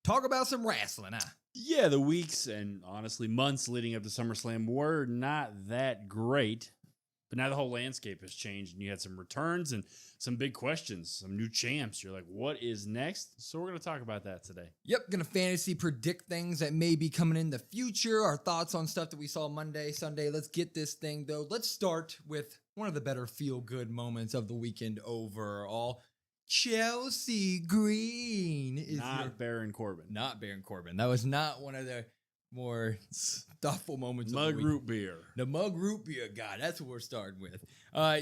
talk about some wrestling, huh? Yeah, the weeks and honestly months leading up to SummerSlam were not that great. But now the whole landscape has changed, and you had some returns and some big questions, some new champs. You're like, what is next? So we're going to talk about that today. Yep, gonna fantasy predict things that may be coming in the future, our thoughts on stuff that we saw Monday, Sunday. Let's get this thing, though. Let's start with one of the better feel-good moments of the weekend overall. Chelsea Green is Not Baron Corbin. Not Baron Corbin. That was not one of the more thoughtful moments Mug of the root beer. The mug root beer guy. That's what we're starting with.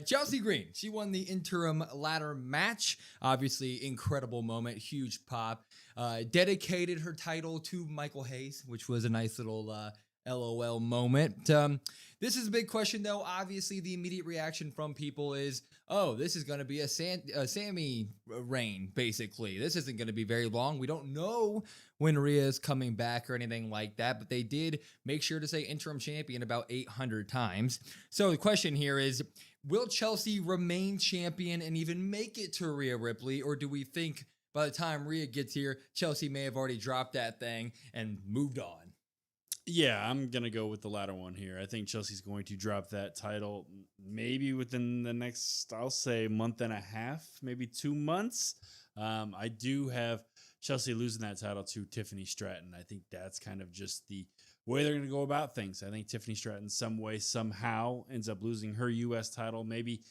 Chelsea Green. She won the interim ladder match. Obviously, incredible moment. Huge pop. Dedicated her title to Michael Hayes, which was a nice little LOL moment. This is a big question, though. Obviously, the immediate reaction from people is, oh, this is going to be a Sammy reign, basically. This isn't going to be very long. We don't know when Rhea is coming back or anything like that, but they did make sure to say interim champion about 800 times. So the question here is, will Chelsea remain champion and even make it to Rhea Ripley, or do we think by the time Rhea gets here, Chelsea may have already dropped that thing and moved on? Yeah, I'm going to go with the latter one here. I think Chelsea's going to drop that title maybe within the next, I'll say, month and a half, maybe 2 months. I do have Chelsea losing that title to Tiffany Stratton. I think that's kind of just the way they're going to go about things. I think Tiffany Stratton some way, somehow ends up losing her U.S. title. Maybe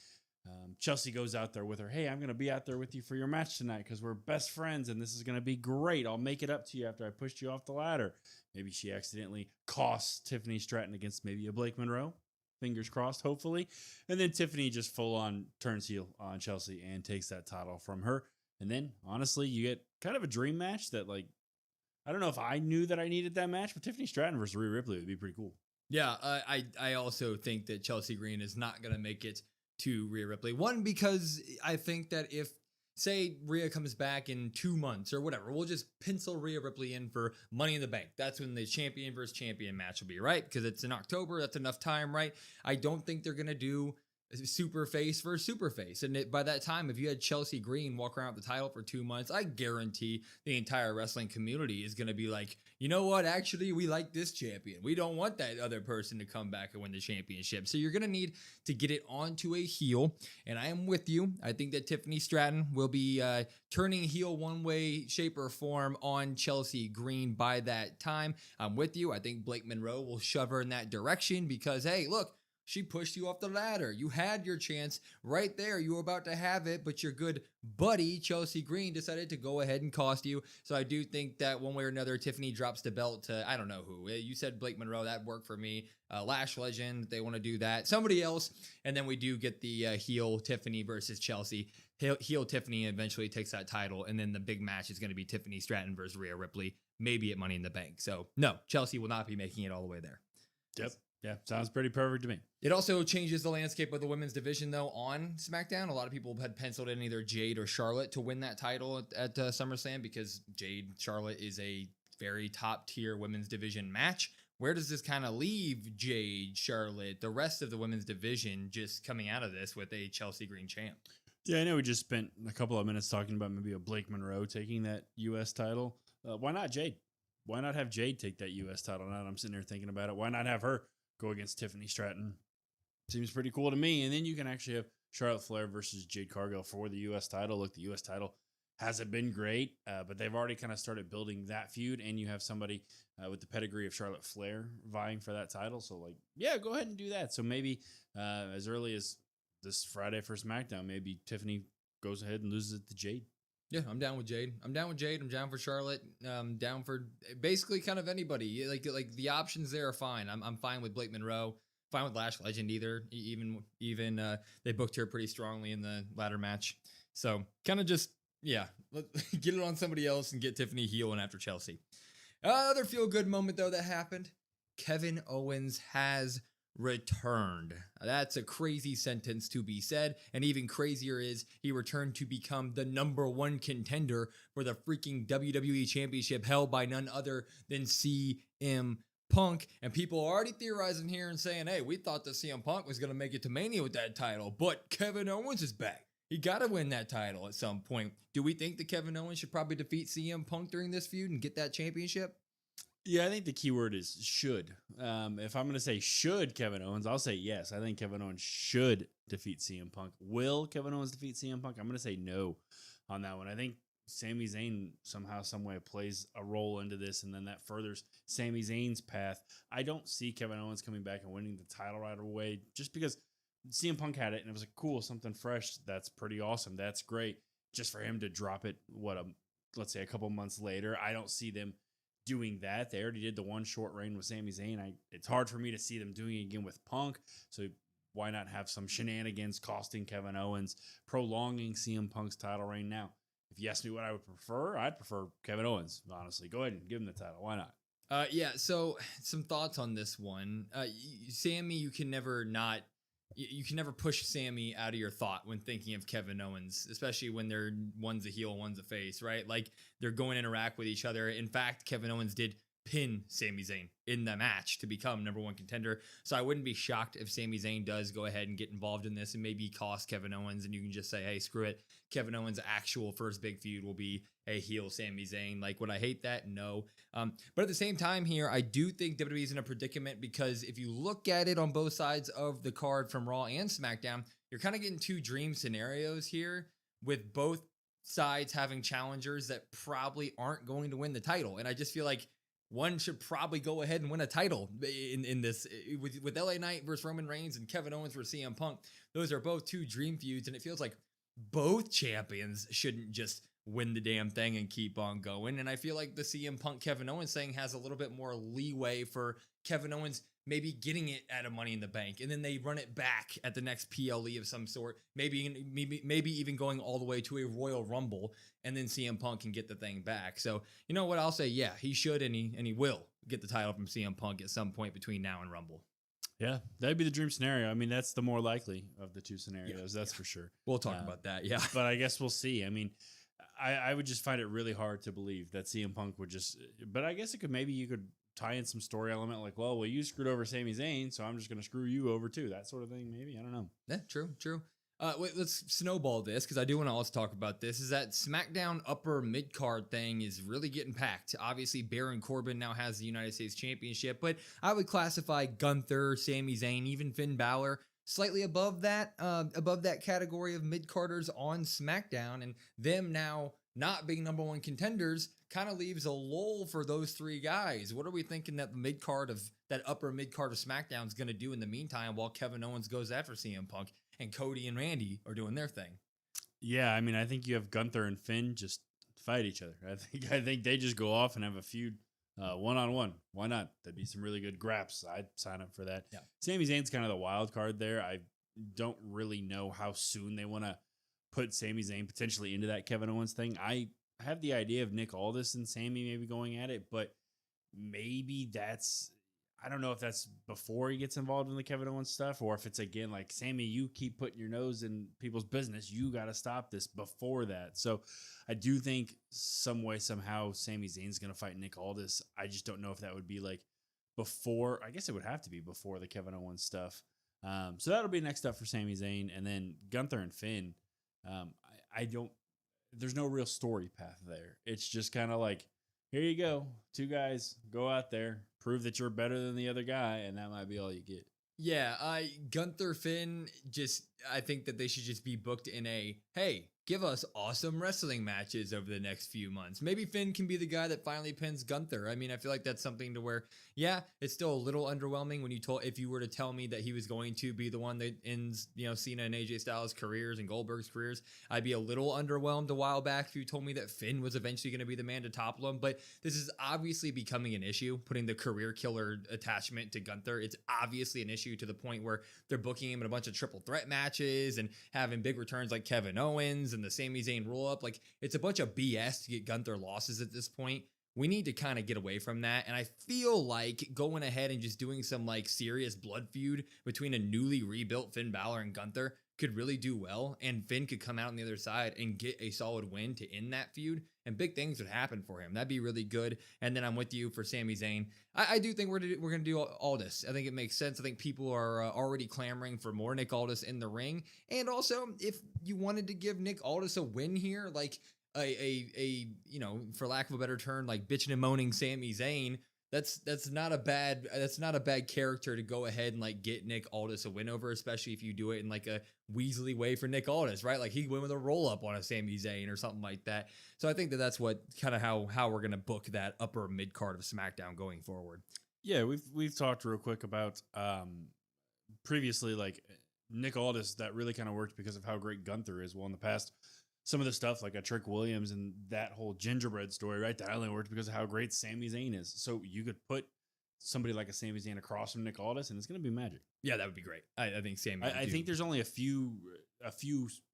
Chelsea goes out there with her, hey, I'm going to be out there with you for your match tonight because we're best friends and this is going to be great. I'll make it up to you after I pushed you off the ladder. Maybe she accidentally costs Tiffany Stratton against maybe a Blake Monroe. Fingers crossed, hopefully. And then Tiffany just full on turns heel on Chelsea and takes that title from her. And then, honestly, you get kind of a dream match that, like, I don't know if I knew that I needed that match, but Tiffany Stratton versus Rhea Ripley would be pretty cool. Yeah, I also think that Chelsea Green is not going to make it to Rhea Ripley. One, because I think that if, say, Rhea comes back in 2 months or whatever, we'll just pencil Rhea Ripley in for Money in the Bank. That's when the champion versus champion match will be, right? Because it's in October. That's enough time, right? I don't think they're going to do super face versus super face. And by that time, if you had Chelsea Green walk around with the title for 2 months, I guarantee the entire wrestling community is going to be like, you know what? Actually, we like this champion. We don't want that other person to come back and win the championship. So you're going to need to get it onto a heel. And I am with you. I think that Tiffany Stratton will be turning heel one way, shape, or form on Chelsea Green by that time. I'm with you. I think Blake Monroe will shove her in that direction because, hey, look, she pushed you off the ladder. You had your chance right there. You were about to have it, but your good buddy, Chelsea Green, decided to go ahead and cost you. So I do think that one way or another, Tiffany drops the belt to, I don't know who. You said Blake Monroe. That worked for me. Lash Legend, they want to do that. Somebody else. And then we do get the heel Tiffany versus Chelsea. Heel Tiffany eventually takes that title. And then the big match is going to be Tiffany Stratton versus Rhea Ripley, maybe at Money in the Bank. So no, Chelsea will not be making it all the way there. Yep. Yeah, sounds pretty perfect to me. It also changes the landscape of the women's division, though, on SmackDown. A lot of people had penciled in either Jade or Charlotte to win that title at SummerSlam because Jade-Charlotte is a very top-tier women's division match. Where does this kind of leave Jade, Charlotte, the rest of the women's division just coming out of this with a Chelsea Green champ? Yeah, I know we just spent a couple of minutes talking about maybe a Blake Monroe taking that U.S. title. Why not Jade? Why not have Jade take that U.S. title? Now that I'm sitting there thinking about it, why not have her go against Tiffany Stratton? Seems pretty cool to me. And then you can actually have Charlotte Flair versus Jade Cargill for the U.S. title. Look, the U.S. title hasn't been great, but they've already kind of started building that feud. And you have somebody with the pedigree of Charlotte Flair vying for that title. So, like, yeah, go ahead and do that. So maybe as early as this Friday for SmackDown, maybe Tiffany goes ahead and loses it to Jade. Yeah, I'm down with Jade. I'm down for Charlotte. Down for basically kind of anybody. Like the options there are fine. I'm fine with Blake Monroe. Fine with Lash Legend either. Even they booked her pretty strongly in the ladder match. So kind of just get it on somebody else and get Tiffany heel and after Chelsea. Other feel good moment though that happened. Kevin Owens has returned. That's a crazy sentence to be said, and even crazier is he returned to become the #1 contender for the freaking WWE Championship held by none other than CM Punk. And people are already theorizing here and saying, hey, we thought that CM Punk was going to make it to Mania with that title, but Kevin Owens is back. He got to win that title at some point. Do we think that Kevin Owens should probably defeat CM Punk during this feud and get that championship? Yeah, I think the key word is should. If I'm going to say should Kevin Owens, I'll say yes. I think Kevin Owens should defeat CM Punk. Will Kevin Owens defeat CM Punk? I'm going to say no on that one. I think Sami Zayn somehow, some way plays a role into this, and then that furthers Sami Zayn's path. I don't see Kevin Owens coming back and winning the title right away just because CM Punk had it and it was like, cool, something fresh. That's pretty awesome. That's great. Just for him to drop it, let's say a couple months later, I don't see them doing that. They already did the one short reign with Sami Zayn. It's hard for me to see them doing it again with Punk. So why not have some shenanigans costing Kevin Owens, prolonging CM Punk's title reign? Now, if you ask me what I would prefer, I'd prefer Kevin Owens, honestly. Go ahead and give him the title. Why not? Yeah, so some thoughts on this one. Sammy, you can never push Sammy out of your thought when thinking of Kevin Owens, especially when one's a heel, one's a face, right? Like they're going to interact with each other. In fact, Kevin Owens did pin Sami Zayn in the match to become number one contender. So I wouldn't be shocked if Sami Zayn does go ahead and get involved in this and maybe cost Kevin Owens, and you can just say, hey, screw it. Kevin Owens' actual first big feud will be a heel Sami Zayn. Like, would I hate that? No. But at the same time here, I do think WWE is in a predicament because if you look at it on both sides of the card from Raw and SmackDown, you're kind of getting two dream scenarios here with both sides having challengers that probably aren't going to win the title. And I just feel like one should probably go ahead and win a title in this with LA Knight versus Roman Reigns and Kevin Owens versus CM Punk. Those are both two dream feuds, and it feels like both champions shouldn't just win the damn thing and keep on going. And I feel like the CM Punk Kevin Owens thing has a little bit more leeway for Kevin Owens maybe getting it at a Money in the Bank, and then they run it back at the next PLE of some sort, maybe even going all the way to a Royal Rumble, and then CM Punk can get the thing back. So you know what, I'll say, yeah, he should and he will get the title from CM Punk at some point between now and Rumble. Yeah, that'd be the dream scenario. I mean, that's the more likely of the two scenarios, that's for sure. We'll talk about that, yeah. But I guess we'll see. I mean, I would just find it really hard to believe that CM Punk would just, but I guess you could tie in some story element like, well, you screwed over Sami Zayn, so I'm just going to screw you over too. That sort of thing, maybe. I don't know. Yeah, true. Wait, let's snowball this because I do want to also talk about this. Is that SmackDown upper mid card thing is really getting packed. Obviously, Baron Corbin now has the United States Championship, but I would classify Gunther, Sami Zayn, even Finn Balor slightly above that category of mid carders on SmackDown, and them now not being number one contenders kind of leaves a lull for those three guys. What are we thinking that that upper mid card of SmackDown is going to do in the meantime while Kevin Owens goes after CM Punk and Cody and Randy are doing their thing? Yeah, I mean, I think you have Gunther and Finn just fight each other. I think they just go off and have a feud one-on-one. Why not? That'd be some really good graps. I'd sign up for that. Yeah. Sami Zayn's kind of the wild card there. I don't really know how soon they want to put Sami Zayn potentially into that Kevin Owens thing. I have the idea of Nick Aldis and Sami maybe going at it, but maybe I don't know if that's before he gets involved in the Kevin Owens stuff, or if it's again like, Sami, you keep putting your nose in people's business. You got to stop this before that. So I do think some way, somehow, Sami Zayn's going to fight Nick Aldis. I just don't know if that would be like before. I guess it would have to be before the Kevin Owens stuff. So that'll be next up for Sami Zayn. And then Gunther and Finn. There's no real story path there. It's just kind of like, here you go. Two guys, go out there, prove that you're better than the other guy, and that might be all you get. Yeah, Gunther, Finn, I think that they should just be booked in hey, give us awesome wrestling matches over the next few months. Maybe Finn can be the guy that finally pins Gunther. I mean, I feel like that's something to where, yeah, it's still a little underwhelming if you were to tell me that he was going to be the one that ends, Cena and AJ Styles' careers and Goldberg's careers. I'd be a little underwhelmed a while back if you told me that Finn was eventually going to be the man to topple him. But this is obviously becoming an issue, putting the career killer attachment to Gunther. It's obviously an issue to the point where they're booking him in a bunch of triple threat matches and having big returns like Kevin Owens and the Sami Zayn roll up. Like, it's a bunch of BS to get Gunther losses at this point. We need to kind of get away from that. And I feel like going ahead and just doing some like serious blood feud between a newly rebuilt Finn Balor and Gunther could really do well, and Finn could come out on the other side and get a solid win to end that feud, and big things would happen for him. That'd be really good. And then I'm with you for Sami Zayn. I do think we're gonna do Aldis. I think it makes sense. I think people are already clamoring for more Nick Aldis in the ring, and also if you wanted to give Nick Aldis a win here, like a for lack of a better term, like bitching and moaning Sami Zayn. That's not a bad character to go ahead and like get Nick Aldis a win over, especially if you do it in like a Weasley way for Nick Aldis, right? Like he went with a roll up on a Sami Zayn or something like that. So I think that's what kind of how we're gonna book that upper mid card of SmackDown going forward. Yeah, we've talked real quick about previously like Nick Aldis that really kind of worked because of how great Gunther is. Well, in the past, some of the stuff like a Trick Williams and that whole gingerbread story, right? That only worked because of how great Sami Zayn is. So you could put somebody like a Sami Zayn across from Nick Aldis, and it's going to be magic. Yeah, that would be great. I think Sami. I think there's only a few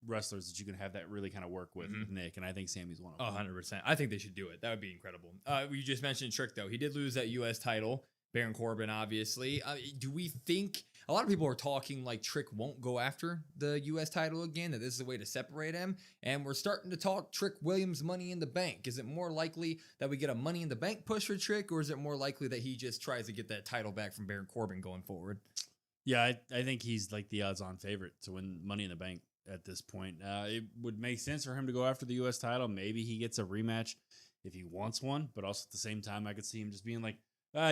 wrestlers that you can have that really kind of work with Nick, and I think Sami's one of them. 100%. I think they should do it. That would be incredible. You just mentioned Trick though. He did lose that U.S. title. Baron Corbin, obviously. Do we think a lot of people are talking like Trick won't go after the U.S. title again, that this is a way to separate him? And we're starting to talk Trick Williams Money in the Bank. Is it more likely that we get a Money in the Bank push for Trick, or is it more likely that he just tries to get that title back from Baron Corbin going forward? Yeah, I think he's like the odds-on favorite to win Money in the Bank at this point. It would make sense for him to go after the U.S. title. Maybe he gets a rematch if he wants one, but also at the same time, I could see him just being like,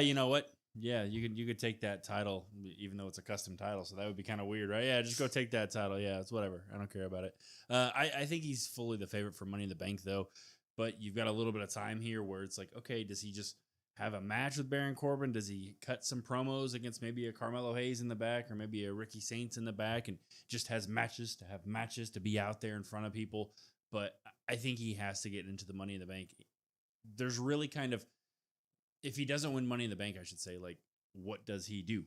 you know what? Yeah, you could take that title, even though it's a custom title. So that would be kind of weird, right? Yeah, just go take that title. Yeah, it's whatever. I don't care about it. I think he's fully the favorite for Money in the Bank, though. But you've got a little bit of time here where it's like, okay, does he just have a match with Baron Corbin? Does he cut some promos against maybe a Carmelo Hayes in the back or maybe a Ricky Saints in the back and just has matches to be out there in front of people? But I think he has to get into the Money in the Bank. There's really kind of, if he doesn't win Money in the Bank, I should say, like, what does he do?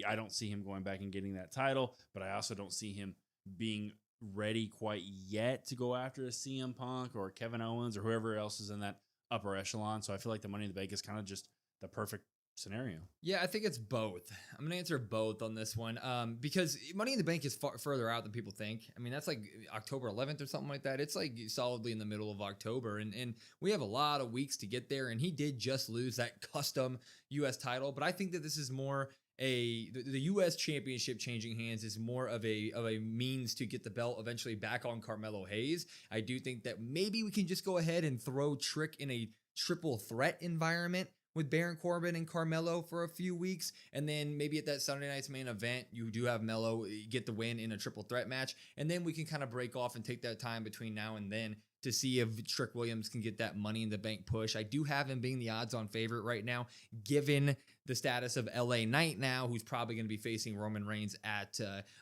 I don't see him going back and getting that title, but I also don't see him being ready quite yet to go after a CM Punk or Kevin Owens or whoever else is in that upper echelon. So I feel like the Money in the Bank is kind of just the perfect scenario. Yeah, I think it's both. I'm going to answer both on this one because Money in the Bank is far further out than people think. I mean, that's like October 11th or something like that. It's like solidly in the middle of October, and we have a lot of weeks to get there, and he did just lose that custom U.S. title, but I think that this is more the U.S. championship changing hands is more of a means to get the belt eventually back on Carmelo Hayes. I do think that maybe we can just go ahead and throw Trick in a triple threat environment with Baron Corbin and Carmelo for a few weeks, and then maybe at that Sunday night's main event, you do have Melo get the win in a triple threat match, and then we can kind of break off and take that time between now and then to see if Trick Williams can get that Money in the Bank push. I do have him being the odds-on favorite right now, given the status of LA Knight now, who's probably going to be facing Roman Reigns at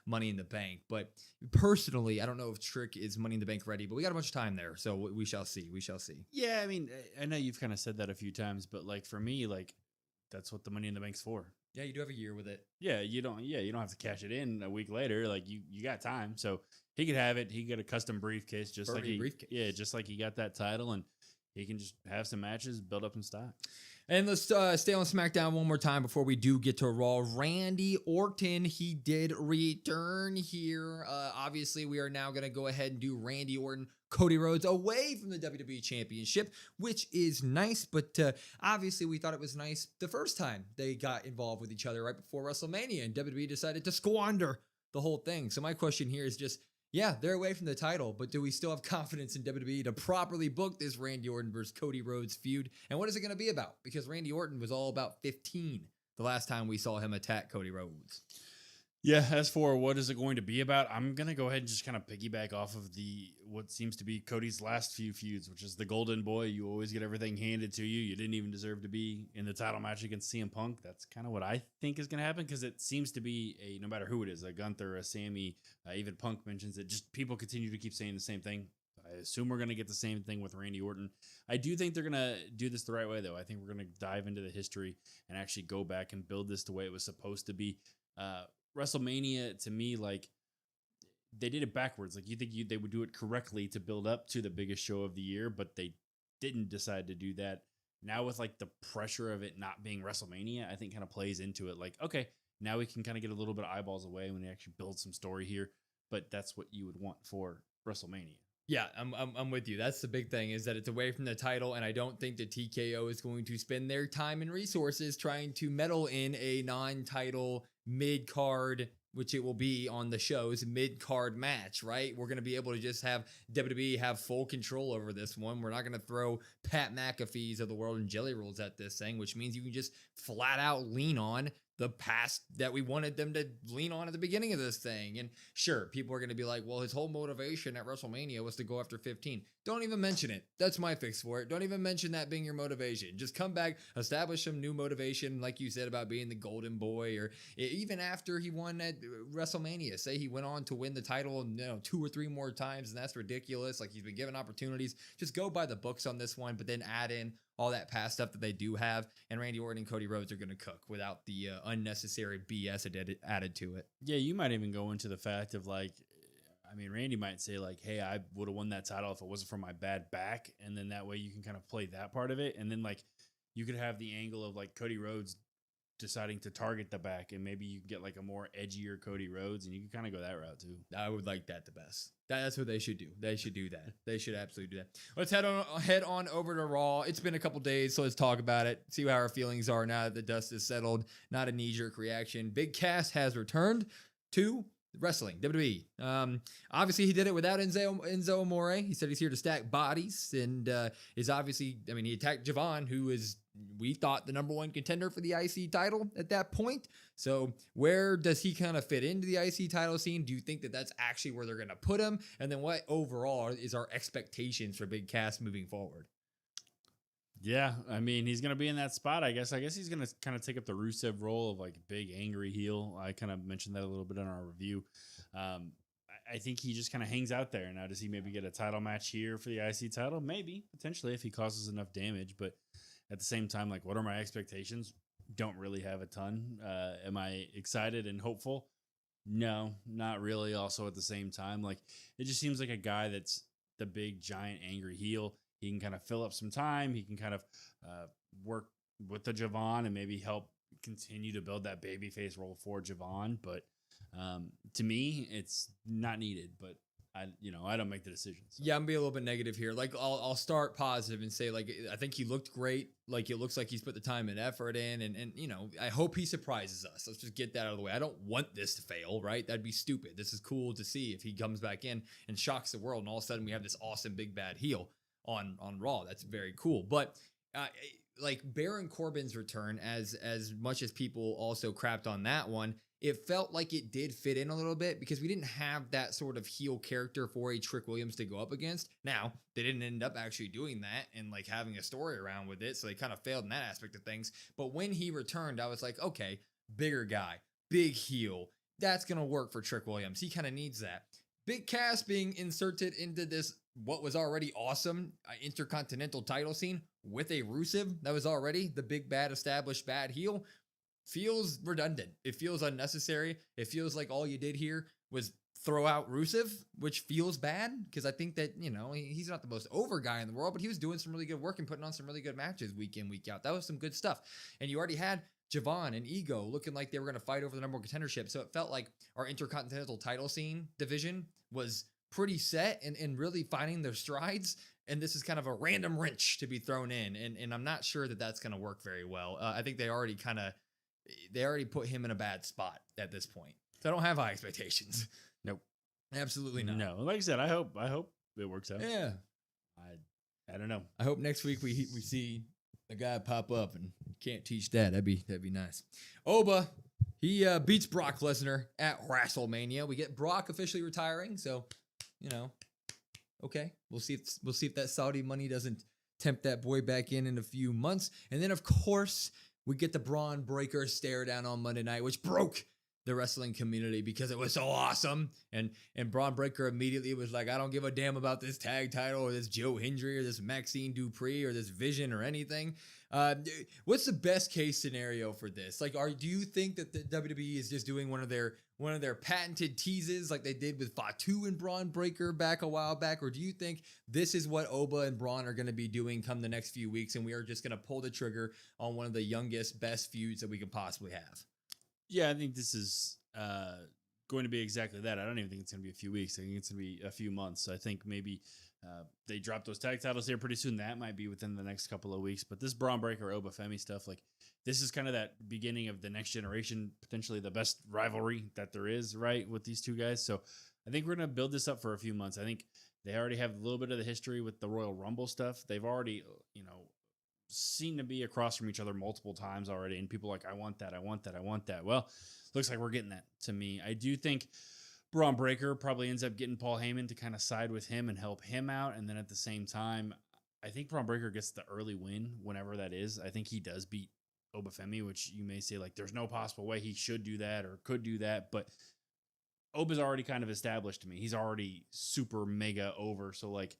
Money in the Bank. But personally, I don't know if Trick is Money in the Bank ready, but we got a bunch of time there, so we shall see. We shall see. Yeah, I mean, I know you've kind of said that a few times, but like for me, like that's what the Money in the Bank's for. Yeah, you do have a year with it. Yeah, you don't have to cash it in a week later. Like you got time, so he could have it. He got a custom briefcase, just like he got that title, and he can just have some matches, build up some stock. And let's stay on SmackDown one more time before we do get to Raw. Randy Orton, he did return here. Obviously, we are now going to go ahead and do Randy Orton, Cody Rhodes away from the WWE Championship, which is nice. But obviously, we thought it was nice the first time they got involved with each other right before WrestleMania, and WWE decided to squander the whole thing. So my question here is just, yeah, they're away from the title, but do we still have confidence in WWE to properly book this Randy Orton versus Cody Rhodes feud? And what is it going to be about? Because Randy Orton was all about 15 the last time we saw him attack Cody Rhodes. Yeah, as for what is it going to be about, I'm going to go ahead and just kind of piggyback off of what seems to be Cody's last few feuds, which is the golden boy. You always get everything handed to you. You didn't even deserve to be in the title match against CM Punk. That's kind of what I think is going to happen because it seems to be no matter who it is, a Gunther, a Sammy, even Punk mentions it. Just people continue to keep saying the same thing. I assume we're going to get the same thing with Randy Orton. I do think they're going to do this the right way, though. I think we're going to dive into the history and actually go back and build this the way it was supposed to be. WrestleMania, to me, like, they did it backwards. Like, you think they would do it correctly to build up to the biggest show of the year, but they didn't decide to do that. Now with, like, the pressure of it not being WrestleMania, I think kind of plays into it. Like, okay, now we can kind of get a little bit of eyeballs away when we actually build some story here. but that's what you would want for WrestleMania. Yeah, I'm with you. That's the big thing, is that it's away from the title, and I don't think that TKO is going to spend their time and resources trying to meddle in a non-title mid-card, which it will be on the show's mid-card match, right? We're going to be able to just have WWE have full control over this one. We're not going to throw Pat McAfee's of the world and Jelly Rolls at this thing, which means you can just flat out lean on the past that we wanted them to lean on at the beginning of this thing. And sure, people are going to be like, well, his whole motivation at WrestleMania was to go after 15. Don't even mention it. That's my fix for it. Don't even mention that being your motivation. Just come back, establish some new motivation, like you said, about being the golden boy, or even after he won at WrestleMania. Say he went on to win the title, 2 or 3 more times, and that's ridiculous. Like, he's been given opportunities. Just go by the books on this one, but then add in all that past stuff that they do have, and Randy Orton and Cody Rhodes are going to cook without the unnecessary BS added to it. Yeah, you might even go into the fact of like, I mean, Randy might say like, hey, I would have won that title if it wasn't for my bad back. And then that way you can kind of play that part of it. And then like you could have the angle of like Cody Rhodes deciding to target the back, and maybe you can get like a more edgier Cody Rhodes, and you can kind of go that route too. I would like that the best. That's what they should do. They should do that. They should absolutely do that. Let's head on over to Raw. It's been a couple days, so let's talk about it. See how our feelings are now that the dust is settled. Not a knee-jerk reaction. Big Cass has returned to wrestling, WWE. Obviously, he did it without Enzo Amore. He said he's here to stack bodies, and is obviously, I mean, he attacked Javon, who is, we thought, the number 1 contender for the IC title at that point. So where does he kind of fit into the IC title scene? Do you think that that's actually where they're going to put him? And then what overall is our expectations for Big Cass moving forward? Yeah, I mean, he's going to be in that spot, I guess. I guess he's going to kind of take up the Rusev role of like a big angry heel. I kind of mentioned that a little bit in our review. I think he just kind of hangs out there. Now, does he maybe get a title match here for the IC title? Maybe, potentially, if he causes enough damage. But at the same time, like, what are my expectations? Don't really have a ton. Am I excited and hopeful? No, not really. Also, at the same time, like, it just seems like a guy that's the big, giant, angry heel. He can kind of fill up some time. He can kind of work with the Javon and maybe help continue to build that babyface role for Javon. But to me, it's not needed. But I don't make the decisions. So. Yeah, I'm gonna be a little bit negative here. Like, I'll start positive and say, like, I think he looked great. Like, it looks like he's put the time and effort in, and I hope he surprises us. Let's just get that out of the way. I don't want this to fail, right? That'd be stupid. This is cool to see if he comes back in and shocks the world, and all of a sudden we have this awesome big bad heel on Raw. That's very cool. But like Baron Corbin's return, as much as people also crapped on that one, it felt like it did fit in a little bit because we didn't have that sort of heel character for a Trick Williams to go up against. Now, they didn't end up actually doing that and like having a story around with it, so they kind of failed in that aspect of things. But when he returned, I was like, okay, bigger guy, big heel, that's going to work for Trick Williams. He kind of needs that. Big Cass being inserted into this, what was already awesome intercontinental title scene with a Rusev that was already the big bad established bad heel, feels redundant. It feels unnecessary. It feels like all you did here was throw out Rusev, which feels bad because I think that, he's not the most over guy in the world, but he was doing some really good work and putting on some really good matches week in, week out. That was some good stuff. And you already had Javon and Ego looking like they were going to fight over the number 1 contendership. So it felt like our intercontinental title scene division was pretty set and really finding their strides. And this is kind of a random wrench to be thrown in. And I'm not sure that that's going to work very well. I think they already put him in a bad spot at this point. So I don't have high expectations. Nope. Absolutely not. No. Like I said, I hope it works out. Yeah. I don't know. I hope next week we see a guy pop up and can't teach that. That'd be nice. Oba, he beats Brock Lesnar at WrestleMania. We get Brock officially retiring, so okay. We'll see if that Saudi money doesn't tempt that boy back in a few months. And then of course we get the Braun Breaker stare down on Monday night, which broke the wrestling community because it was so awesome. And Braun Breaker immediately was like, I don't give a damn about this tag title or this Joe Hendry or this Maxine Dupree or this Vision or anything. What's the best case scenario for this? Like, do you think that the WWE is just doing one of their patented teases like they did with Fatu and Braun Breaker back a while back? Or do you think this is what Oba and Braun are going to be doing come the next few weeks, and we are just going to pull the trigger on one of the youngest, best feuds that we could possibly have? Yeah, I think this is going to be exactly that. I don't even think it's going to be a few weeks. I think it's going to be a few months. I think maybe they drop those tag titles here pretty soon. That might be within the next couple of weeks. But this Braun Breaker Oba Femi stuff, like this is kind of that beginning of the next generation, potentially the best rivalry that there is, right, with these two guys. So I think we're going to build this up for a few months. I think they already have a little bit of the history with the Royal Rumble stuff. They've already, seen to be across from each other multiple times already. And people are like, I want that, I want that, I want that. Well, looks like we're getting that to me. I do think Braun Breaker probably ends up getting Paul Heyman to kind of side with him and help him out. And then at the same time, I think Braun Breaker gets the early win whenever that is. I think he does beat Oba Femi, which you may say like there's no possible way he should do that or could do that. But Oba's already kind of established to me. He's already super mega over. So like,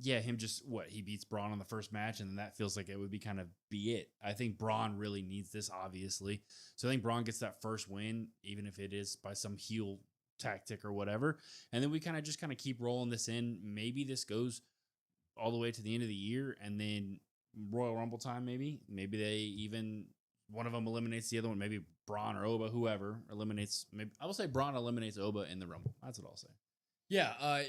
yeah, him just he beats Braun on the first match, and then that feels like it would be kind of be it. I think Braun really needs this, obviously. So I think Braun gets that first win, even if it is by some heel tactic or whatever. And then we kind of keep rolling this in. Maybe this goes all the way to the end of the year, and then Royal Rumble time, maybe they even one of them eliminates the other one. Maybe Braun or Oba, whoever eliminates. Maybe I will say Braun eliminates Oba in the Rumble. That's what I'll say. Yeah,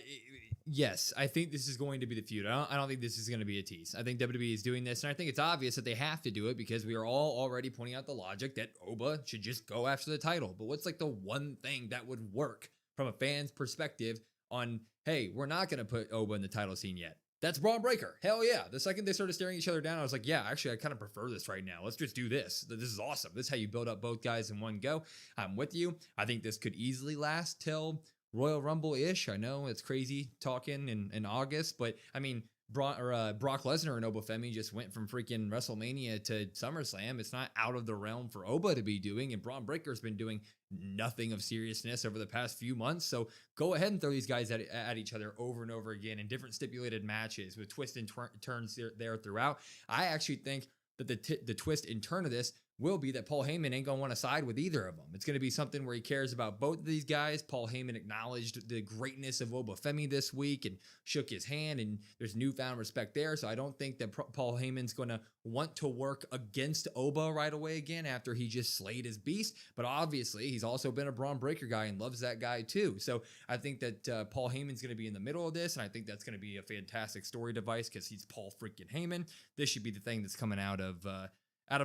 yes, I think this is going to be the feud. I don't think this is going to be a tease. I think WWE is doing this, and I think it's obvious that they have to do it because we are all already pointing out the logic that Oba should just go after the title. But what's like the one thing that would work from a fan's perspective on, hey, we're not going to put Oba in the title scene yet? That's Braun Breaker. Hell yeah. The second they started staring each other down, I was like, yeah, actually, I kind of prefer this right now. Let's just do this. This is awesome. This is how you build up both guys in one go. I'm with you. I think this could easily last till Royal Rumble-ish. I know it's crazy talking in August, but I mean, Brock Lesnar and Oba Femi just went from freaking WrestleMania to SummerSlam. It's not out of the realm for Oba to be doing, and Braun Breaker's been doing nothing of seriousness over the past few months. So go ahead and throw these guys at each other over and over again in different stipulated matches with twists and turns there throughout. I actually think that the twist and turn of this will be that Paul Heyman ain't going to want to side with either of them. It's going to be something where he cares about both of these guys. Paul Heyman acknowledged the greatness of Oba Femi this week and shook his hand, and there's newfound respect there. So I don't think that Paul Heyman's going to want to work against Oba right away again after he just slayed his beast. But obviously, he's also been a Braun Breaker guy and loves that guy too. So I think that Paul Heyman's going to be in the middle of this, and I think that's going to be a fantastic story device because he's Paul freaking Heyman. This should be the thing that's coming out of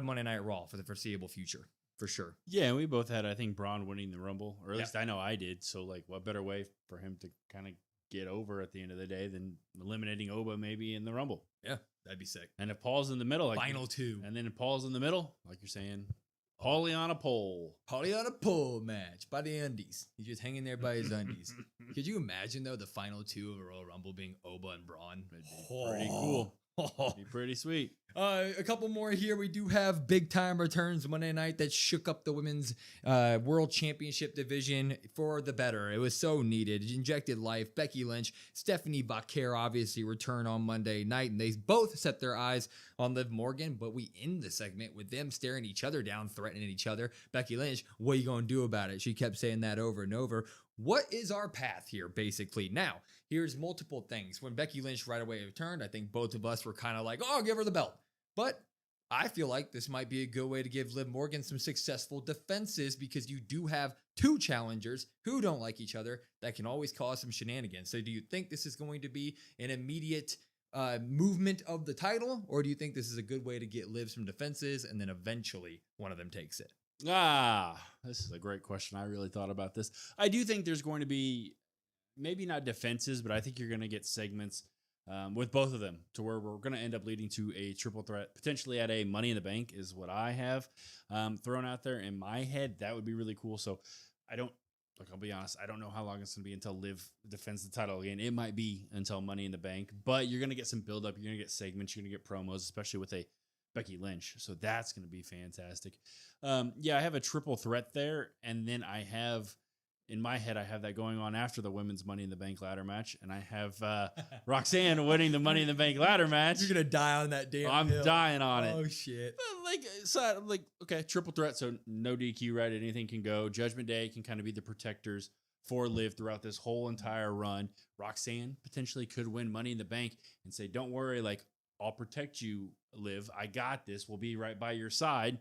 Monday Night Raw for the foreseeable future, for sure. Yeah, and we both had, I think, Braun winning the Rumble, or at least I know I did. So, like, what better way for him to kind of get over at the end of the day than eliminating Oba maybe in the Rumble? Yeah, that'd be sick. And if Paul's in the middle, like Final two. And then if Paul's in the middle, like you're saying, Paulie on a pole. Paulie on a pole match by the undies. He's just hanging there by his undies. Could you imagine, though, the final two of a Royal Rumble being Oba and Braun? It'd be pretty cool. It'd be pretty sweet. A couple more here. We do have big time returns Monday night that shook up the women's world championship division for the better. It was so needed. It injected life. Becky Lynch, Stephanie Vaquer obviously return on Monday night, and they both set their eyes on Liv Morgan, but we end the segment with them staring each other down, threatening each other. Becky Lynch, what are you going to do about it? She kept saying that over and over. What is our path here, basically? Now, here's multiple things. When Becky Lynch right away returned, I think both of us were kind of like, oh, give her the belt. But I feel like this might be a good way to give Liv Morgan some successful defenses because you do have two challengers who don't like each other that can always cause some shenanigans. So do you think this is going to be an immediate movement of the title, or do you think this is a good way to get Liv some defenses and then eventually one of them takes it? This is a great question. I really thought about this. I do think there's going to be maybe not defenses, but I think you're going to get segments with both of them to where we're going to end up leading to a triple threat, potentially at a Money in the Bank is what I have thrown out there in my head. That would be really cool. So I'll be honest, I don't know how long it's going to be until Liv defends the title again. It might be until Money in the Bank, but you're going to get some buildup. You're going to get segments. You're going to get promos, especially with a Becky Lynch. So that's going to be fantastic. I have a triple threat there. And then I have, in my head, I have that going on after the women's Money in the Bank ladder match. And I have Roxanne winning the Money in the Bank ladder match. You're going to die on that damn I'm hill. dying on it. Oh, shit. Okay, triple threat. So no DQ, right? Anything can go. Judgment Day can kind of be the protectors for Liv throughout this whole entire run. Roxanne potentially could win Money in the Bank and say, don't worry, like, I'll protect you, Liv. I got this. We'll be right by your side.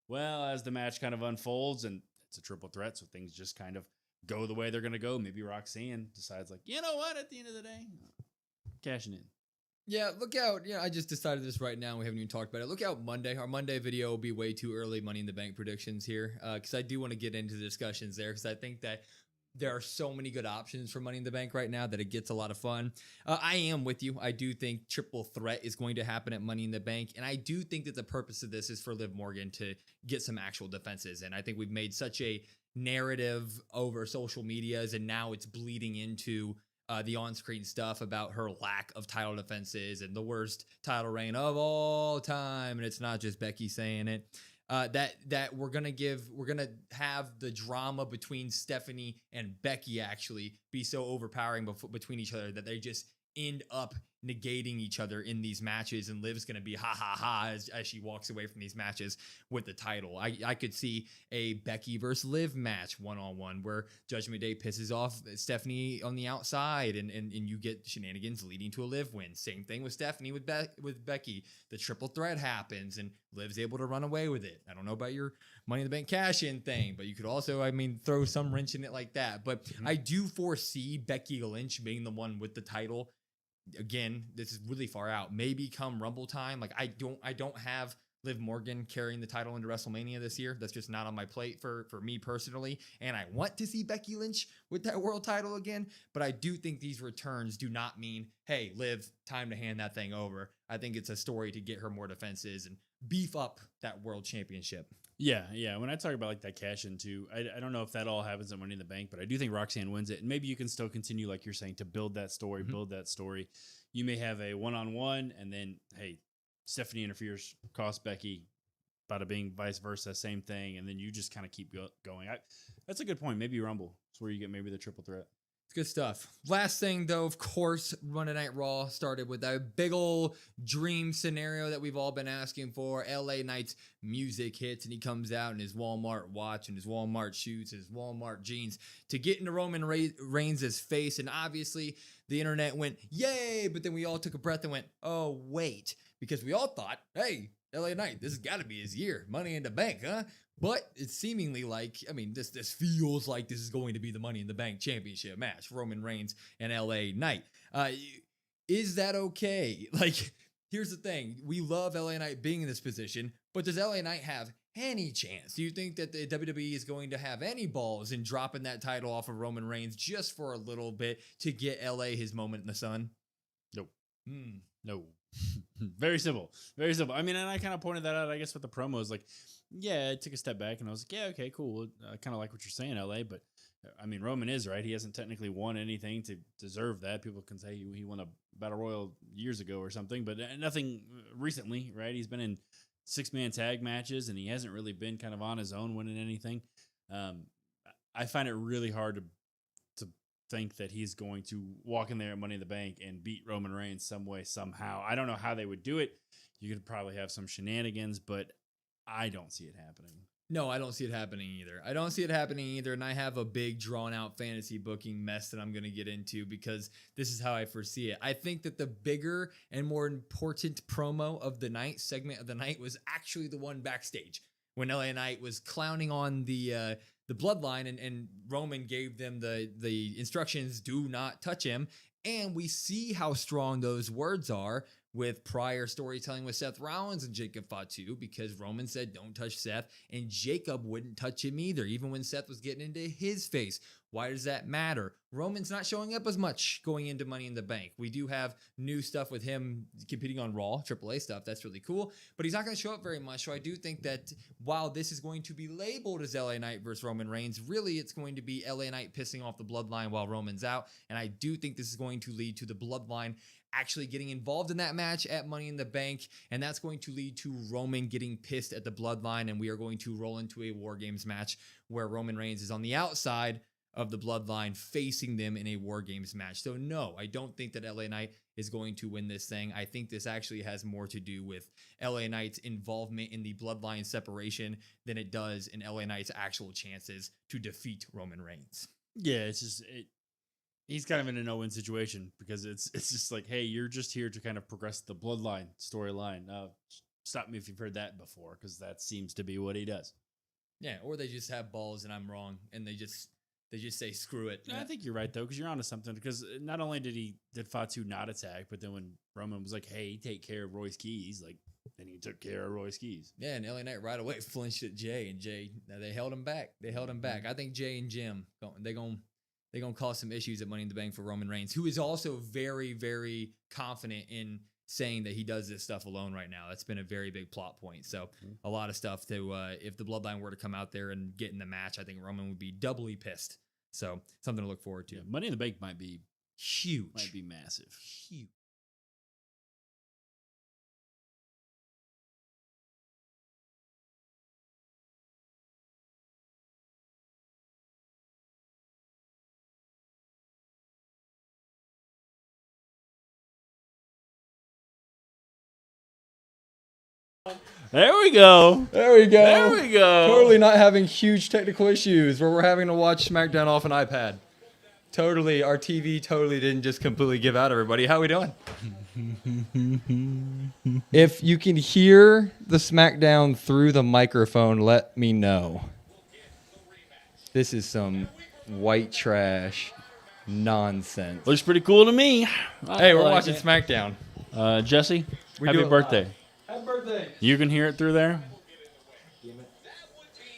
Well, as the match kind of unfolds, and it's a triple threat, so things just kind of go the way they're going to go. Maybe Roxanne decides like, you know what, at the end of the day, cashing in. Yeah, look out. I just decided this right now. We haven't even talked about it. Look out Monday. Our Monday video will be way too early Money in the Bank predictions here because I do want to get into the discussions there because I think that there are so many good options for Money in the Bank right now that it gets a lot of fun. I am with you. I do think triple threat is going to happen at Money in the Bank. And I do think that the purpose of this is for Liv Morgan to get some actual defenses. And I think we've made such a narrative over social medias and now it's bleeding into the on-screen stuff about her lack of title defenses and the worst title reign of all time. And it's not just Becky saying it. That we're gonna have the drama between Stephanie and Becky actually be so overpowering between each other that they just end up negating each other in these matches, and Liv's gonna be ha ha ha as she walks away from these matches with the title. I could see a Becky versus Liv match one-on-one where Judgment Day pisses off Stephanie on the outside and you get shenanigans leading to a Liv win. Same thing with Stephanie with Becky. The triple threat happens and Liv's able to run away with it. I don't know about your Money in the Bank cash-in thing, but you could also, throw some wrench in it like that. But I do foresee Becky Lynch being the one with the title. Again, this is really far out. Maybe come Rumble time. Like I don't have Liv Morgan carrying the title into WrestleMania this year. That's just not on my plate for me personally. And I want to see Becky Lynch with that world title again. But I do think these returns do not mean, hey, Liv, time to hand that thing over. I think it's a story to get her more defenses and beef up that world championship. Yeah. When I talk about like that cash in too, I don't know if that all happens at Money in the Bank, but I do think Roxanne wins it. And maybe you can still continue, like you're saying, to build that story, You may have a one-on-one and then, hey, Stephanie interferes, costs Becky, bada bing, vice versa, same thing. And then you just kind of keep going. That's a good point. Maybe Rumble. It's where you get maybe the triple threat. It's good stuff. Last thing, though, of course, Monday Night Raw started with a big ol' dream scenario that we've all been asking for. LA Knight's music hits, and he comes out in his Walmart watch and his Walmart shoes, his Walmart jeans to get into Roman Reigns' face. And obviously, the internet went, yay! But then we all took a breath and went, oh, wait. Because we all thought, hey, LA Knight, this has got to be his year. Money in the Bank, huh? But it's seemingly like, this feels like this is going to be the Money in the Bank championship match, Roman Reigns and LA Knight. Is that okay? Like, here's the thing. We love LA Knight being in this position, but does LA Knight have any chance? Do you think that the WWE is going to have any balls in dropping that title off of Roman Reigns just for a little bit to get LA his moment in the sun? Nope. No. Very simple. And I kind of pointed that out, I guess, with the promos. Like, yeah, I took a step back and I was like, yeah, okay, cool. I kind of like what you're saying, LA, but Roman is right. He hasn't technically won anything to deserve that. People can say he won a Battle Royal years ago or something, but nothing recently, right? He's been in 6-man tag matches and he hasn't really been kind of on his own winning anything. I find it really hard to think that he's going to walk in there at Money in the Bank and beat Roman Reigns some way, somehow. I don't know how they would do it. You could probably have some shenanigans, but I don't see it happening. No, I don't see it happening either. And I have a big drawn out fantasy booking mess that I'm going to get into because this is how I foresee it. I think that the bigger and more important promo of the night, segment of the night, was actually the one backstage when LA Knight was clowning on the bloodline and Roman gave them the instructions, do not touch him. And we see how strong those words are with prior storytelling with Seth Rollins and Jacob Fatu, because Roman said, don't touch Seth, and Jacob wouldn't touch him either, even when Seth was getting into his face. Why does that matter? Roman's not showing up as much going into Money in the Bank. We do have new stuff with him competing on Raw, AAA stuff. That's really cool, but he's not going to show up very much. So I do think that while this is going to be labeled as LA Knight versus Roman Reigns, really it's going to be LA Knight pissing off the bloodline while Roman's out. And I do think this is going to lead to the bloodline actually getting involved in that match at Money in the Bank, and that's going to lead to Roman getting pissed at the bloodline, and we are going to roll into a War Games match where Roman Reigns is on the outside of the bloodline facing them in a War Games match. So no, I don't think that LA Knight is going to win this thing. I think this actually has more to do with LA Knight's involvement in the bloodline separation than it does in LA Knight's actual chances to defeat Roman Reigns. Yeah, it's just he's kind of in a no-win situation because it's just like, hey, you're just here to kind of progress the bloodline storyline. Stop me if you've heard that before, because that seems to be what he does. Yeah, or they just have balls and I'm wrong, and they just They just say screw it. I think you're right though, because you're onto something. Because not only did Fatu not attack, but then when Roman was like, "Hey, take care of Roy's keys," like then he took care of Roy's keys. Yeah, and LA Knight right away flinched at Jay, and Jay they held him back. I think Jay and Jim they're gonna cause some issues at Money in the Bank for Roman Reigns, who is also very, very confident in saying that he does this stuff alone right now. That's been a very big plot point. So a lot of stuff to if the Bloodline were to come out there and get in the match, I think Roman would be doubly pissed. So something to look forward to. Yeah, Money in the Bank might be huge, might be massive, huge. There we go. There we go. There we go. Totally not having huge technical issues where we're having to watch SmackDown off an iPad. Totally, our TV totally didn't just completely give out, everybody. How we doing? If you can hear the SmackDown through the microphone, let me know. This is some white trash nonsense. Looks pretty cool to me. Hey, we're watching SmackDown. Jesse, We happy do it birthday. live. Happy birthday. You can hear it through there?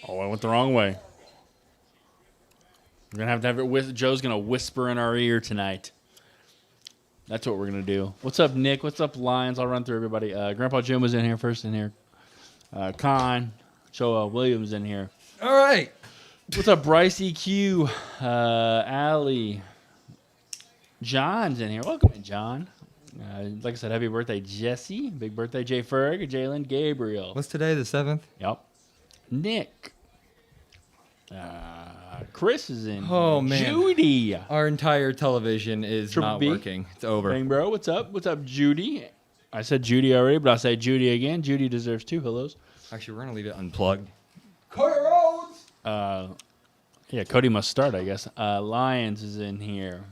Oh, I went the wrong way. We're going to have it. Joe's going to whisper in our ear tonight. That's what we're going to do. What's up, Nick? What's up, Lions? I'll run through everybody. Grandpa Jim was in here first in here. Con. Joe Williams in here. All right. What's up, Bryce EQ? Allie. John's in here. Welcome in, John. Like I said, happy birthday, Jesse. Big birthday, Jay Ferg, Jalen Gabriel. What's today, the 7th? Yep. Nick. Chris is in. Oh, man. Judy. Our entire television is Triple not B. working. It's over. Bang, bro. What's up? What's up, Judy? I said Judy already, but I'll say Judy again. Judy deserves 2 hellos. Actually, we're going to leave it unplugged. Cody Rhodes! Yeah, Cody must start, I guess. Lions is in here.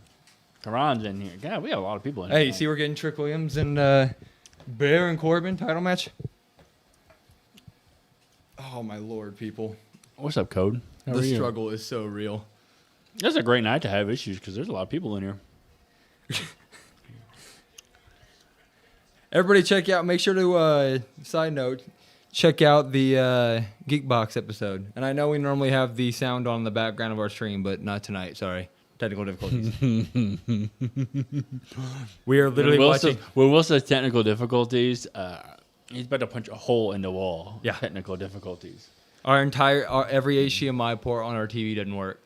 Karan's in here. God, we have a lot of people in here. Hey, you see we're getting Trick Williams and Bear and Corbin title match? Oh, my Lord, people. What's up, Code? How are The you? struggle is so real. This is a great night to have issues because there's a lot of people in here. Everybody check out, make sure to, side note, check out the Geekbox episode. And I know we normally have the sound on in the background of our stream, but not tonight, sorry. Technical difficulties. We are literally watching. When Will says technical difficulties, he's about to punch a hole in the wall. Yeah. Technical difficulties. Every HDMI port on our TV doesn't work.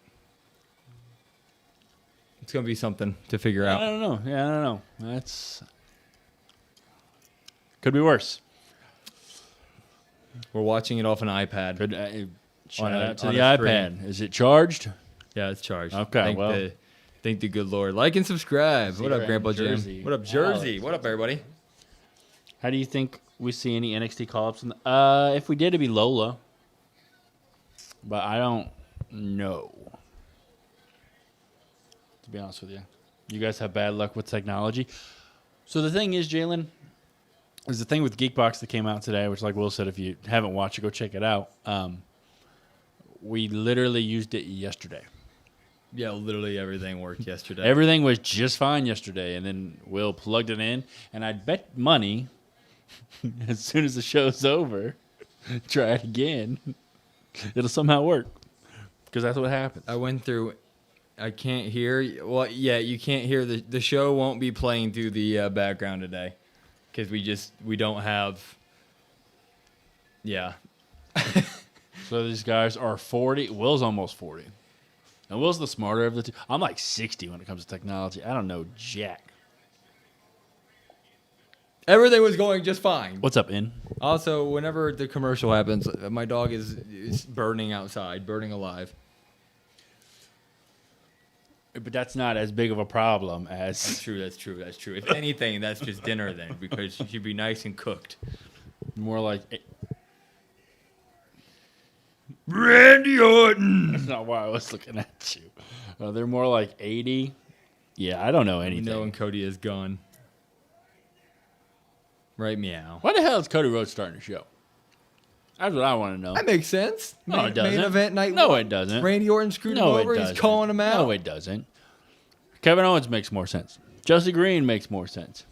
It's going to be something to figure I out. don't know. Yeah, I don't know. That's could be worse. We're watching it off an iPad. Shout out to on the a iPad. screen. Is it charged? Yeah, it's charged. Okay, Thank the good Lord. Like and subscribe. What up, Grandpa Jersey. Jim? What up, Jersey? What up, everybody? How do you think we see any NXT call-ups? If we did, it'd be Lola. But I don't know. To be honest with you. You guys have bad luck with technology. So the thing is, Jalen, is the thing with Geekbox that came out today, which like Will said, if you haven't watched it, go check it out. We literally used it yesterday. Yeah, literally everything worked yesterday. Everything was just fine yesterday, and then Will plugged it in, and I'd bet money as soon as the show's over, try it again. It'll somehow work because that's what happens. I went through. I can't hear. Well, yeah, you can't hear the show. Won't be playing through the background today because we don't have. Yeah. So these guys are 40. Will's almost 40. And Will's the smarter of the two. I'm like 60 when it comes to technology. I don't know jack. Everything was going just fine. What's up, In? Also, whenever the commercial happens, my dog is burning outside, burning alive. But that's not as big of a problem as... That's true. If anything, that's just dinner then, because she should be nice and cooked. More like... Randy Orton! That's not why I was looking at you. They're more like 80. Yeah, I don't know anything. No, and Cody is gone. Right, meow. Why the hell is Cody Rhodes starting a show? That's what I want to know. That makes sense. No, it doesn't. Main event night. No, one. it doesn't. Randy Orton screwed him No, it over. doesn't. He's calling him out. No, it doesn't. Kevin Owens makes more sense. Chelsea Green makes more sense.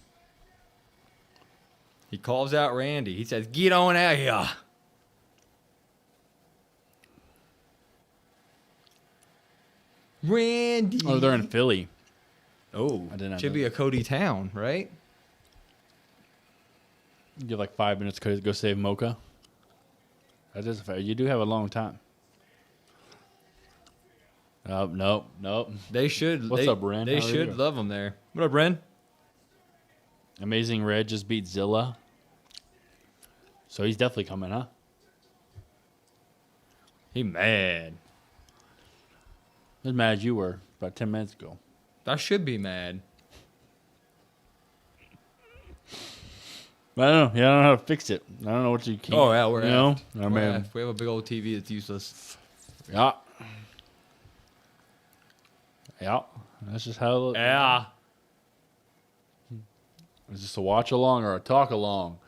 He calls out Randy. He says, "Get on out here." Randy. Oh, they're in Philly. Oh, I did not should know be that. a Cody town, right? You get like 5 minutes to go save Mocha. That is fair. You do have a long time. Nope. They should. What's up, Ren? They How are should you? love him there. What up, Ren? Amazing Red just beat Zilla. So he's definitely coming, huh? He mad. As mad as you were about 10 minutes ago. I should be mad. I don't know. Yeah, I don't know how to fix it. I don't know what you can. Oh, yeah, we're you know? effed. I We're mean, effed. We have a big old TV that's useless. yeah. Yeah. That's just how it looks. Yeah. Is this a watch along or a talk along?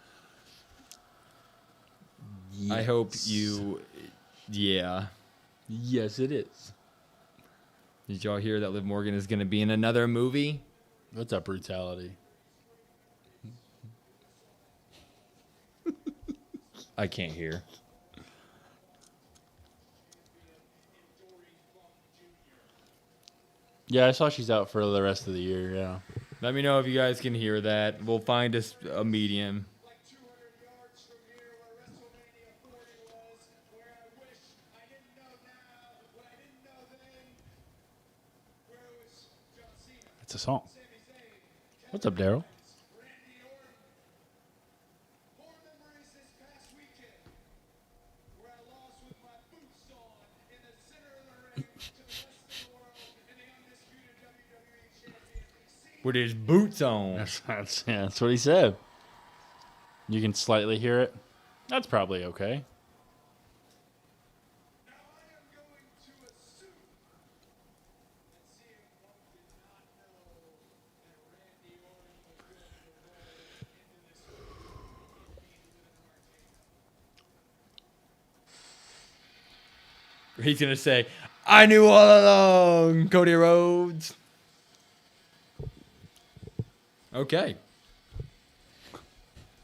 I hope you. Yeah. Yes, it is. Did y'all hear that Liv Morgan is going to be in another movie? What's that brutality? I can't hear. Yeah, I saw she's out for the rest of the year, yeah. Let me know if you guys can hear that. We'll find us a medium. It's a song. What's up, Daryl? With his boots on. That's what he said. You can slightly hear it. That's probably okay. He's going to say, "I knew all along, Cody Rhodes." Okay.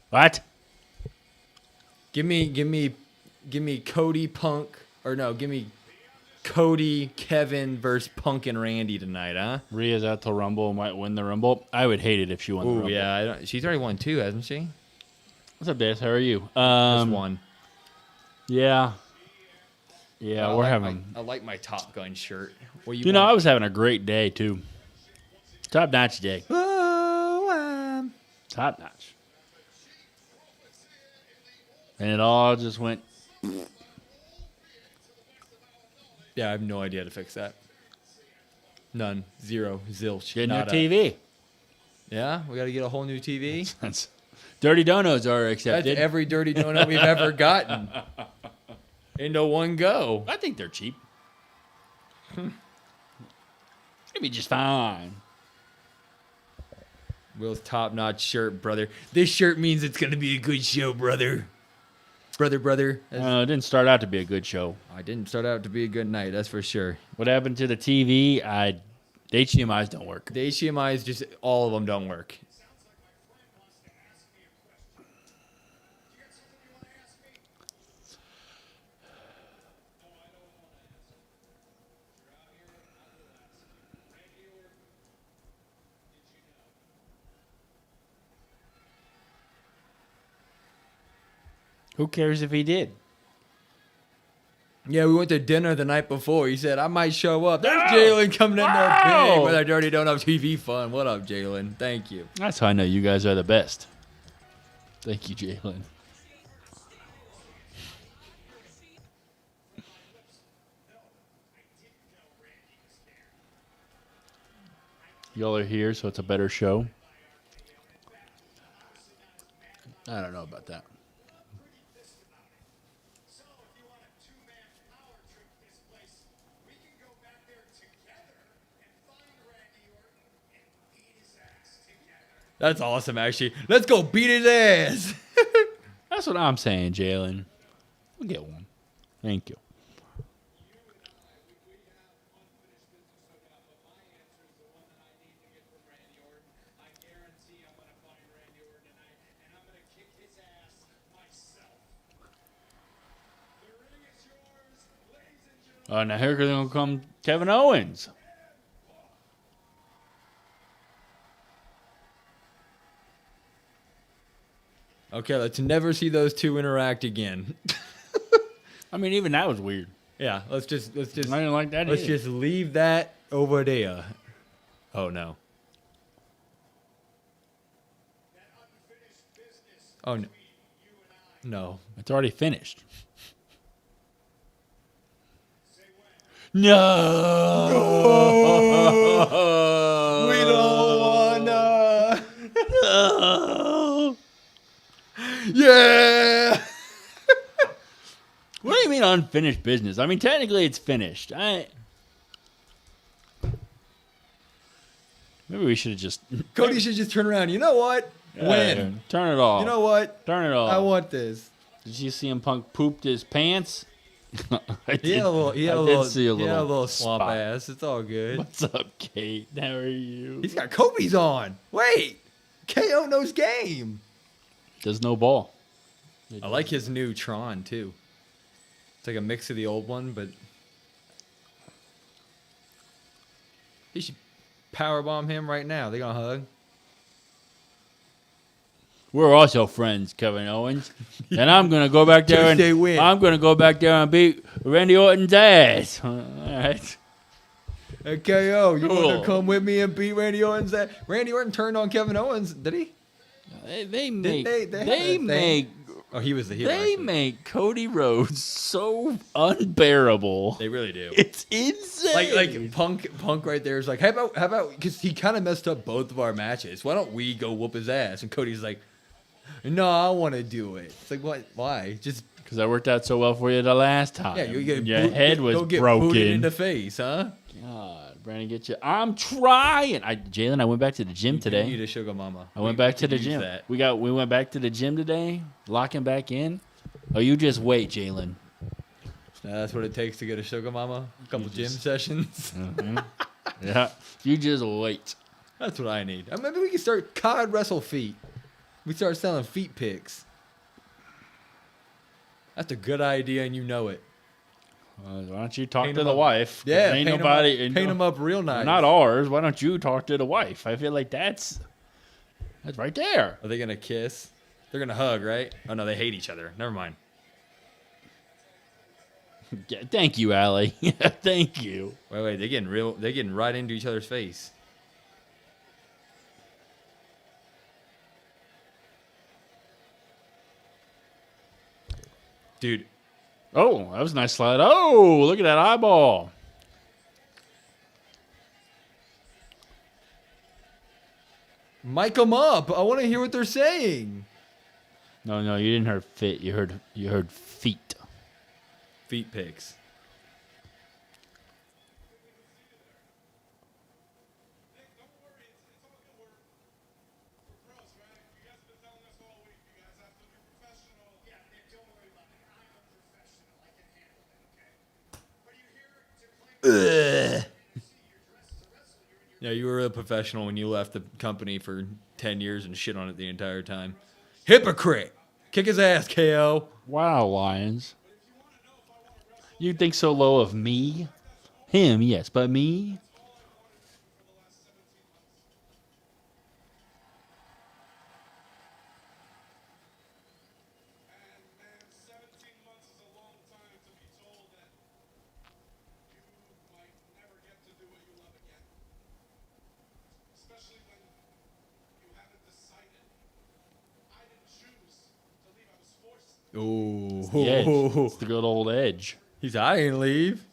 What? Give me Cody Punk, or no, give me Cody, Kevin versus Punk and Randy tonight, huh? Rhea's out till Rumble and might win the Rumble. I would hate it if she won the Oh Rumble. yeah, she's already won 2, hasn't she? What's up, Daz? How are you? Just 1. Yeah. Yeah, we're having... I like my Top Gun shirt. What You know, I was having a great day, too. Top-notch day. Oh, Top-notch. And it all just went... yeah, I have no idea how to fix that. None. 0. Zilch. Get a new Nada. TV. Yeah, we got to get a whole new TV. That's, dirty donuts are That's accepted. every dirty donut we've ever gotten. Into one go. I think they're cheap. It'll be just fine. Will's top-notch shirt, brother. This shirt means it's going to be a good show, brother. Brother. It didn't start out to be a good show. I didn't start out to be a good night, that's for sure. What happened to the TV? The HDMIs don't work. The HDMIs, just all of them don't work. Who cares if he did? Yeah, we went to dinner the night before. He said, I might show up. There's Jalen coming in there big with our Dirty Donut TV fun. What up, Jalen? Thank you. That's how I know you guys are the best. Thank you, Jalen. Y'all are here, so it's a better show. I don't know about that. That's awesome, actually. Let's go beat his ass. That's what I'm saying, Jalen. We'll get one. Thank you. Now here gonna come Kevin Owens. Okay, let's never see those two interact again. I mean, even that was weird. Yeah, let's just I didn't like that let's either. just leave that over there. Oh no. Oh no. No. It's already finished. No. We don't wanna. No. Yeah. What do you mean unfinished business? I mean, technically it's finished. Maybe we should have just Cody should just turn around. You know what? Win. Turn it off. You know what? Turn it off. I want this. Did you see him Punk pooped his pants? He had a little swamp spot. ass. It's all good. What's up, Kate? How are you? He's got Kobe's on. Wait. KO knows game. There's no ball. I like his new Tron too. It's like a mix of the old one, but he should powerbomb him right now. They gonna hug. We're also friends, Kevin Owens, and I'm gonna go back there Tuesday win. I'm gonna go back there and beat Randy Orton's ass. All right. Hey KO, you want Cool. to come with me and beat Randy Orton's ass? Randy Orton turned on Kevin Owens, did he? They make they had a they thing? make Oh, he was the hero. they actually. make Cody Rhodes so unbearable. They really do. It's insane. Like Punk right there is like, how about because he kind of messed up both of our matches. Why don't we go whoop his ass? And Cody's like, no, I want to do it. It's like, what? Why? Just because I worked out so well for you the last time. yeah, you get your head was go get booted in broken. the face, huh? God, Brandon, get you. I'm trying. Jalen, I went back to the gym today. You need a sugar mama. I went back to the could gym. use that. We went back to the gym today, locking back in. Oh, you just wait, Jalen. That's what it takes to get a sugar mama. A couple gym sessions. Yeah, you just wait. That's what I need. Maybe we can start COD wrestle feet. We start selling feet pics. That's a good idea, and you know it. Why don't you talk Paint to 'em the up. wife? 'Cause Yeah, ain't paint nobody. paint them up real nice. Not ours. Why don't you talk to the wife? I feel like that's right there. Are they gonna kiss? They're gonna hug, right? Oh no, they hate each other. Never mind. Yeah, thank you, Allie. Thank you. Wait, they're getting real. They're getting right into each other's face. Dude, Oh, that was a nice slide. Oh, look at that eyeball. mic them up. I want to hear what they're saying. No, you didn't hear fit. You heard feet. Feet pics. Yeah, you were a professional when you left the company for 10 years and shit on it the entire time. Hypocrite! Kick his ass, KO. Wow, Lions. You think so low of me? Him, yes, but me? Ooh. The edge. It's the good old edge. He's I ain't leave.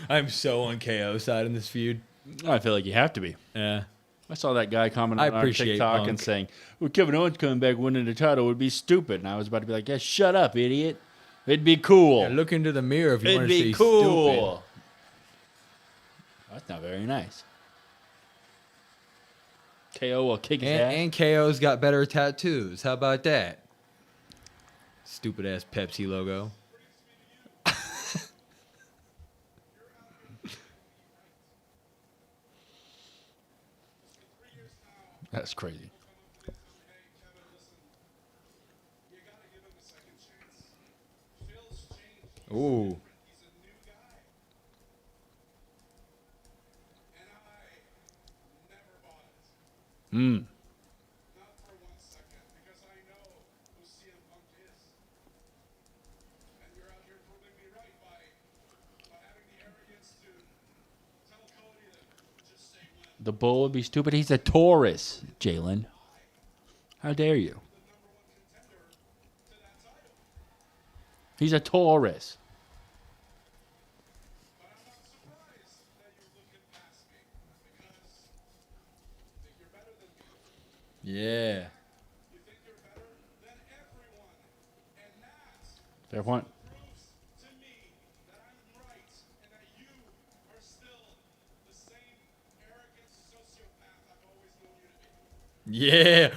I'm so on KO side in this feud. I feel like you have to be. Yeah. I saw that guy commenting I on appreciate TikTok and Punk. saying, well, Kevin Owens coming back winning the title would be stupid. And I was about to be like, yeah, shut up, idiot. It'd be cool. Yeah, look into the mirror if you It'd want to see be cool. stupid. that's not very nice. KO will kick his ass. And KO's got better tattoos. How about that? Stupid ass Pepsi logo. That's crazy. Ooh. Hmm. The bull would be stupid. He's a Taurus, Jalen. How dare you? He's a Taurus. Yeah. Fair point. Yeah.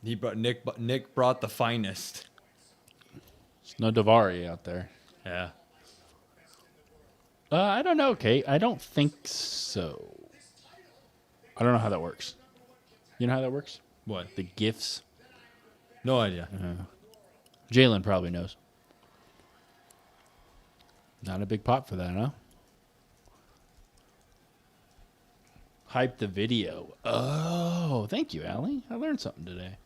He brought Nick brought the finest. There's no Davari out there. Yeah. I don't know, Kate. I don't think so. I don't know how that works. You know how that works? What? The gifts. No idea. Jalen probably knows. Not a big pop for that, huh? Hype the video. Oh, thank you, Allie. I learned something today.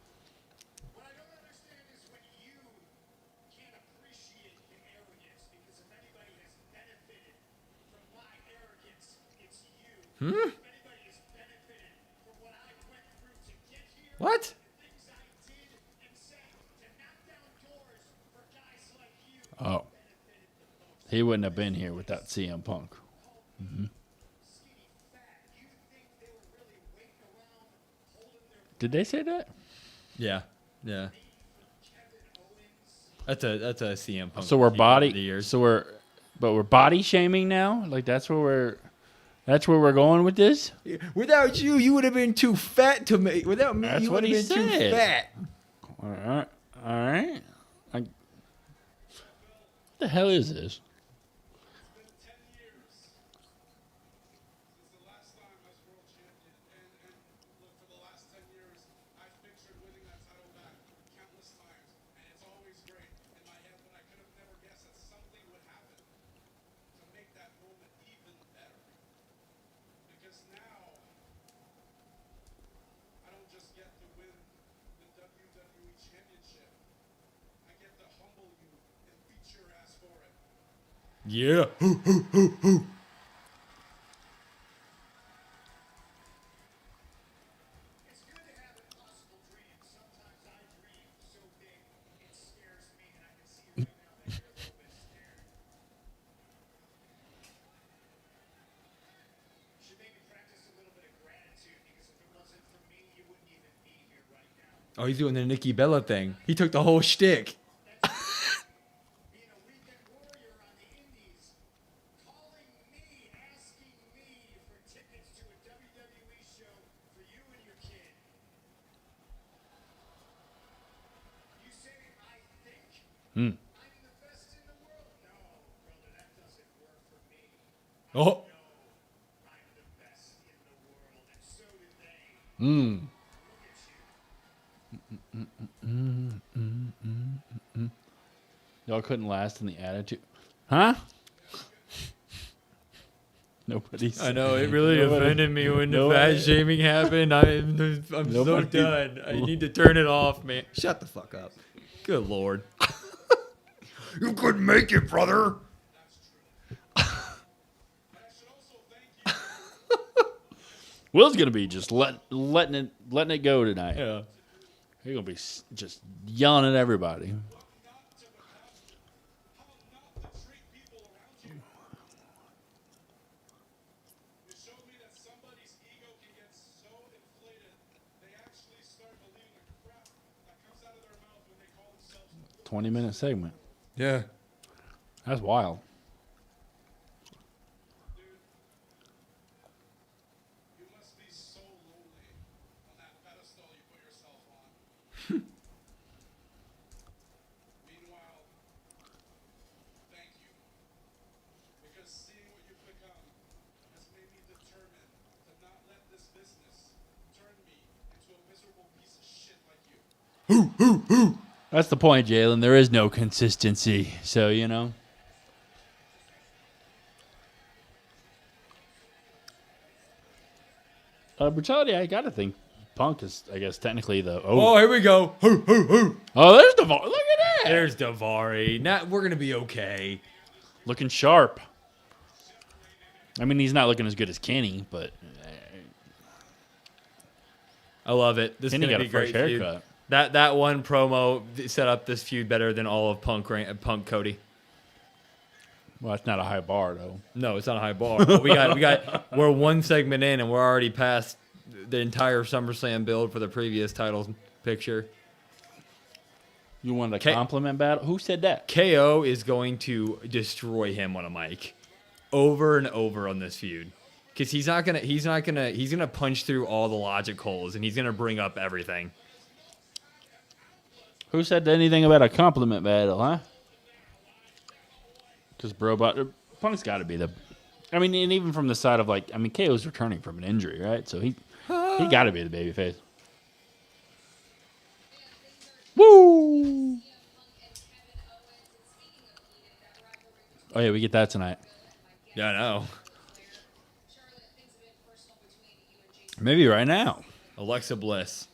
What? Oh. He wouldn't have been here without CM Punk. Did they say that? Yeah. Yeah. That's a CM Punk. So we're body. Years. So we're body shaming now. Like that's where we're going with this. Without you, you would have been too fat to make. Without me, That's you what would have he been too said. fat. All right. What the hell is this? Yeah. Oh, he's doing the Nikki Bella thing. He took the whole shtick. Oh. Y'all couldn't last in the attitude, huh? Nobody. I know it really offended me when the fat shaming happened. I'm so done. I need to turn it off, man. Shut the fuck up. Good lord. You couldn't make it, brother. Will's gonna be just letting it go tonight. Yeah. He's gonna be just yelling at everybody. Showed me that somebody's ego can get so inflated they actually start believing the crap that comes out of their mouth when they call themselves 20-minute segment. Yeah. That's wild. you must be so lonely on that pedestal you put yourself on. Meanwhile, thank you. Because seeing what you've become has made me determined to not let this business turn me into a miserable piece of shit like you. That's the point, Jalen. There is no consistency. So, you know. Brutality, I got to think Punk is, I guess, technically the... Oh, here we go. Oh, there's the... Look at that. There's Davari. Now we're gonna be okay. Looking sharp. I mean, he's not looking as good as Kenny, but... I love it. This is Kenny gonna got be a fresh great feud. haircut. That one promo set up this feud better than all of Punk Cody. Well, that's not a high bar, though. No, it's not a high bar. But we're one segment in and we're already past the entire SummerSlam build for the previous titles picture. You wanted a compliment battle? Who said that? KO is going to destroy him on a mic over and over on this feud. Because he's gonna punch through all the logic holes and he's gonna bring up everything. Who said anything about a compliment battle, huh? Because Punk's got to be the... I mean, and even from the side of, like... I mean, KO's returning from an injury, right? So he got to be the babyface. Woo! Oh, yeah, we get that tonight. Yeah, I know. Maybe right now. Alexa Bliss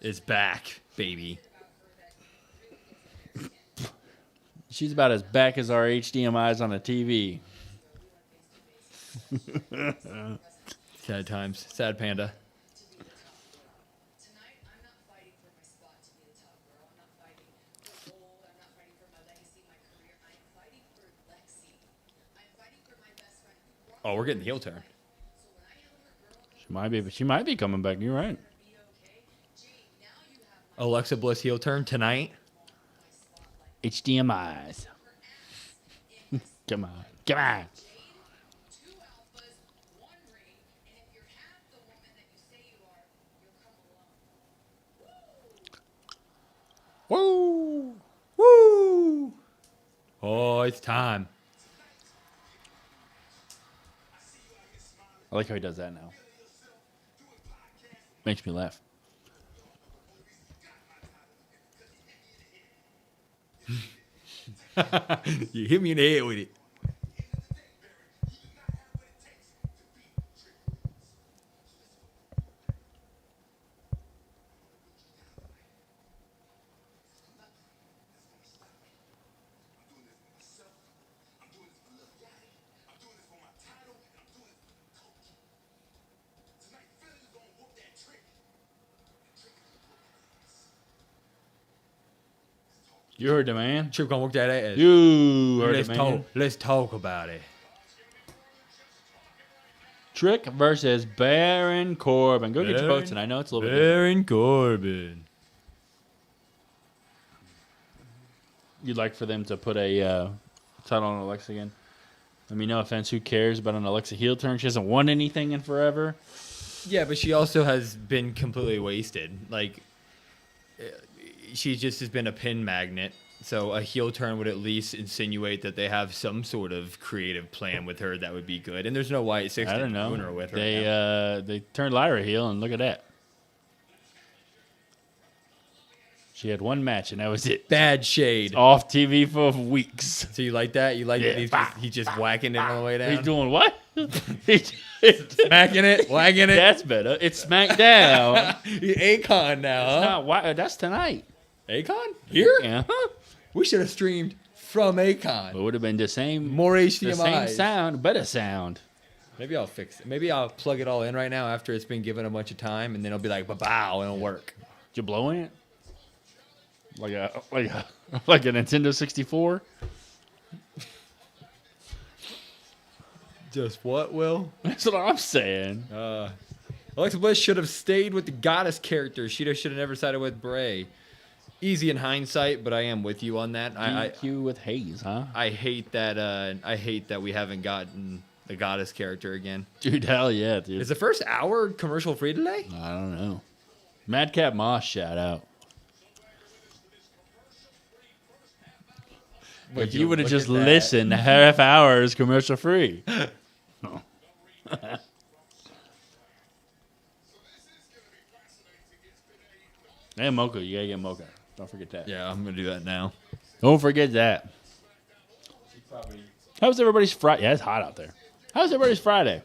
is back, baby. She's about as back as our HDMIs on the TV. Sad times. Sad panda. Tonight, I'm not fighting for my spot to be the top girl. I'm not fighting for gold. I'm not fighting for my legacy, my career. I'm fighting for Lexi. I'm fighting for my best friend. Oh, we're getting the heel turn. So when I held her girl, She might be coming back. You're right. be okay. Jane, now you have Alexa Bliss heel turn tonight. HDMIs. Come on. Come on. two alphas, one ring, and if you're half the woman that you say you are, you'll come alone. Woo! Woo! Oh, it's time. I like how he does that now. Makes me laugh. You hit me in the head with it. You heard the man. Trip gonna work that ass. You heard the man. Let's talk about it. Trick versus Baron Corbin. Go get your votes, and I know it's a little bit different. Baron Corbin. You'd like for them to put a title on Alexa again? I mean, no offense, who cares about an Alexa heel turn? She hasn't won anything in forever. Yeah, but she also has been completely wasted. Like, she just has been a pin magnet. So a heel turn would at least insinuate that they have some sort of creative plan with her that would be good. And there's no Wyatt 60 I don't know. ruin her with her. They turned Lyra heel, and look at that. She had one match, and that was it. Bad shade. Off TV for weeks. So you like that? You like Yeah. that he's just whacking it on the way down? He's doing what? Smacking it, whacking it. That's better. It's SmackDown. Akon now, huh? Not why, that's tonight. Akon? Here? Yeah. We should have streamed from Akon. It would have been the same. More The HDMI. same sound, better sound. Maybe I'll fix it. Maybe I'll plug it all in right now after it's been given a bunch of time, and then it'll be like, "Bow," and it'll work. Did you blowing it? Like a Nintendo 64? Just what, Will? That's what I'm saying. Alexa Bliss should have stayed with the Goddess character. She should have never sided with Bray. Easy in hindsight, but I am with you on that. DQ with Hayes, huh? I hate that. I hate that we haven't gotten the Goddess character again. Dude, hell yeah, dude. Is the first hour commercial free today? I don't know. Madcap Moss shout out. If you would have just listened, half hour is commercial free. And Mocha, you gotta get Mocha. Don't forget that. Yeah, I'm gonna do that now. Don't forget that. How's everybody's Friday? Yeah, it's hot out there. How's everybody's Friday?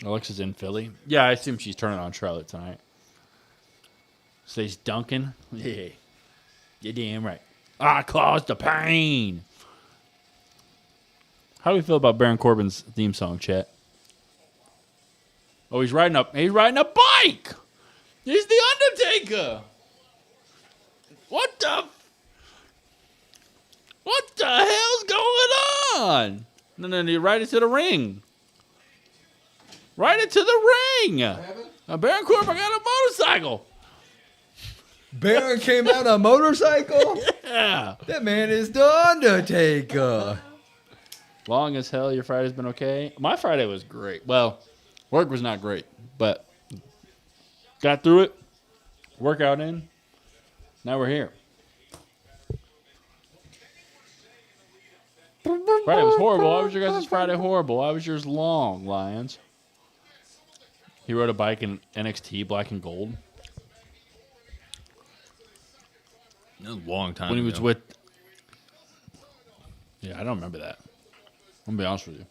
Alexa's in Philly. Yeah, I assume she's turning on Charlotte tonight. Stays Duncan. Yeah. You're damn right. I caused the pain. How do we feel about Baron Corbin's theme song, chat? Oh, he's riding a bike. He's the Undertaker. What the hell's going on? No, you ride it to the ring. Ride it to the ring. Baron Corbin got a motorcycle. Baron came out on a motorcycle? Yeah. That man is the Undertaker. Long as hell, your Friday's been okay. My Friday was great. Well, work was not great, but got through it. Workout in. Now we're here. Friday was horrible. Why was your guys' Friday horrible? Why was yours long, Lions? He rode a bike in NXT black and gold. That was a long time When he was ago. with... Yeah, I don't remember that. I'm going to be honest with you.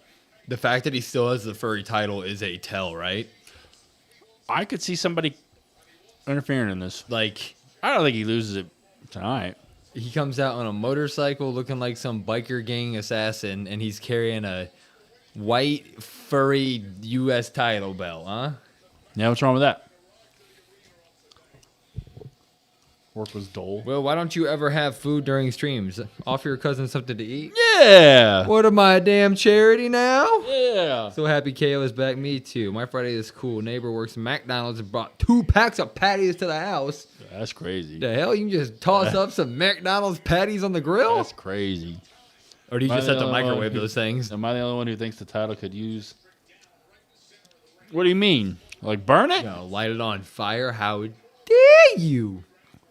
The fact that he still has the furry title is a tell, right? I could see somebody interfering in this. Like, I don't think he loses it tonight. he comes out on a motorcycle looking like some biker gang assassin, and he's carrying a white, furry U.S. title belt, huh? Yeah, what's wrong with that? Work was dull. Well, why don't you ever have food during streams? Offer your cousin something to eat? Yeah. What am I, a damn charity now? Yeah. So happy KO is back. Me too. My Friday is cool. Neighbor works at McDonald's and brought 2 packs of patties to the house. That's crazy. The hell? You can just toss up some McDonald's patties on the grill? That's crazy. Or do you Am I just the have to only one microwave who- those things? Am I the only one who thinks the title could use... What do you mean? Like burn it? No, light it on fire. How dare you?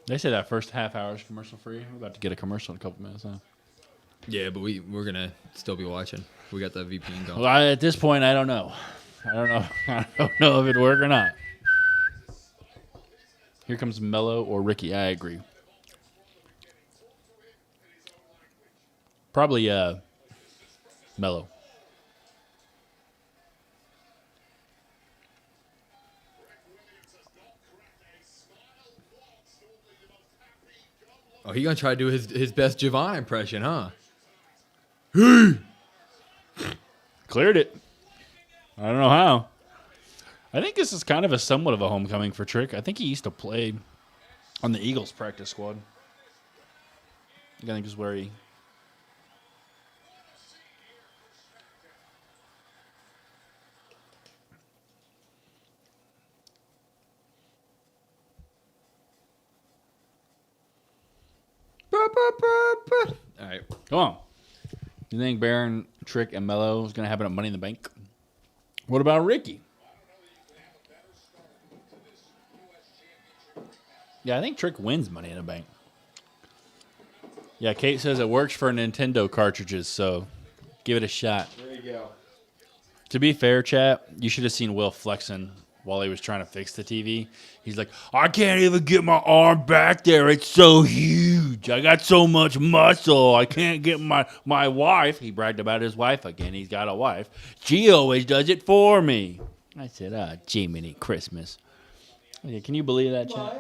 They say that first half hour is commercial free. We're about to get a commercial in a couple minutes, huh? Yeah, but we're going to still be watching. We got the VPN going. Well, at this point, I don't know. I don't know if it'd work or not. Here comes Mello or Ricky. I agree. Probably Mello. Oh, he going to try to do his best Javon impression, huh? Cleared it. I don't know how. I think this is kind of a somewhat of a homecoming for Trick. I think he used to play on the Eagles practice squad. I think is where he... All right. Come on. You think Baron, Trick, and Mello is going to have enough Money in the Bank? What about Ricky? Yeah, I think Trick wins Money in the Bank. Yeah, Kate says it works for Nintendo cartridges, so give it a shot. There you go. To be fair, chat, you should have seen Will flexing while he was trying to fix the TV. He's like, I can't even get my arm back there. It's so huge. I got so much muscle. I can't get my wife. He bragged about his wife again. He's got a wife. She always does it for me. I said, Jiminy Christmas. Yeah, can you believe that, chat?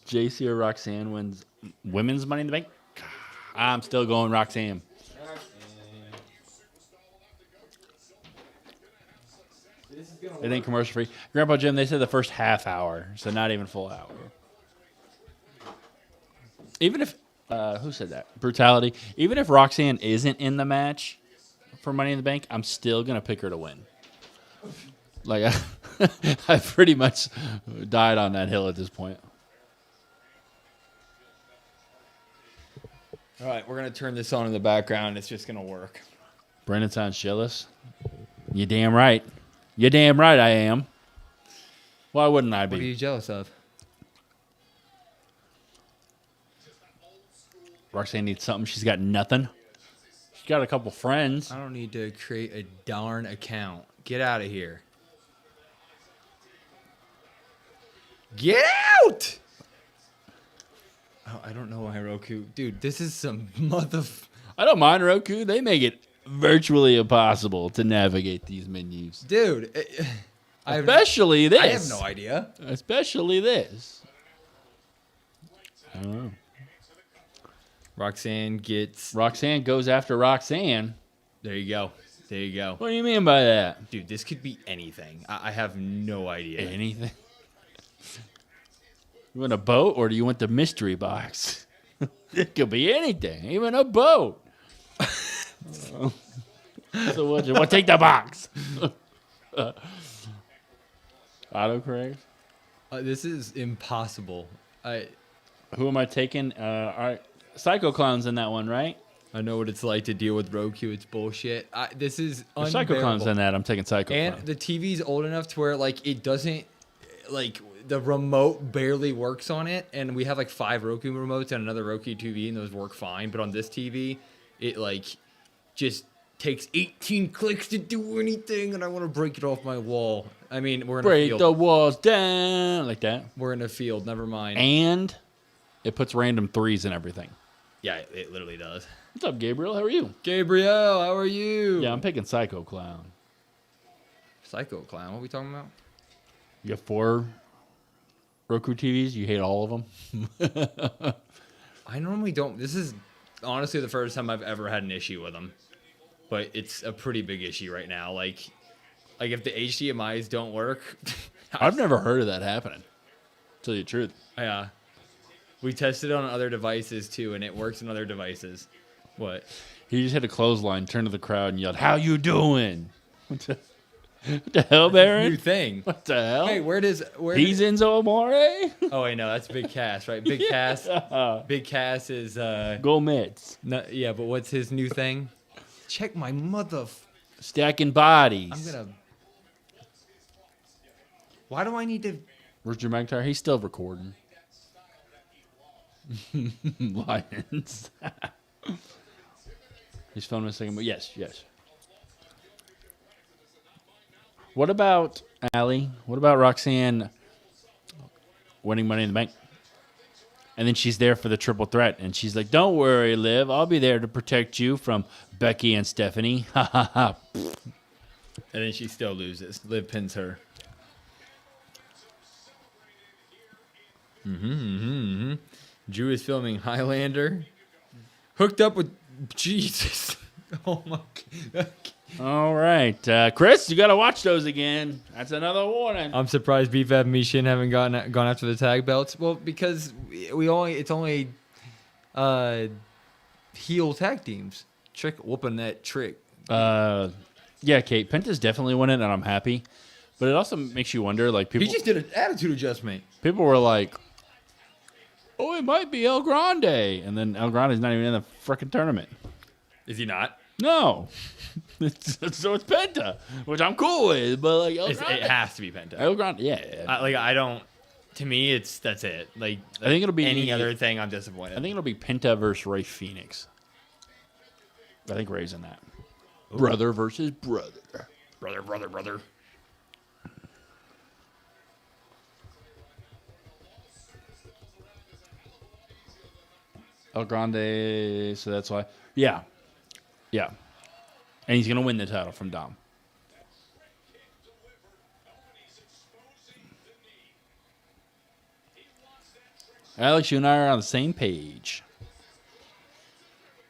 JC or Roxanne wins women's Money in the Bank? I'm still going Roxanne. It ain't commercial free. Grandpa Jim, they said the first half hour, so not even full hour. Even if, who said that? Brutality. Even if Roxanne isn't in the match for Money in the Bank, I'm still going to pick her to win. Like, I pretty much died on that hill at this point. All right, we're going to turn this on in the background. It's just going to work. Brendan sounds jealous. You damn right. You damn right I am. Why wouldn't I What are be? you jealous of? Roxanne needs something. She's got nothing. She's got a couple friends. I don't need to create a darn account. Get out of here. Get out! Oh, I don't know why Roku. Dude, this is some I don't mind Roku. They make it virtually impossible to navigate these menus. Dude, Especially this. I have no idea. Especially this. I don't know. Roxanne goes after Roxanne. There you go. There you go. What do you mean by that? Dude, this could be anything. I have no idea. Anything? You want a boat or do you want the mystery box? It could be anything, even a boat. So what? You want to take the box? Autocorrect. This is impossible. Who am I taking? All right, Psycho Clown's in that one, right? I know what it's like to deal with Roku. It's bullshit. This is If Psycho Clown's in that, I'm taking Psycho And Clown. the TV's old enough to where like it doesn't like the remote barely works on it, and we have like 5 Roku remotes and another Roku TV, and those work fine. But on this TV, it like just takes 18 clicks to do anything, and I want to break it off my wall. I mean, we're in a Break field. the walls down like that. We're in a field. Never mind. And it puts random threes and everything. Yeah, it literally does. What's up, Gabriel? How are you? Gabriel, how are you? Yeah, I'm picking Psycho Clown. Psycho Clown. What are we talking about? You have 4 Roku TVs. You hate all of them. I normally don't. This is honestly the first time I've ever had an issue with them, but it's a pretty big issue right now. Like if the HDMI's don't work, I've never heard of that happening. To tell you the truth. yeah, we tested it on other devices too, and it works on other devices. What? He just hit a clothesline, turned to the crowd, and yelled, "How you doing?" What the hell, Baron? New thing. What the hell? Hey, He's Enzo Amore? Oh wait, no, that's Big Cass, right? Big Cass. Big Cass is Gomez. no, yeah, but what's his new thing? Check my mother. Stacking bodies. I'm gonna. Why do I need to? Where's Drew McIntyre? He's still recording. Lions. He's filming a second, but yes. What about Allie? What about Roxanne winning Money in the Bank? And then she's there for the triple threat, and she's like, "Don't worry, Liv. I'll be there to protect you from Becky and Stephanie." Ha ha ha. And then she still loses. Liv pins her. Drew is filming Highlander. Hooked up with Jesus. Oh my God. All right, Chris, you got to watch those again. That's another warning. I'm surprised BFAB and Mishin haven't gone after the tag belts. Well, because it's only heel tag teams. Trick whooping that trick. Yeah, Kate, Penta's definitely winning, and I'm happy. But it also makes you wonder, like people. He just did an attitude adjustment. People were like, "Oh, it might be El Grande," and then El Grande's not even in the freaking tournament. Is he not? No, so it's Penta, which I'm cool with. But like El It Grande, has to be Penta. El Grande, yeah. I don't. To me, that's it. Like I think it'll be any other thing. I'm disappointed. I think it'll be Penta versus Ray Phoenix. I think Ray's in that. Ooh. Brother versus brother. Brother. El Grande, so that's why. Yeah. And he's going to win the title from Dom. Alex, you and I are on the same page.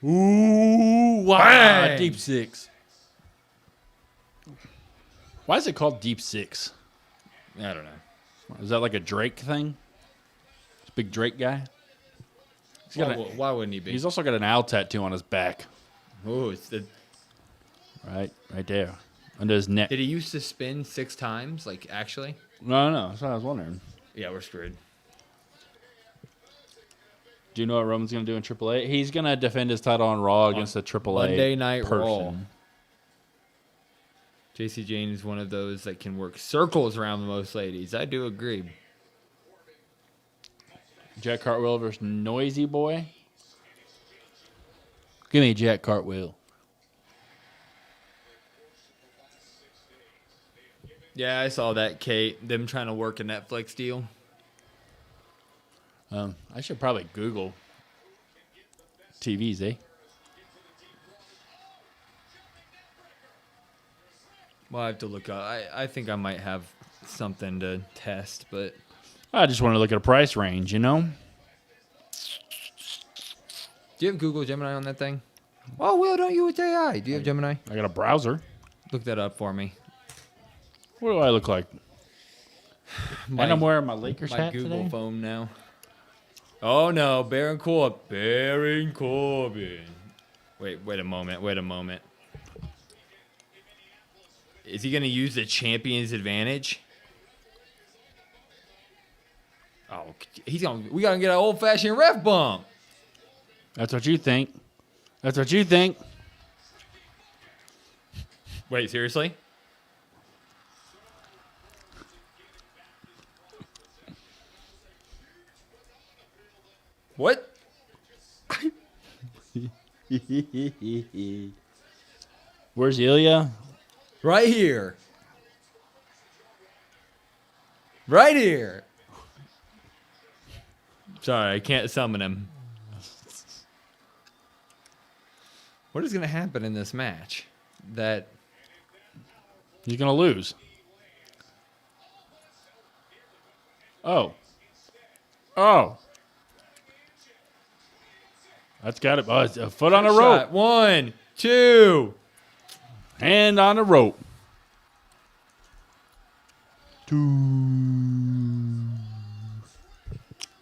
Ooh, wow. Bang. Deep six. Why is it called Deep Six? I don't know. Is that like a Drake thing? This big Drake guy? Why wouldn't he be? He's also got an owl tattoo on his back. Oh, it's the. Right there. Under his neck. Did he used to spin 6 times? Like, actually? No. That's what I was wondering. Yeah, we're screwed. Do you know what Roman's going to do in AAA? He's going to defend his title on Raw against the AAA Monday Night person. Raw. JC Jane is one of those that can work circles around most ladies. I do agree. Jack Cartwheel versus Noisy Boy. Give me Jack Cartwheel. Yeah, I saw that, Kate. Them trying to work a Netflix deal. I should probably Google TVs, eh? Well, I have to look up. I think I might have something to test, but I just want to look at a price range, you know? do you have Google Gemini on that thing? Oh, well, don't use AI. Do you have Gemini? I got a browser. Look that up for me. What do I look like? And I'm wearing my Lakers my hat Google today. phone now. Oh no, Baron Corbin. Baron Corbin. Wait a moment. Is he gonna use the champion's advantage? Oh, we gotta get an old-fashioned ref bump. That's what you think. That's what you think. Wait, seriously? What? Where's Ilya? Right here. Right here. Sorry, I can't summon him. What is going to happen in this match? That He's going to lose. Oh. That's got it. Oh, it's a foot on a rope. shot. 1, 2. Hand on the rope. 2.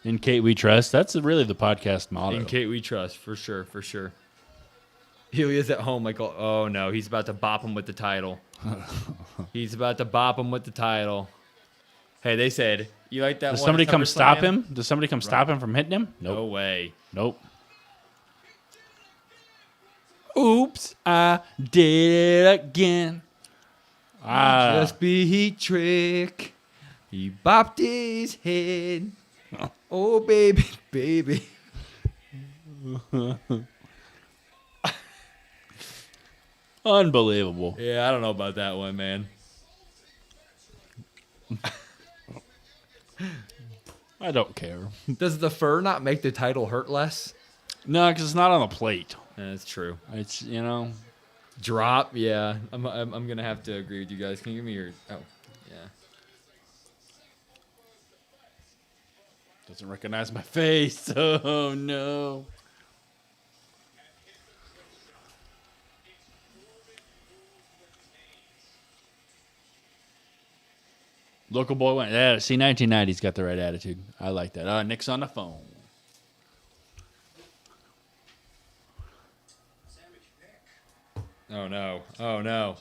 In Kate we trust. That's really the podcast motto. In Kate we trust, for sure, for sure. Ilya's at home like, oh no, he's about to bop him with the title. He's about to bop him with the title. Hey, they said, you like that Does one? somebody at come stop SummerSlam? him? Does somebody come stop him from hitting him? No Nope. way. Nope. Oops, I did it again. Just be heat trick. He bopped his head. Oh, baby, baby. Unbelievable. Yeah, I don't know about that one, man. I don't care. Does the fur not make the title hurt less? No, because it's not on the plate. That's true. It's, you know. Drop, yeah. I'm gonna have to agree with you guys. Can you give me your? Oh, yeah. Doesn't recognize my face. Oh, no. Local boy went. Yeah, see, 1990's got the right attitude. I like that. Nick's on the phone. Oh no. Oh no.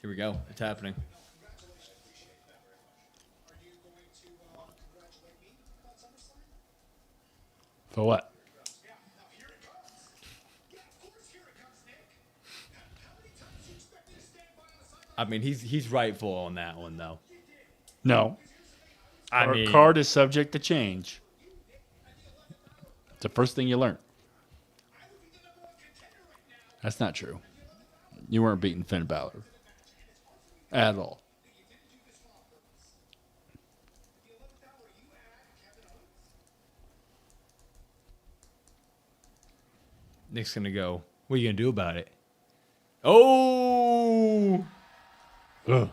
Here we go. It's happening. For what? I mean, he's rightful on that one though. No. I Our mean, card is subject to change. It's the first thing you learn. That's not true. You weren't beating Finn Balor. At all. Nick's gonna go. What are you gonna do about it? Oh. Ugh.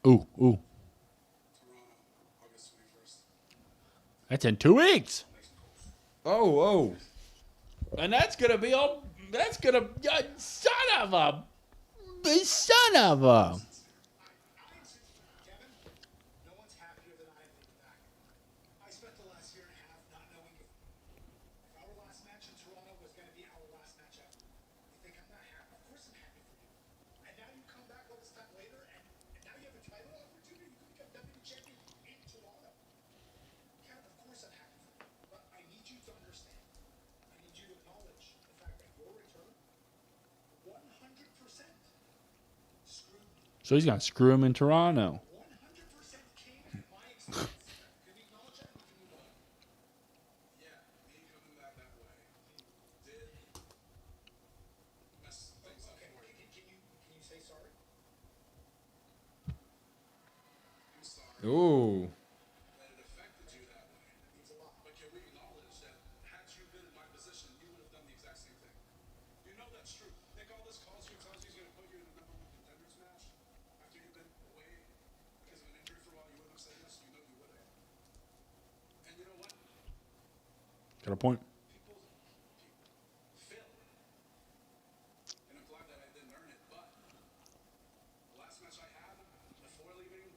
Ooh. Toronto, August 21st. That's in 2 weeks. Oh. And that's gonna be all. That's gonna son of a. Kevin, no one's happier than I am to be back. I spent the last year and a half not knowing if our last match in Toronto was going to be our last match ever. You think I'm not happy? Of course I'm happy for you. And now you come back all this time later, and now you have a title opportunity. You could become WWE champion in Toronto. Kevin, of course I'm happy for you. But I need you to understand. I need you to acknowledge the fact that your return, 100% screwed me. So he's gonna screw him in Toronto. 100% came at my expense. Can we acknowledge that? We can move on. Yeah, me coming back that way did mess things up for you. Can you say sorry? I'm sorry Ooh. that it affected you that way. That means a lot. But can we acknowledge that had you been in my position, you would have done the exact same thing? You know that's true. Nick Aldis calls you and tells you he's going to put you in the #1 contenders match after you've been away because of an injury for a while. You would have said yes. You know you would have. And you know what? Got a point. People fail. And I'm glad that I didn't earn it. But the last match I had before leaving,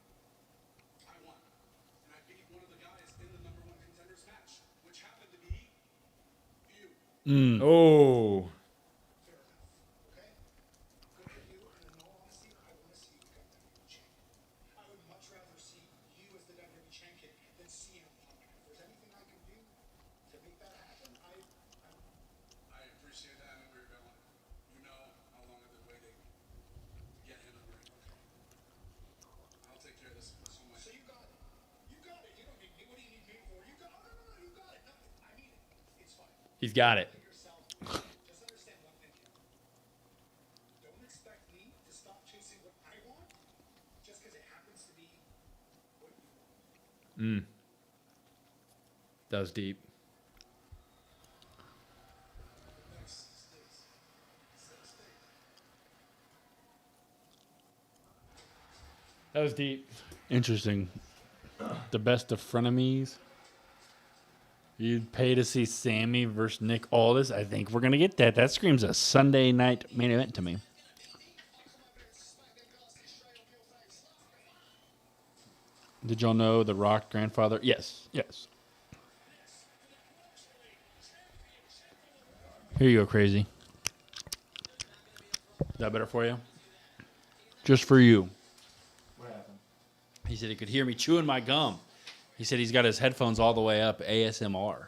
I won. And I beat one of the guys in the #1 contenders match, which happened to be you. Oh. Fair enough. Okay? Good for you. And in all honesty, I want to see you become WWE champion. I would much rather see you as the WWE champion than CM Punk. If there's anything I can do to make that happen, I appreciate that. I know where you're going. You know how long I've been waiting to get in the ring. Okay. I'll take care of this on my. So you got it. You got it. You don't need me. What do you need me for? You got. Oh, no. You got it. No, I mean it. It's fine. He's got it. Yourself. Just understand one thing, Kevin. Don't expect me to stop chasing what I want just because it happens to be what you want. That was deep. Next stays. That was deep. Interesting. The best of frenemies. You'd pay to see Sammy versus Nick Aldis. I think we're gonna get that. That screams a Sunday night main event to me. Did y'all know the Rock grandfather? Yes. Here you go, crazy. Is that better for you? Just for you. What happened? He said he could hear me chewing my gum. He said he's got his headphones all the way up, ASMR.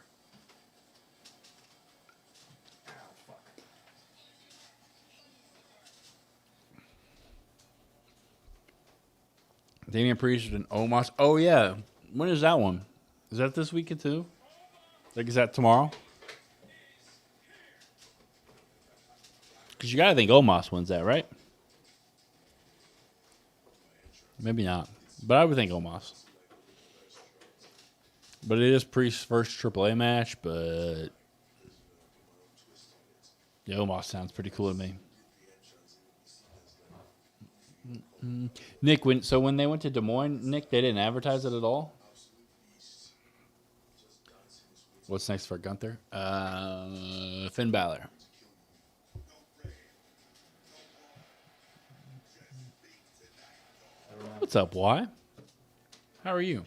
Damian Priest and Omos. Oh, yeah. When is that one? Is that this weekend, too? Like, is that tomorrow? Because you got to think Omos wins that, right? Maybe not. But I would think Omos. But it is Priest's first AAA match, but yeah, Omos sounds pretty cool to me. Nick, when they went to Des Moines, Nick, they didn't advertise it at all? What's next for Gunther? Finn Balor. What's up, Y? How are you?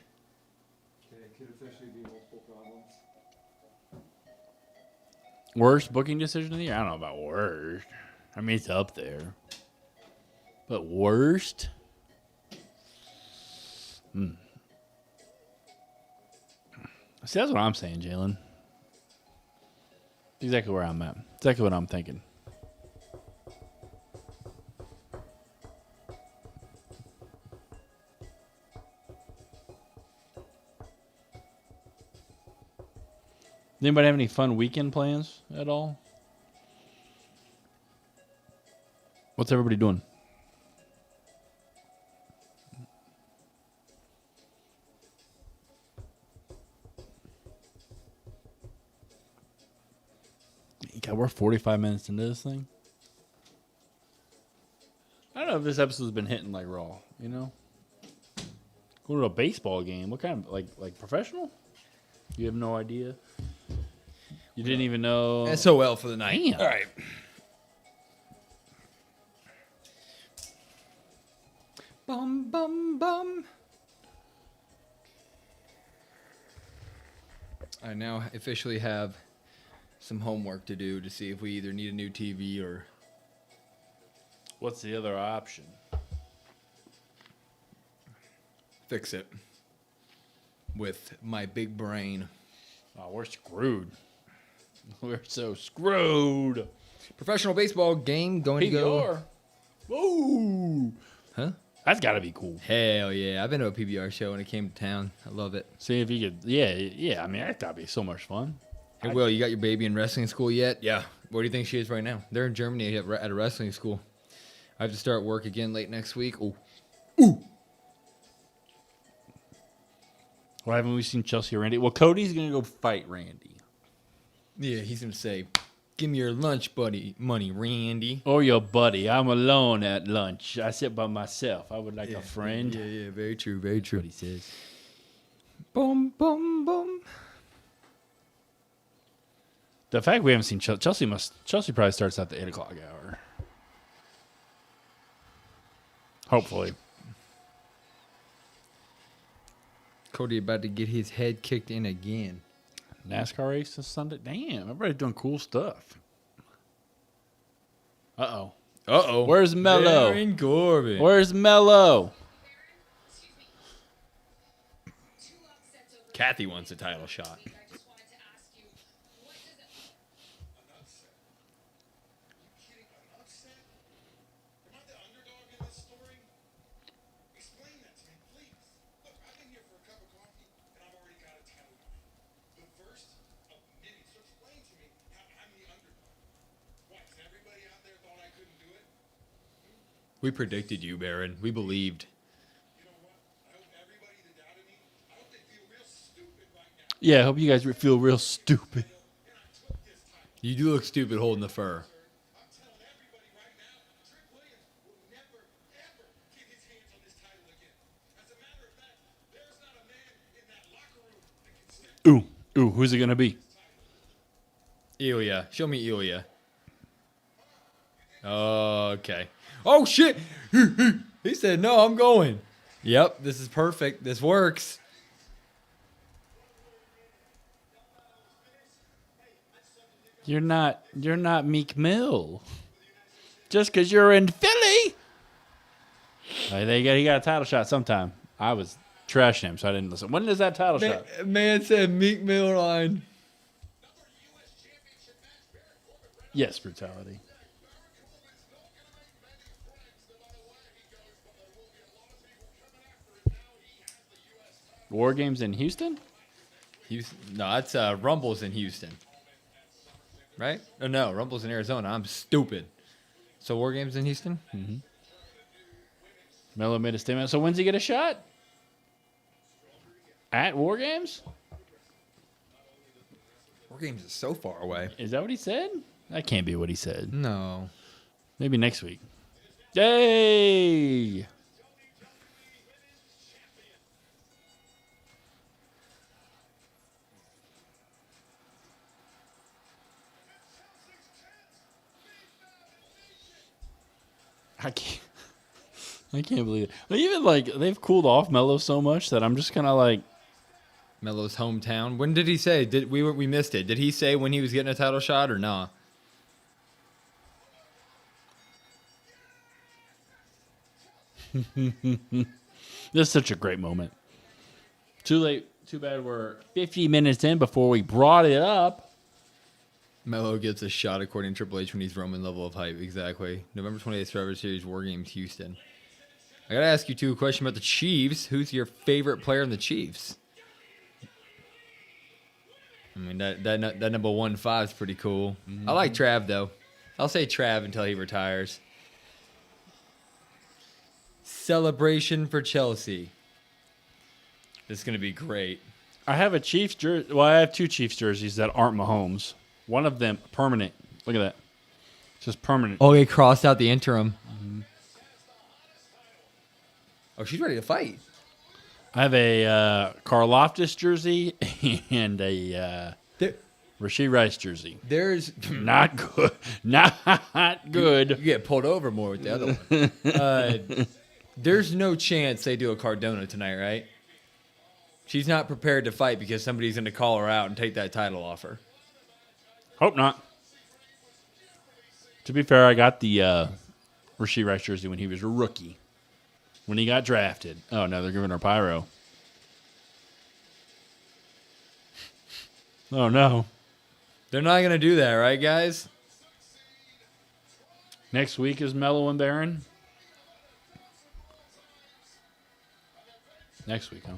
Could officially be multiple problems. Worst booking decision of the year? I don't know about worst. I mean, it's up there. But worst? See, that's what I'm saying, Jalen. Exactly where I'm at. Exactly what I'm thinking. Does anybody have any fun weekend plans at all? What's everybody doing? God, we're 45 minutes into this thing. I don't know if this episode's been hitting like raw, you know? Go to a baseball game. What kind of like professional? You have no idea. You didn't even know. SOL for the night. Damn. All right. Bum, bum, bum. I now officially have some homework to do to see if we either need a new TV or What's the other option? fix it with my big brain. Oh, we're screwed. We're so screwed. Professional baseball game going to go. PBR. Whoa. Huh? That's got to be cool. Hell yeah. I've been to a PBR show when it came to town. I love it. See if you could. Yeah. I mean, that's got to be so much fun. Hey, Will, you got your baby in wrestling school yet? Yeah. Where do you think she is right now? They're in Germany at a wrestling school. I have to start work again late next week. Ooh. Why haven't we seen Chelsea or Randy? Well, Cody's going to go fight Randy. Yeah, he's going to say, give me your lunch money, Randy. Or your buddy. I'm alone at lunch. I sit by myself. I would like a friend. Yeah, very true, very true. That's what he says. Boom, boom, boom. The fact we haven't seen Chelsea probably starts at the 8 o'clock hour. Hopefully. Cody about to get his head kicked in again. NASCAR race this Sunday. Damn, everybody's doing cool stuff. Uh-oh. Uh-oh. Where's Mello? Baron Corbin. Where's Mello? Kathy wants a title shot. An upset? Kidding, an upset? Am I the underdog in this story? Explain that to me, please. Look, I've been here for a cup of coffee, and I've already got a title. The first of many. So explain to me how I'm the underdog. Why? 'Cause everybody out there thought I couldn't do it? We predicted you, Baron. We believed. You know what? I hope everybody that doubted me, I hope they feel real stupid right now. Yeah, I hope you guys feel real stupid. And I took this title. You do look stupid holding the fur. I'm telling everybody right now, Trick Williams will never, ever get his hands on this title again. As a matter of fact, there's not a man in that locker room that can step Ooh, who's it going to be? Ilya. Show me Ilya. Okay. Oh, shit. He said, no, I'm going. Yep, this is perfect. This works. You're not Meek Mill. Just because you're in Philly. He got a title shot sometime. I was trashing him, so I didn't listen. When is that title shot? Man said Meek Mill line. Yes, brutality. War Games in Houston? Houston. No, that's Rumble's in Houston. Right? Oh, no, Rumble's in Arizona. I'm stupid. So War Games in Houston? Mello made a statement. So when's he get a shot? At War Games? War Games is so far away. Is that what he said? That can't be what he said. No. Maybe next week. Yay! I can't believe it. But even like they've cooled off Mello so much that I'm just kind of like, Melo's hometown. When did he say? We missed it? Did he say when he was getting a title shot or nah? this is such a great moment. Too late. Too bad we're 50 minutes in before we brought it up. Melo gets a shot according to Triple H when he's Roman level of hype. Exactly. November 28th, Survivor Series, War Games, Houston. I got to ask you, too, a question about the Chiefs. Who's your favorite player in the Chiefs? I mean, that number 1-5 is pretty cool. I like Trav, though. I'll say Trav until he retires. Celebration for Chelsea. This is going to be great. I have a Chiefs jersey. Well, I have two Chiefs jerseys that aren't Mahomes. One of them permanent. Look at that. It's just permanent. Oh, he crossed out the interim. Oh, she's ready to fight. I have a Karloftis jersey and a Rashee Rice jersey. There's Not good. Not good. You get pulled over more with the other one. There's no chance they do a Cardona tonight, right? She's not prepared to fight because somebody's going to call her out and take that title off her. Hope not. To be fair, I got the Rashee Rice jersey when he was a rookie. When he got drafted. Oh, no, they're giving her pyro. Oh, no. They're not going to do that, right, guys? Next week is Mello and Baron. Next week, huh?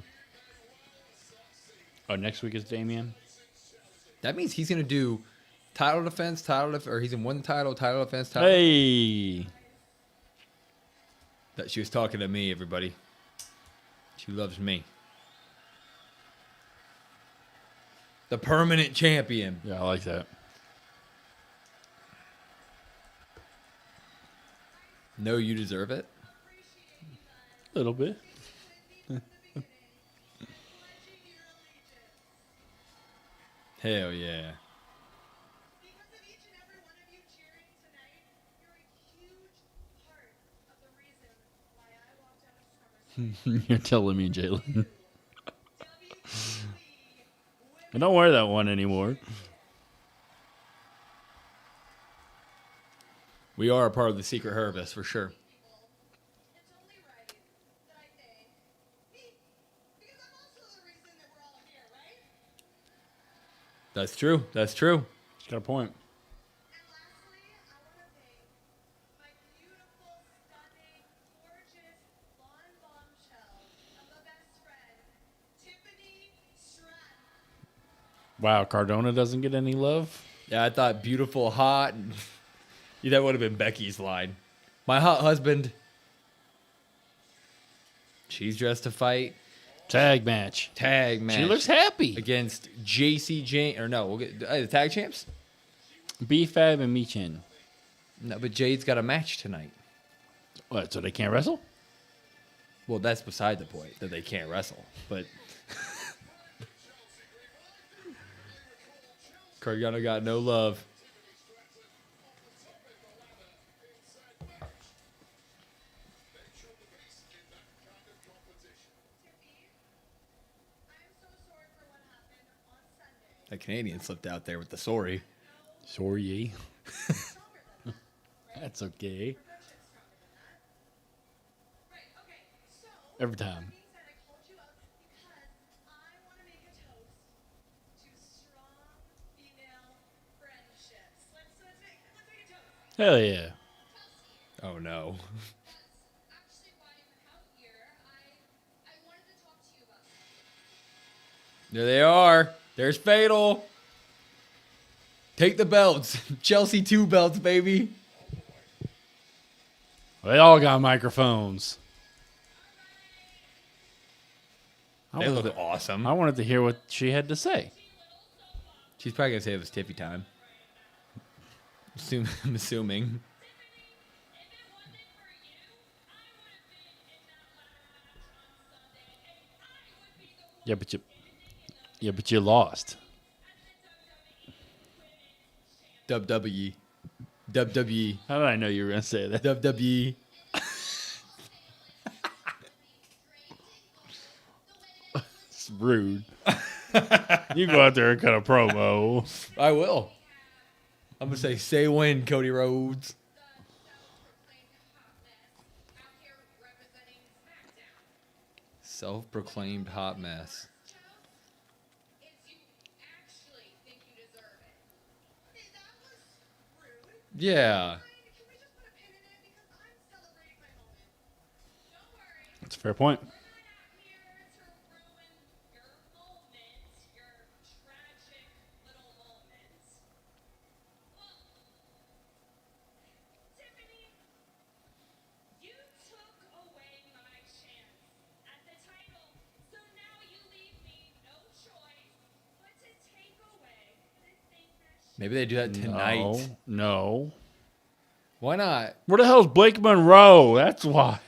Oh, next week is Damian. That means he's going to do title defense, or he's in one title defense, title. Hey. That she was talking to me, everybody. She loves me. The permanent champion. Yeah, I like that. No, you deserve it. A little bit. Hell yeah. Because of each and every one of you cheering tonight, you're a huge part of the reason why I walked out of SummerSlam. You're telling me, Jalen. WWE I don't wear that one anymore. We are a part of the Secret Harvest for sure. It's only right that I thank me, because I'm also the reason that we're all here, right? That's true. That's true. She's got a point. And lastly, I want to thank my beautiful, stunning, gorgeous, blonde bombshell of a best friend, Tiffany Stratton. Wow, Cardona doesn't get any love? Yeah, I thought beautiful, hot. Yeah, that would have been Becky's line. My hot husband. She's dressed to fight. Tag match. Tag match. She looks happy. Against JC Jane. Or no, we'll get the tag champs? B-Fab and Michin. No, but Jade's got a match tonight. What, so they can't wrestle? Well, that's beside the point that they can't wrestle. But Cardona got no love. I'm so sorry for what happened on Sunday. That Canadian slipped out there with the sorry. Sorry. That's okay. Right, okay, so Every time. that means that I called you up because I want to make a toast to strong female friendships. Let's make a toast. Hell yeah. Oh no. That's actually why I'm out here. I wanted to talk to you about something. There they are. There's Fatal. Take the belts. Chelsea 2 belts, baby. They all got microphones. They look awesome. I wanted to hear what she had to say. She's probably going to say it was Tiffy time. I'm assuming. Yeah, but you lost. WWE. WWE. How did I know you were gonna say that? WWE. It's rude. You go out there and cut a promo. I will. I'm going to say when, Cody Rhodes. Self-proclaimed hot mess. If you actually think you deserve it. Okay, that was rude. Yeah. Can we just put a pin in it because I'm celebrating my moment? Don't worry. That's a fair point. We're not here to ruin your moment, your tragic little moment. Well, Tiffany, you took away my chance at the title, so now you leave me no choice but to take away the thing that Maybe they do that tonight. No. Why not? Where the hell's Blake Monroe? That's why.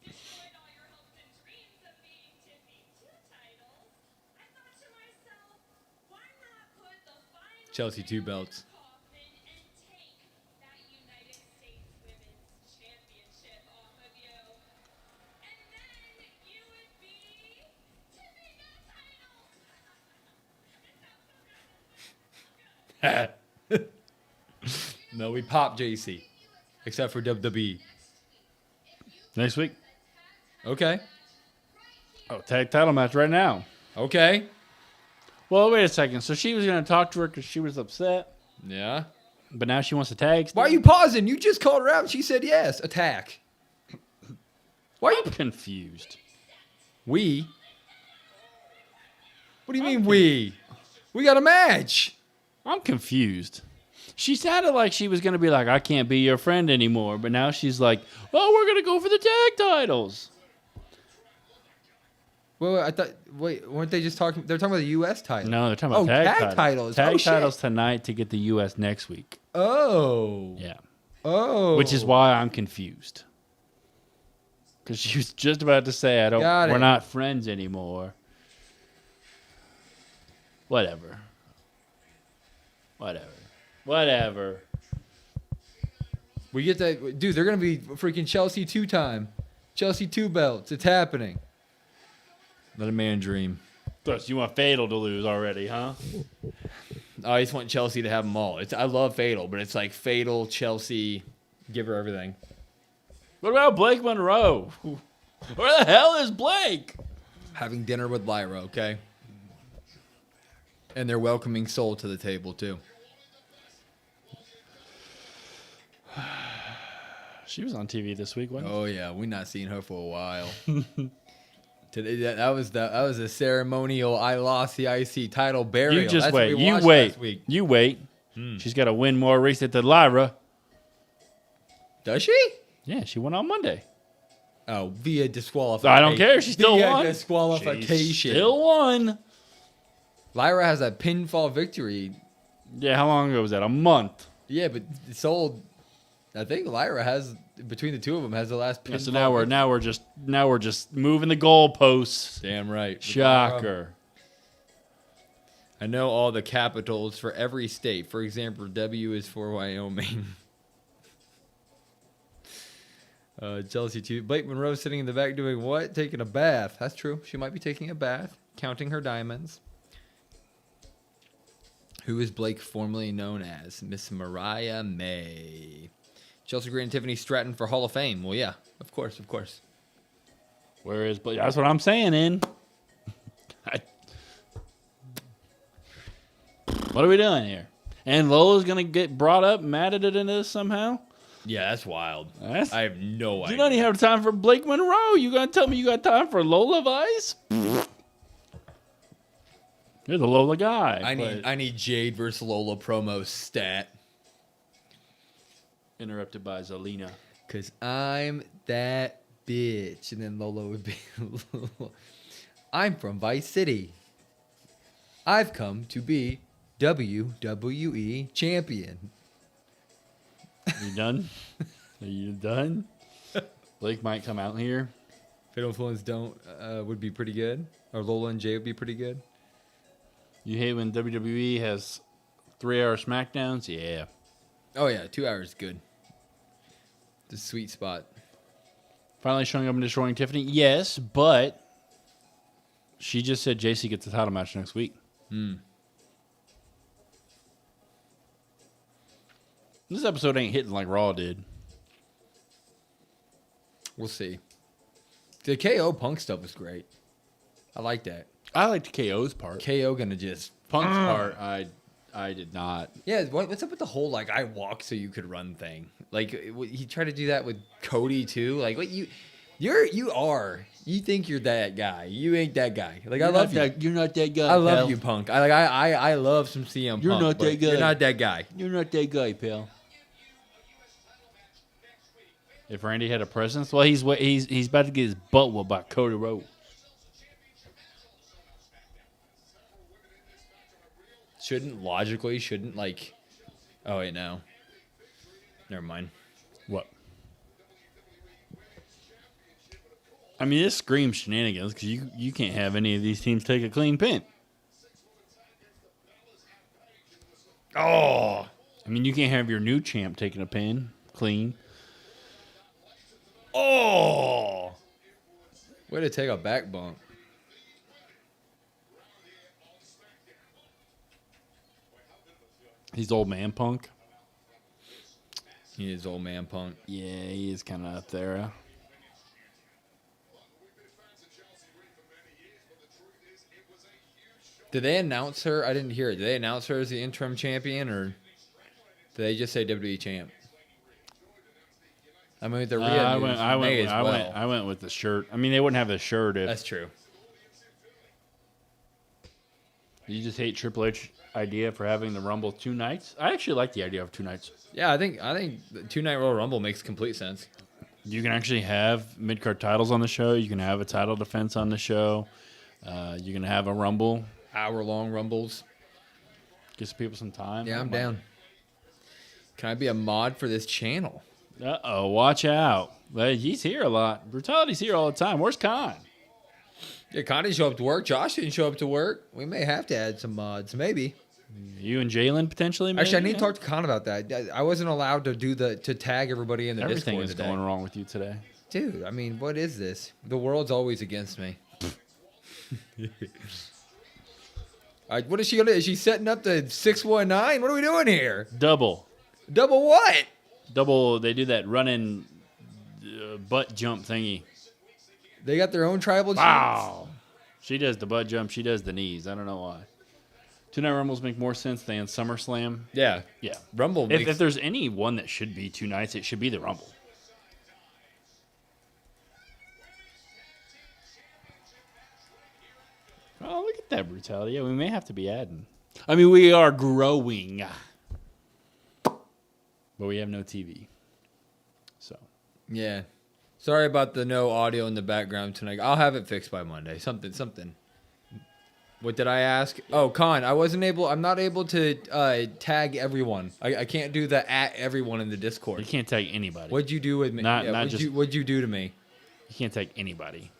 destroyed all your hopes and Chelsea 2 belts. Coffin and take that United States Women's Championship off of you. And then you would be tipping that title. No, we popped JC. Except for WWE. Next week. Okay. Oh, tag title match right now. Okay. Well, wait a second. So she was going to talk to her because she was upset, Yeah. but now she wants to tag. Why are you pausing? You just called her out and she said yes. Attack. Why are you... I'm confused. We? What do you mean we? We got a match. I'm confused. She sounded like she was going to be like, I can't be your friend anymore. But now she's like, oh, we're going to go for the tag titles. Wait, weren't they just talking? They're talking about the U.S. title. No, they're talking about tag titles. Oh, Tag shit. titles tonight to get the U.S. next week. Oh. Yeah. Oh. Which is why I'm confused. Because she was just about to say, Got it. we're not friends anymore. Whatever. We get that. Dude, they're going to be freaking Chelsea 2 time. Chelsea 2 belts. It's happening. Let a man dream. So you want Fatal to lose already, huh? I just want Chelsea to have them all. I love Fatal, but it's like Fatal, Chelsea, give her everything. What about Blake Monroe? Where the hell is Blake? Having dinner with Lyra, okay? And they're welcoming Soul to the table, too. She was on TV this week, wasn't she? Oh, yeah. We're not seeing her for a while. Today, that was a ceremonial I lost the IC title burial. You just That's what wait. we You watched wait. last week. You wait. She's got to win more recent than Lyra. Does she? Yeah, she won on Monday. Oh, via disqualification. I don't care. She still via won. disqualification. She still won. Lyra has a pinfall victory. Yeah, how long ago was that? A month. Yeah, but Soul, I think Lyra has, between the two of them, has the last pinfall. Yeah, so now victory. we're just moving the goalposts. Damn right. Shocker. I know all the capitals for every state. For example, W is for Wyoming. Chelsea 2. Blake Monroe sitting in the back doing what? Taking a bath. That's true. She might be taking a bath, counting her diamonds. Who is Blake formerly known as? Miss Mariah May. Chelsea Green and Tiffany Stratton for Hall of Fame. Well, yeah, of course. Where is Blake? That's what I'm saying, in. What are we doing here? And Lola's going to get brought up, mad at it in this somehow? Yeah, that's wild. That's- I have no idea. You don't even have time for Blake Monroe. You going to tell me you got time for Lola Vice? You're the Lola guy. I need Jade versus Lola promo stat. Interrupted by Zelina. Because I'm that bitch. And then Lola would be, I'm from Vice City. I've come to be WWE champion. You done? Are you done? Blake might come out here. Fatal Influence would be pretty good. Or Lola and Jay would be pretty good. You hate when WWE has 3-hour SmackDowns? Yeah. Oh, yeah. 2 hours is good. It's a sweet spot. Finally showing up and destroying Tiffany? Yes, but she just said JC gets the title match next week. This episode ain't hitting like Raw did. We'll see. The KO Punk stuff was great. I like that. I liked KO's part. KO gonna just... Punk's part, I did not. Yeah, what's up with the whole, like, I walk so you could run thing? Like, he tried to do that with Cody, too. Like, what you think you're that guy. You ain't that guy. Like, I love you. You're not that guy. I love you, Punk. I love some CM You're Punk. not that but guy. You're not that guy. You're not that guy, pal. If Randy had a presence, well, he's about to get his butt whooped by Cody Rhodes. Shouldn't like... Oh, wait, no. Never mind. What? I mean, this screams shenanigans because you can't have any of these teams take a clean pin. I mean, you can't have your new champ taking a pin clean. Oh, Way to take a back bump. he's old man Punk. He is old man Punk. Yeah, he is kind of up there. Did they announce her? I didn't hear it. Did they announce her as the interim champion, or did they just say WWE champ? I mean, the Rhea I news went. may as well. I went with the shirt. I mean, they wouldn't have the shirt if That's true. you just hate Triple H idea for having the Rumble 2 nights. I actually like the idea of 2 nights. Yeah, I think the 2-night Royal Rumble makes complete sense. You can actually have mid-card titles on the show. You can have a title defense on the show. You can have a Rumble. Hour-long Rumbles. Gives people some time. Yeah, I'm down. Can I be a mod for this channel? Uh-oh, watch out. Well, he's here a lot. Brutality's here all the time. Where's Khan? Yeah, Connie show up to work. Josh didn't show up to work. We may have to add some mods, maybe. You and Jalen potentially, maybe? Actually, I need to talk to Con about that. I wasn't allowed to to tag everybody in the Everything Discord is today. going wrong with you today. Dude, I mean, what is this? The world's always against me. What is she gonna? Is she setting up the 619? What are we doing here? Double. Double what? Double, they do that running butt jump thingy. They got their own tribal chiefs? Wow. She does the butt jump. She does the knees. I don't know why. 2-night Rumbles make more sense than SummerSlam. Yeah. Yeah. Rumble If, makes... if there's any one that should be 2 nights, it should be the Rumble. Oh, look at that brutality. Yeah, we may have to be adding. I mean, we are growing. But we have no TV. So. Yeah. Sorry about the no audio in the background tonight. I'll have it fixed by Monday. Something. What did I ask? Oh, Con, I'm not able to tag everyone. I can't do the @ everyone in the Discord. You can't tag anybody. What'd you do with me? What'd you do to me? You can't tag anybody.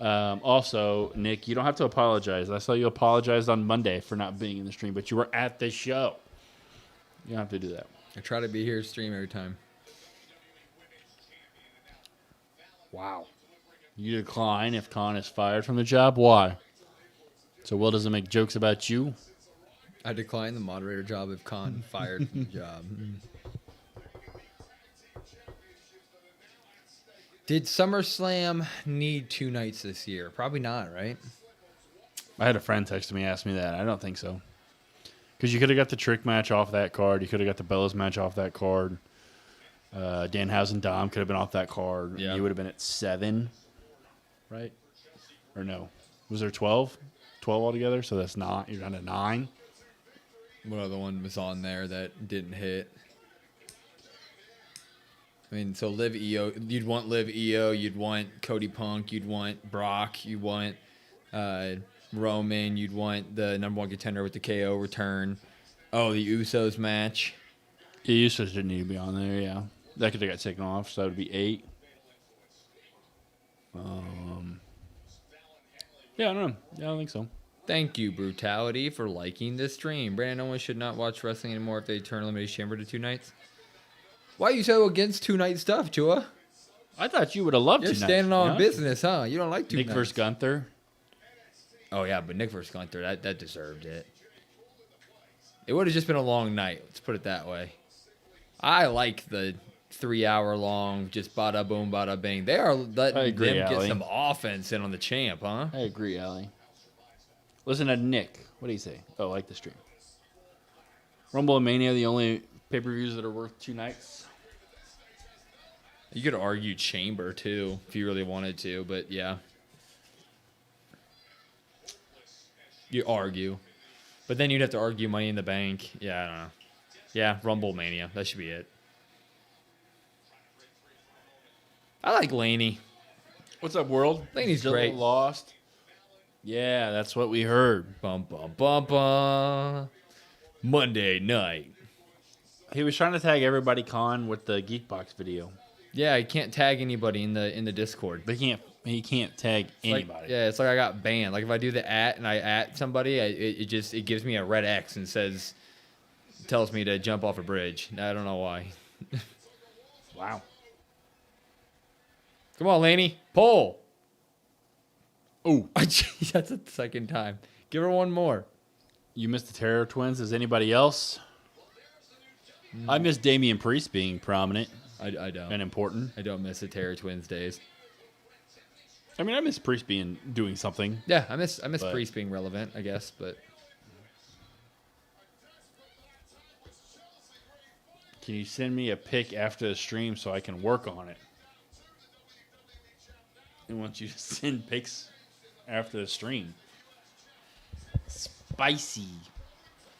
Also, Nick, you don't have to apologize. I saw you apologized on Monday for not being in the stream, but you were at the show. You don't have to do that. I try to be here stream every time. Wow. You decline if Khan is fired from the job? Why? So Will doesn't make jokes about you? I decline the moderator job if Con fired from the job. Did SummerSlam need 2 nights this year? Probably not, right? I had a friend text me, ask me that. I don't think so. Because you could have got the Trick match off that card. You could have got the Bellas match off that card. Danhausen Dom could have been off that card. Yeah. You would have been at 7, right? Or no? Was there 12? 12 altogether? So that's not. You're down to 9. What other one was on there that didn't hit? I mean, so Liv EO, you'd want Liv EO, you'd want Cody Punk, you'd want Brock, you'd want Roman, you'd want the #1 contender with the KO return. Oh, the Usos match. The Usos didn't need to be on there, yeah. That could have got taken off, so that would be 8. Yeah, I don't know. Yeah, I don't think so. Thank you, Brutality, for liking this stream. Brandon Owens should not watch wrestling anymore if they turn Elimination Chamber to 2 nights. Why are you so against 2-night stuff, Chua? I thought you would have loved You're 2 nights. standing on no? business, huh? You don't like 2 Nick nights. versus Gunther. Oh, yeah, but Nick versus Gunther, that deserved it. It would have just been a long night. Let's put it that way. I like the 3-hour-long, just bada boom, bada bang. They are letting them get some offense in on the champ, huh? I agree, Allie. Listen to Nick. What do you say? Oh, I like the stream. Rumble and Mania, the only pay-per-views that are worth 2 nights. You could argue Chamber, too, if you really wanted to, but yeah. You argue. But then you'd have to argue Money in the Bank. Yeah, I don't know. Yeah, Rumble Mania. That should be it. I like Laney. What's up, world? Laney's Still great. Lost. Yeah, that's what we heard. Bum, bum, bum, bum. Monday night. He was trying to tag everybody Con with the Geekbox video. Yeah, I can't tag anybody in the Discord. But he can't tag anybody. Yeah, it's like I got banned. Like if I do the @ and I @ somebody, it gives me a red X and says tells me to jump off a bridge. I don't know why. Wow. Come on, Laney. Pull. Oh, That's the second time. Give her one more. you missed the Terror Twins. Is anybody else? I miss Damian Priest being prominent I don't. and important. I don't miss the Terror Twins days. I mean, I miss Priest doing something. Yeah, I miss But- Priest being relevant, I guess, but Can you send me a pic after the stream so I can work on it? I want you to send pics after the stream. Spicy.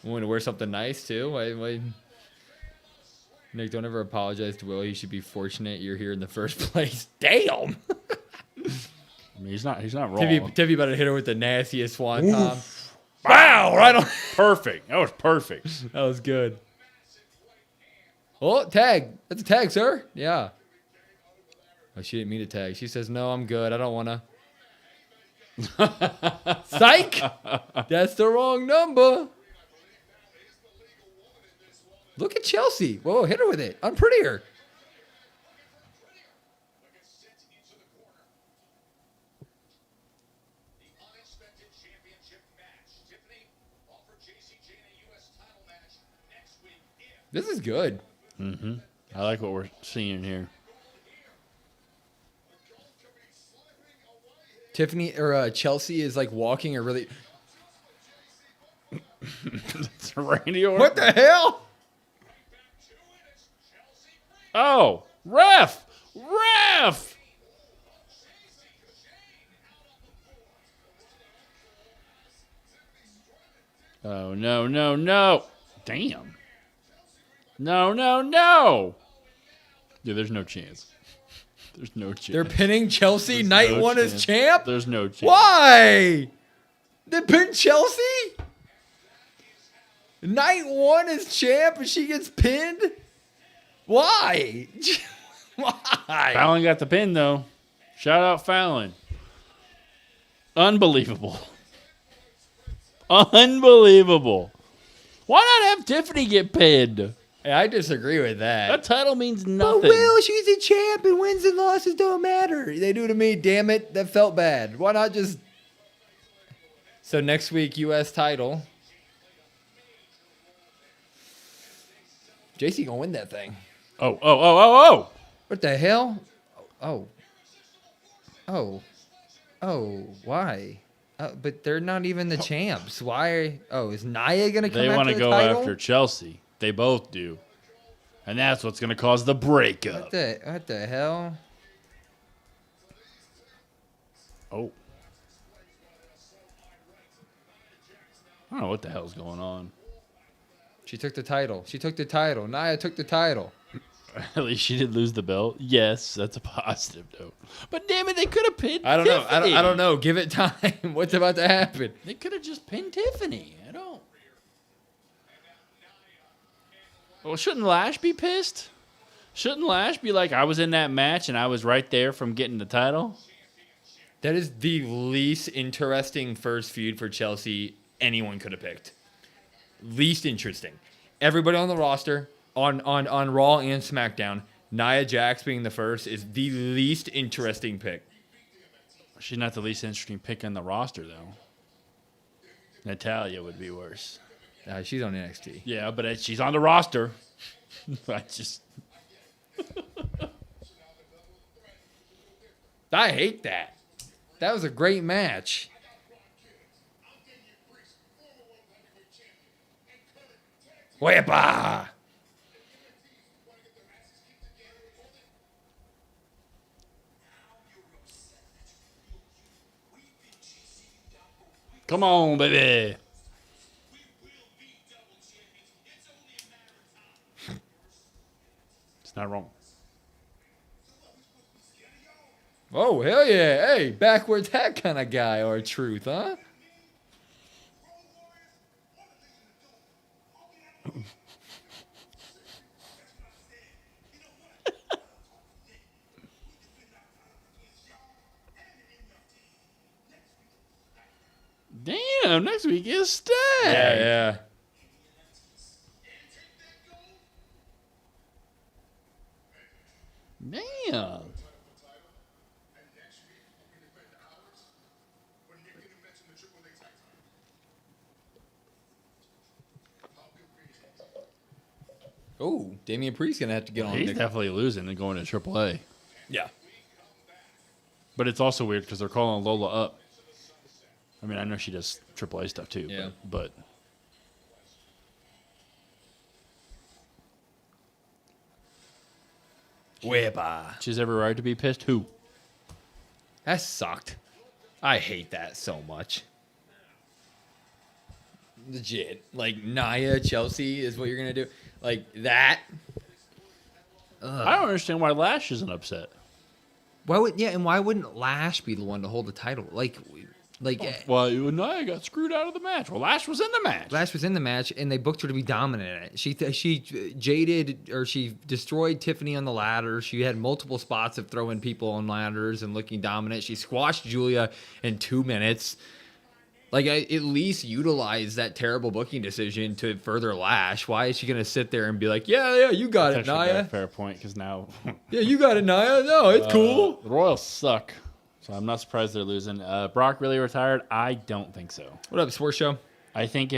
I want to wear something nice too. Why? Nick, don't ever apologize to Will. You should be fortunate you're here in the first place. Damn. I mean, he's not wrong. Tiffy about to hit her with the nastiest swanton. Wow! Right on. Perfect. That was perfect. That was good. Oh, tag. That's a tag, sir. Yeah. Oh, she didn't mean to tag. She says, no, I'm good. I don't want to. Psych! That's the wrong number. Look at Chelsea. Whoa, hit her with it. Unprettier. Unexpected championship match. Tiffany offered JC Jane a U.S. title match next week if This is good. Mm-hmm. I like what we're seeing here. Tiffany or Chelsea is like walking a really. It's Randy Orton. What the hell? Oh, ref! Ref! Oh, no, no, no. Damn. No, no, no. Yeah, there's no chance. There's no chance. They're pinning Chelsea. There's Night no one chance. as champ. There's no chance. Why? They pinned Chelsea? Night one is champ and she gets pinned? Why? Why? Fallon got the pin, though. Shout out Fallon. Unbelievable. Unbelievable. Why not have Tiffany get pinned? Hey, I disagree with That that. title means But nothing. Will, she's a champ and wins and losses don't matter. They do to me, damn it. That felt bad. Why not just... So next week, U.S. title. JC gonna win that thing. Oh, oh, oh, oh, oh. What the hell? Oh. Oh. Oh. Why? But they're not even the champs. Why? Is Nia gonna come They after want to the go title? after Chelsea. They both do. And that's what's going to cause the breakup. What the hell? Oh. I don't know what the hell's going on. She took the title. She took the title. Nia took the title. At least she did lose the belt. Yes, that's a positive note. But damn it, they could have pinned I don't know. Tiffany. I don't know. Give it time. What's about to happen? They could have just pinned Tiffany. I don't. Well, shouldn't Lash be pissed? Shouldn't Lash be like, I was in that match and I was right there from getting the title? That is the least interesting first feud for Chelsea anyone could have picked. Least interesting. Everybody on the roster, on Raw and SmackDown, Nia Jax being the first is the least interesting pick. She's not the least interesting pick on the roster, though. Natalia would be worse. She's on NXT. Yeah, but she's on the roster. I just... I hate that. That was a great match. Wepa! Come on, baby. It's not wrong. Oh, hell yeah. Hey, backwards hat kind of guy or truth, huh? Damn, next week is Stag. Yeah. Oh, Damian Priest's gonna have to get on. He's definitely losing and going to AAA. Yeah. But it's also weird because they're calling Lola up. I mean, I know she does AAA stuff too. Yeah. But Wepa. she's every right to be pissed. Who? That sucked. I hate that so much. Legit. Like, Nia, Chelsea is what you're going to do. Like, that. I don't understand why Lash isn't upset. Why wouldn't Lash be the one to hold the title? Well, Nia got screwed out of the match. Well, Lash was in the match. Lash was in the match, and they booked her to be dominant in it. She destroyed Tiffany on the ladder. She had multiple spots of throwing people on ladders and looking dominant. She squashed Julia in 2 minutes. Like, at least utilize that terrible booking decision to further Lash. Why is she going to sit there and be like, yeah, you got it, Actually, Nia. fair point, because now Yeah, you got it, Nia. No, it's cool. the Royals suck, so I'm not surprised they're losing. Brock really retired? I don't think so. What up, Sports Show? I think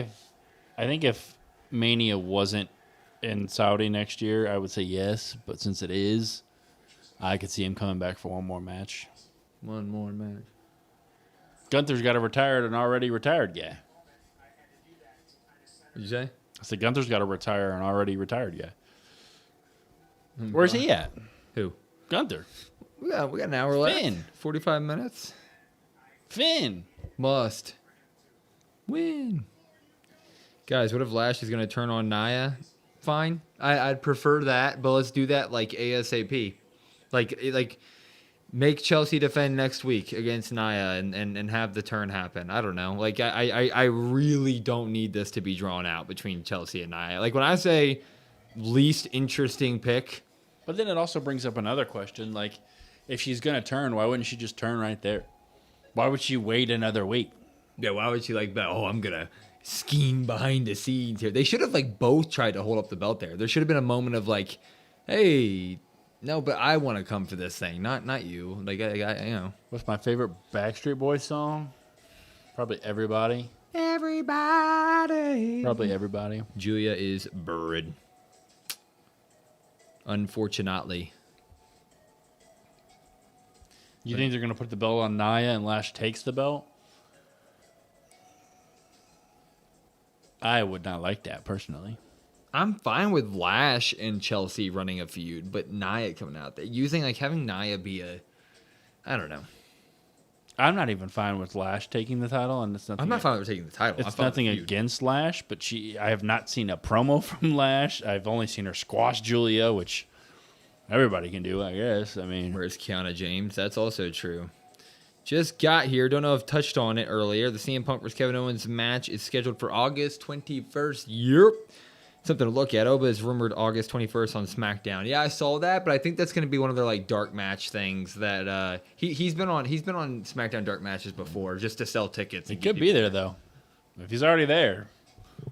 if Mania wasn't in Saudi next year, I would say yes. But since it is, I could see him coming back for one more match. One more match. Gunther's got a retired and already retired guy. What'd you say? I said Gunther's got to retire an already retired guy. Where's he at? Who? Gunther. We got an hour left. Finn. 45 minutes. Finn. Must win. Guys, what if Lash is going to turn on Nia? Fine. I'd prefer that, but let's do that like ASAP. Like make Chelsea defend next week against Nia and have the turn happen. I don't know. Like, I really don't need this to be drawn out between Chelsea and Nia. Like, when I say least interesting pick. But then it also brings up another question. Like, if she's going to turn, why wouldn't she just turn right there? Why would she wait another week? Yeah, why would she like, I'm going to scheme behind the scenes here. They should have like both tried to hold up the belt there. There should have been a moment of like, hey, no, but I want to come for this thing, not you. Like, I What's my favorite Backstreet Boys song? Probably Everybody. Everybody. Probably Everybody. Julia is buried. Unfortunately. You think they're going to put the belt on Nia and Lash takes the belt? I would not like that personally. I'm fine with Lash and Chelsea running a feud, but Nia coming out there. Having Nia be I don't know. I'm not even fine with Lash taking the title, and it's nothing. I'm not fine with her taking the title. I'm It's fine with nothing the feud. against Lash, but I have not seen a promo from Lash. I've only seen her squash Julia, which everybody can do, I guess. I mean, Where's Kiana James? That's also true. Just got here. Don't know if touched on it earlier. The CM Punk vs. Kevin Owens match is scheduled for August 21st. Yep. Something to look at. Oba is rumored August 21st on SmackDown. Yeah, I saw that, but I think that's going to be one of their like dark match things that he's been on SmackDown dark matches before just to sell tickets. he could be there though. If he's already there,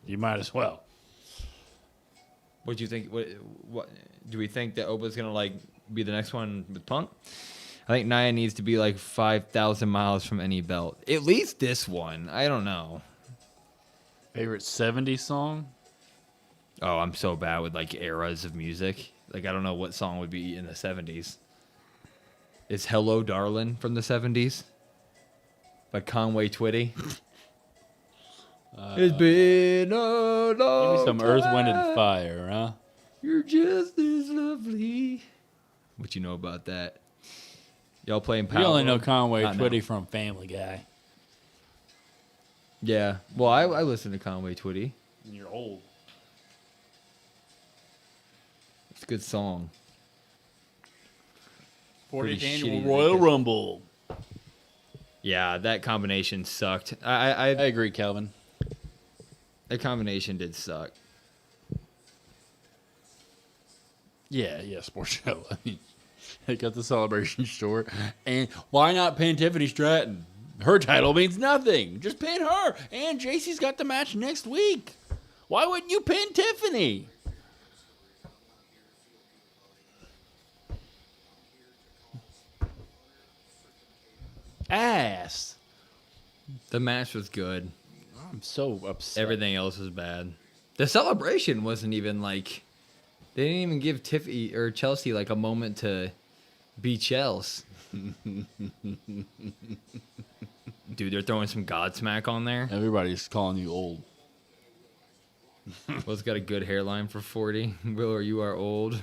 you might as well. What do you think? What do we think that Oba's going to like be the next one with Punk? I think Nia needs to be like 5,000 miles from any belt. At least this one. I don't know. Favorite 70s song? Oh, I'm so bad with like eras of music. Like, I don't know what song would be in the 70s. Is Hello Darlin' from the 70s? By Conway Twitty? It's been a long Maybe some Earth, Wind, time. and Fire, huh? You're just as lovely. What you know about that? Y'all playing Power? You only know Conway Not now. Twitty from Family Guy. Yeah. Well, I listen to Conway Twitty. You're old. It's a good song. 40th Pretty Annual shitty Royal record. Rumble. Yeah, that combination sucked. I agree, Calvin. That combination did suck. Yeah, sports show. I mean, they got the celebration short. And why not pin Tiffany Stratton? Her title means nothing. Just pin her. And JC's got the match next week. Why wouldn't you pin Tiffany? Ass. The match was good. I'm so upset. Everything else was bad. The celebration wasn't even like They didn't even give Tiffy or Chelsea like a moment to be Chelsea. Dude, they're throwing some Godsmack on there. Everybody's calling you old. Will's got a good hairline for 40. Will, or you are old.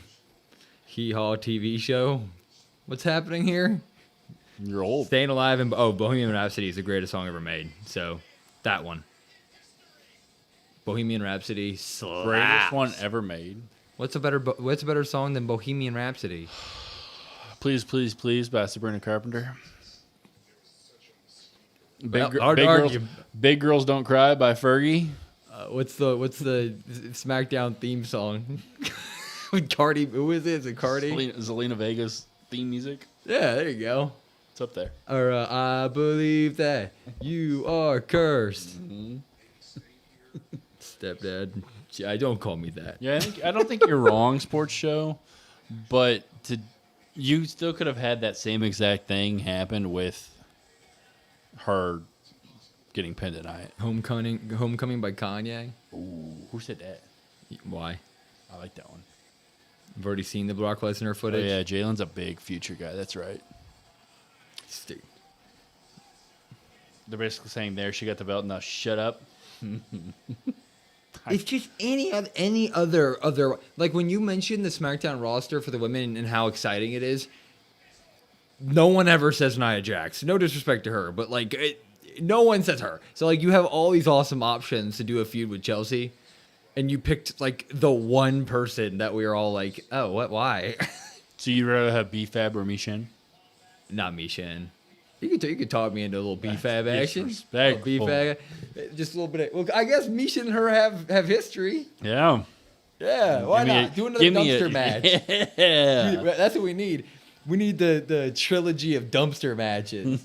Hee Haw TV show. What's happening here? You're old. Staying Alive and Bohemian Rhapsody is the greatest song ever made. So that one. Bohemian Rhapsody slaps. Greatest one ever made. What's a better song than Bohemian Rhapsody? Please, please, please by Sabrina Carpenter. Well, hard to argue. Big Girls Don't Cry by Fergie. What's the SmackDown theme song? With Cardi, who is it? Is it Cardi? Zelina Vega's theme music. Yeah, there you go. It's up there. Or I believe that you are cursed. Stepdad, don't call me that. Yeah, I don't think you're wrong, sports show, but you still could have had that same exact thing happen with her getting pinned tonight. Homecoming by Kanye. Ooh, who said that? Why? I like that one. I've already seen the Brock Lesnar Oh, footage. yeah, Jalen's a big future guy. That's right. Dude. They're basically saying there she got the belt. Now shut up. It's just any other like when you mention the SmackDown roster for the women and how exciting it is. No one ever says Nia Jax. No disrespect to her, but like no one says her. So like you have all these awesome options to do a feud with Chelsea, and you picked like the one person that we were all like, oh, what? Why? So you'd rather have B-Fab or Michin? Not Mishan. You could talk me into a little B-Fab action. Disrespectful. B-Fab, just a little bit. Well, I guess Misha and her have history. Yeah. Yeah, why not? Do another dumpster match. Yeah. Dude, that's what we need. We need the trilogy of dumpster matches.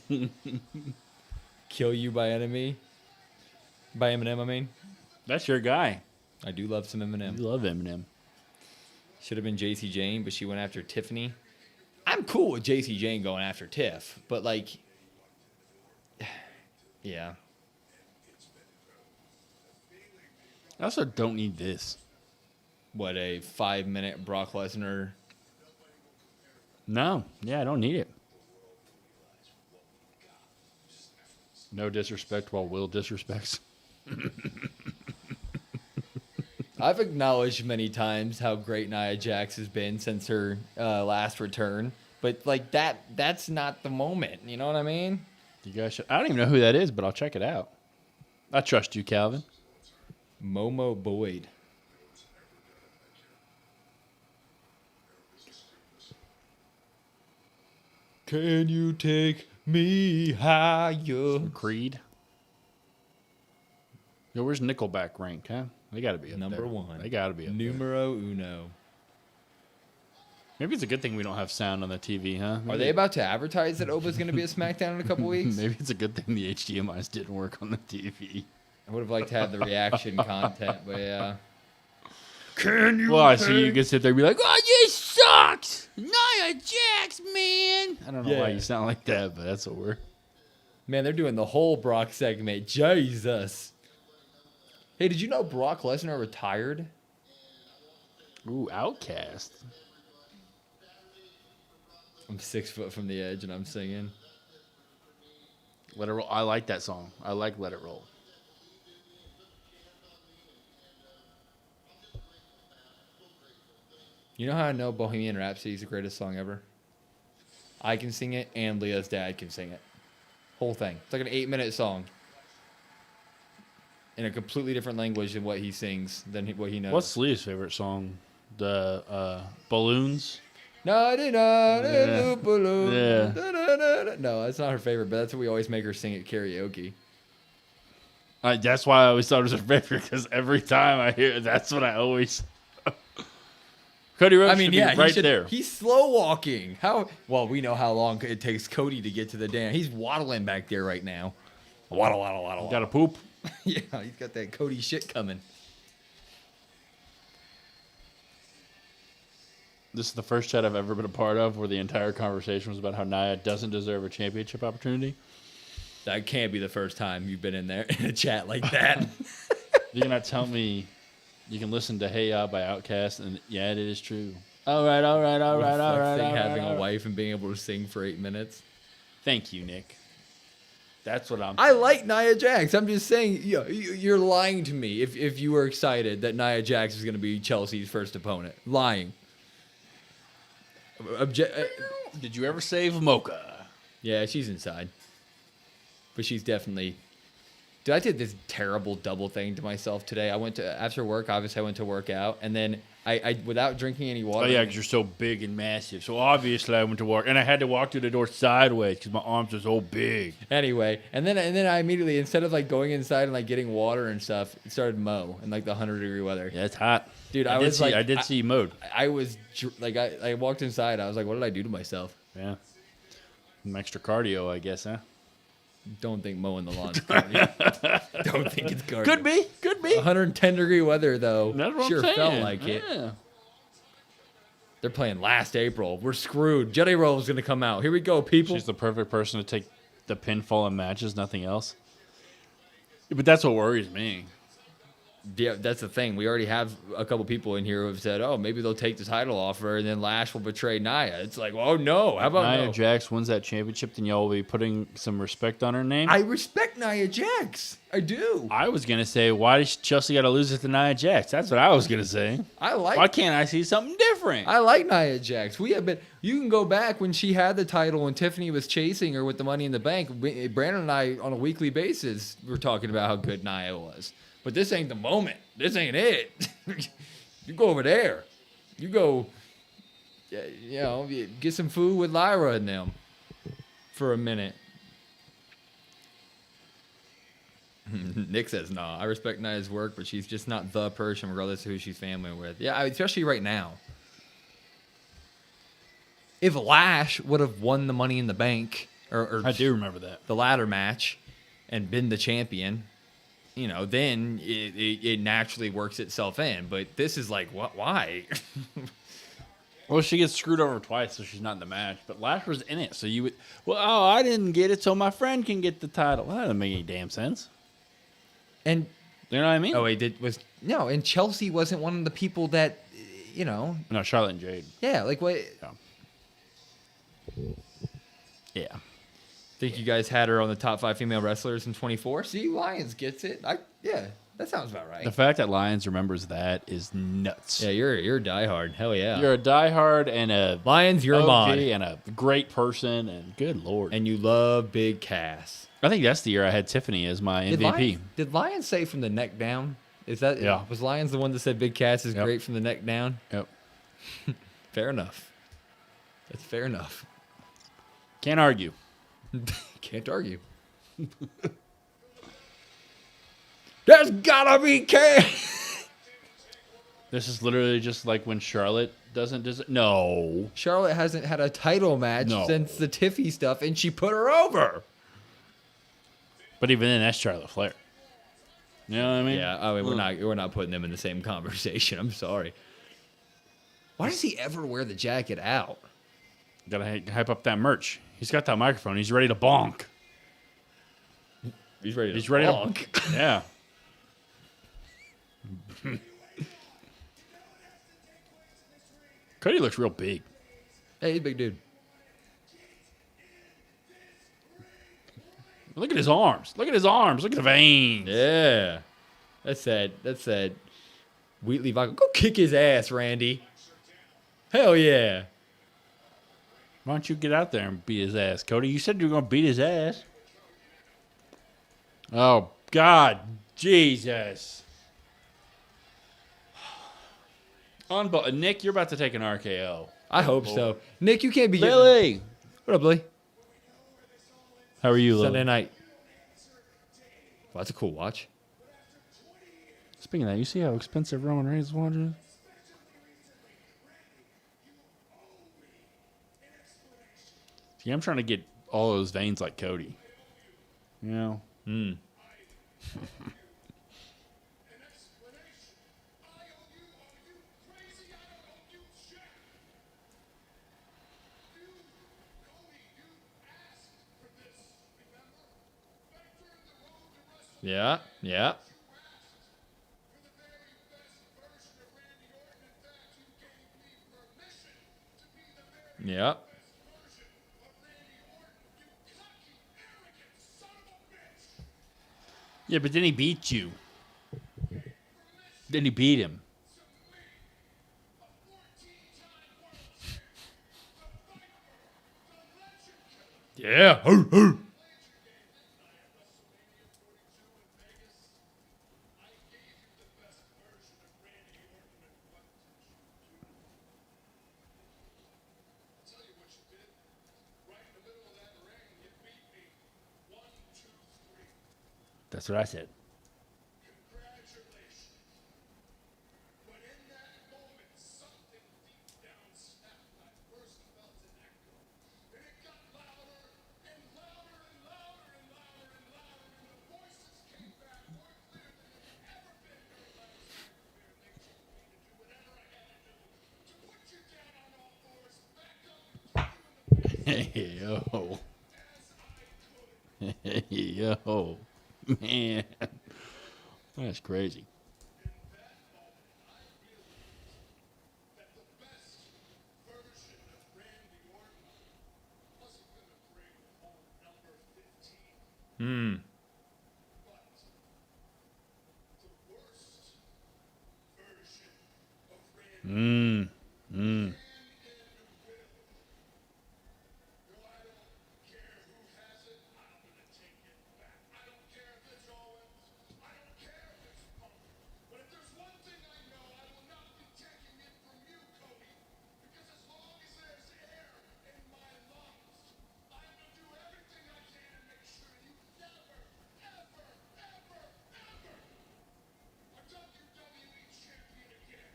Kill You by Enemy. By Eminem, I mean. That's your guy. I do love some Eminem. You love Eminem. Should have been JC Jane, but she went after Tiffany. I'm cool with JC Jane going after Tiff, but like, yeah. I also don't need this. What, a 5-minute Brock Lesnar? No. Yeah, I don't need it. No disrespect while Will disrespects. I've acknowledged many times how great Nia Jax has been since her last return, but like that's not the moment. You know what I mean? You guys should, I don't even know who that is, but I'll check it out. I trust you, Calvin. Momo Boyd. Can you take me higher? Creed. Yo, where's Nickelback rank, huh? They got to be up Number there. one. They got to be up there. Numero uno. Maybe it's a good thing we don't have sound on the TV, huh? Are they about to advertise that Oba's going to be a SmackDown in a couple weeks? Maybe it's a good thing the HDMIs didn't work on the TV. I would have liked to have the reaction content, but yeah. Can you? Well, I see you can sit there and be like, "Oh, you sucked, Nia Jax, man." I don't know why Yeah. you sound like that, but that's what we're. Man, they're doing the whole Brock segment. Jesus. Hey, did you know Brock Lesnar retired? Ooh, Outcast. I'm 6 foot from the edge and I'm singing. Let It Roll. I like that song. I like Let It Roll. You know how I know Bohemian Rhapsody is the greatest song ever? I can sing it and Leah's dad can sing it. Whole thing. It's like an 8-minute song. In a completely different language than what he sings, than what he knows. What's Leah's favorite song? The Balloons. No, Yeah. No, that's not her favorite, but that's what we always make her sing at karaoke. That's why I always thought it was her favorite, because every time I hear it, that's what I always. Cody Rhodes should be right there. He's slow walking. How? Well, we know how long it takes Cody to get to the dam. He's waddling back there right now. Waddle, waddle, waddle. Got to poop. Yeah, he's got that Cody shit coming. This is the first chat I've ever been a part of where the entire conversation was about how Nia doesn't deserve a championship opportunity. That can't be the first time you've been in there in a chat like that. You're gonna tell me You can listen to Hey Ya by Outkast, and yeah, it is true. All right, all right, all right, all right. Having a wife and being able to sing for 8 minutes. Thank you, Nick. That's what I'm. I like Nia Jax. I'm just saying, you're lying to me if you were excited that Nia Jax is going to be Chelsea's first opponent. Lying. Did you ever save Mocha? Yeah, she's inside. But she's definitely... Dude, I did this terrible double thing to myself today. I went to, after work, obviously I went to work out, and then I without drinking any water... Oh, yeah, because you're so big and massive. So obviously I went to work, and I had to walk through the door sideways because my arms are so big. Anyway, and then I immediately, instead of like going inside and like getting water and stuff, it started mow in like the 100-degree weather. Yeah, it's hot. Dude, I did see you mowed. I was like, I walked inside. I was like, what did I do to myself? Yeah. Some extra cardio, I guess, huh? Don't think mowing the lawn's cardio. Don't think it's cardio. Could be. 110-degree weather, though. That's what sure I'm saying. felt like it. Yeah. They're playing last April. We're screwed. Jetty Roll's going to come out. Here we go, people. She's the perfect person to take the pinfall in matches, nothing else. But that's what worries me. Yeah, that's the thing. We already have a couple people in here who have said, oh, maybe they'll take the title off her, and then Lash will betray Nia. It's like, oh, no. How about Nia no? Jax wins that championship, then y'all will be putting some respect on her name? I respect Nia Jax. I do. I was going to say, why does Chelsea got to lose it to Nia Jax? That's what I was going to say. Why can't I see something different? I like Nia Jax. We have been. You can go back when she had the title and Tiffany was chasing her with the Money in the Bank. Brandon and I, on a weekly basis, were talking about how good Nia was. But this ain't the moment. This ain't it. You go over there. You go, get some food with Lyra and them for a minute. Nick says, no, I respect Nia's work, but she's just not the person, regardless of who she's family with. Yeah, especially right now. If Lash would have won the Money in the Bank, or I do remember that. the ladder match, and been the champion, then it naturally works itself in. But this is like, what? Why? Well, she gets screwed over twice, so she's not in the match. But Lash was in it, so you would... Well, I didn't get it, so my friend can get the title. Well, that doesn't make any damn sense. And you know what I mean? oh, and Chelsea wasn't one of the people that, No, Charlotte and Jade. yeah, like what? Yeah. Think you guys had her on the top 5 female wrestlers in 24? See, Lions gets it. Yeah, that sounds about right. The fact that Lions remembers that is nuts. Yeah, you're a diehard. Hell yeah. You're a diehard and a Lions, you're a OG mod. and a great person, and good lord. And you love Big Cass. I think that's the year I had Tiffany as my MVP. Did Lions say from the neck down? Is that Yeah. Was Lions the one that said Big Cass is Yep. great from the neck down? Yep. Fair enough. That's fair enough. Can't argue. Can't argue. There's gotta be Cass. This is literally just like when Charlotte doesn't. No. Charlotte hasn't had a title match No. since the Tiffy stuff, and she put her over. But even then, that's Charlotte Flair. You know what I mean? Yeah, I mean, we're not putting them in the same conversation. I'm sorry. Why does he ever wear the jacket out? Gotta hype up that merch. He's got that microphone. He's ready to bonk. He's ready to bonk. Yeah. Cody looks real big. Hey, he's a big dude. Look at his arms. Look at his arms. Look at the veins. Yeah. That's that Wheatley vodka. Go kick his ass, Randy. Hell yeah. Why don't you get out there and beat his ass, Cody? You said you were going to beat his ass. Oh, God. Jesus. Nick, you're about to take an RKO. I hope so. Nick, you can't be getting... Billy. What up, Billy? How are you, Lily? Sunday night. Well, that's a cool watch. Speaking of that, you see how expensive Roman Reigns' watch is? See, I'm trying to get all those veins like Cody. You know? Yeah. Yep. Yeah, but then he beat you. Then he beat him. Yeah. That's what I said. Congratulations. But in that moment, something deep down snapped. I first felt an echo. And it got louder and louder and louder and louder and louder. And the voices came back more clear than they've ever been during last year's career. And they told me to do whatever I had to do to put you down on all fours, back up and kick you in the face Hey, yo. as I could. Hey, yo. Man. That's crazy. In that moment, I realized that the best version of Randy Orton wasn't going to bring home number 15, Hmm. but the worst version of Randy Mm. Mm. ran in with. No, I don't care who has it, I'm going to take it back. I don't care if it's Owens, I don't care if it's Punk. But if there's one thing I know, I will not be taking it from you, Cody. Because as long as there's air in my lungs, I'm going to do everything I can to make sure you never, ever, ever, ever are WWE champion again.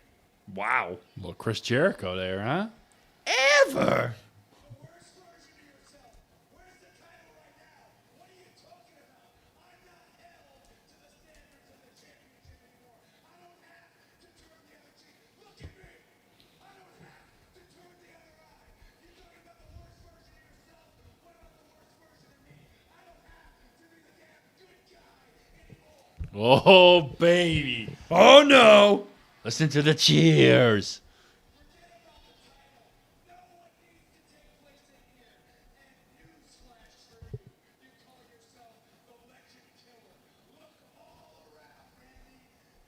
Wow. Little Chris Jericho there, huh? Ever. The worst version of yourself. Where's the title right now? What are you talking about? I'm not held to the standards of the championship anymore. I don't have to turn the other cheek. Look at me. I don't have to turn the other eye. You're talking about the worst version of yourself? What about the worst version of me? I don't have to be the damn good guy anymore. Oh, baby. Oh no. Listen to the cheers. Forget about the title. No one needs to take place in here. And newsflash for you. You call yourself the Legend Killer. Look all around, Randy.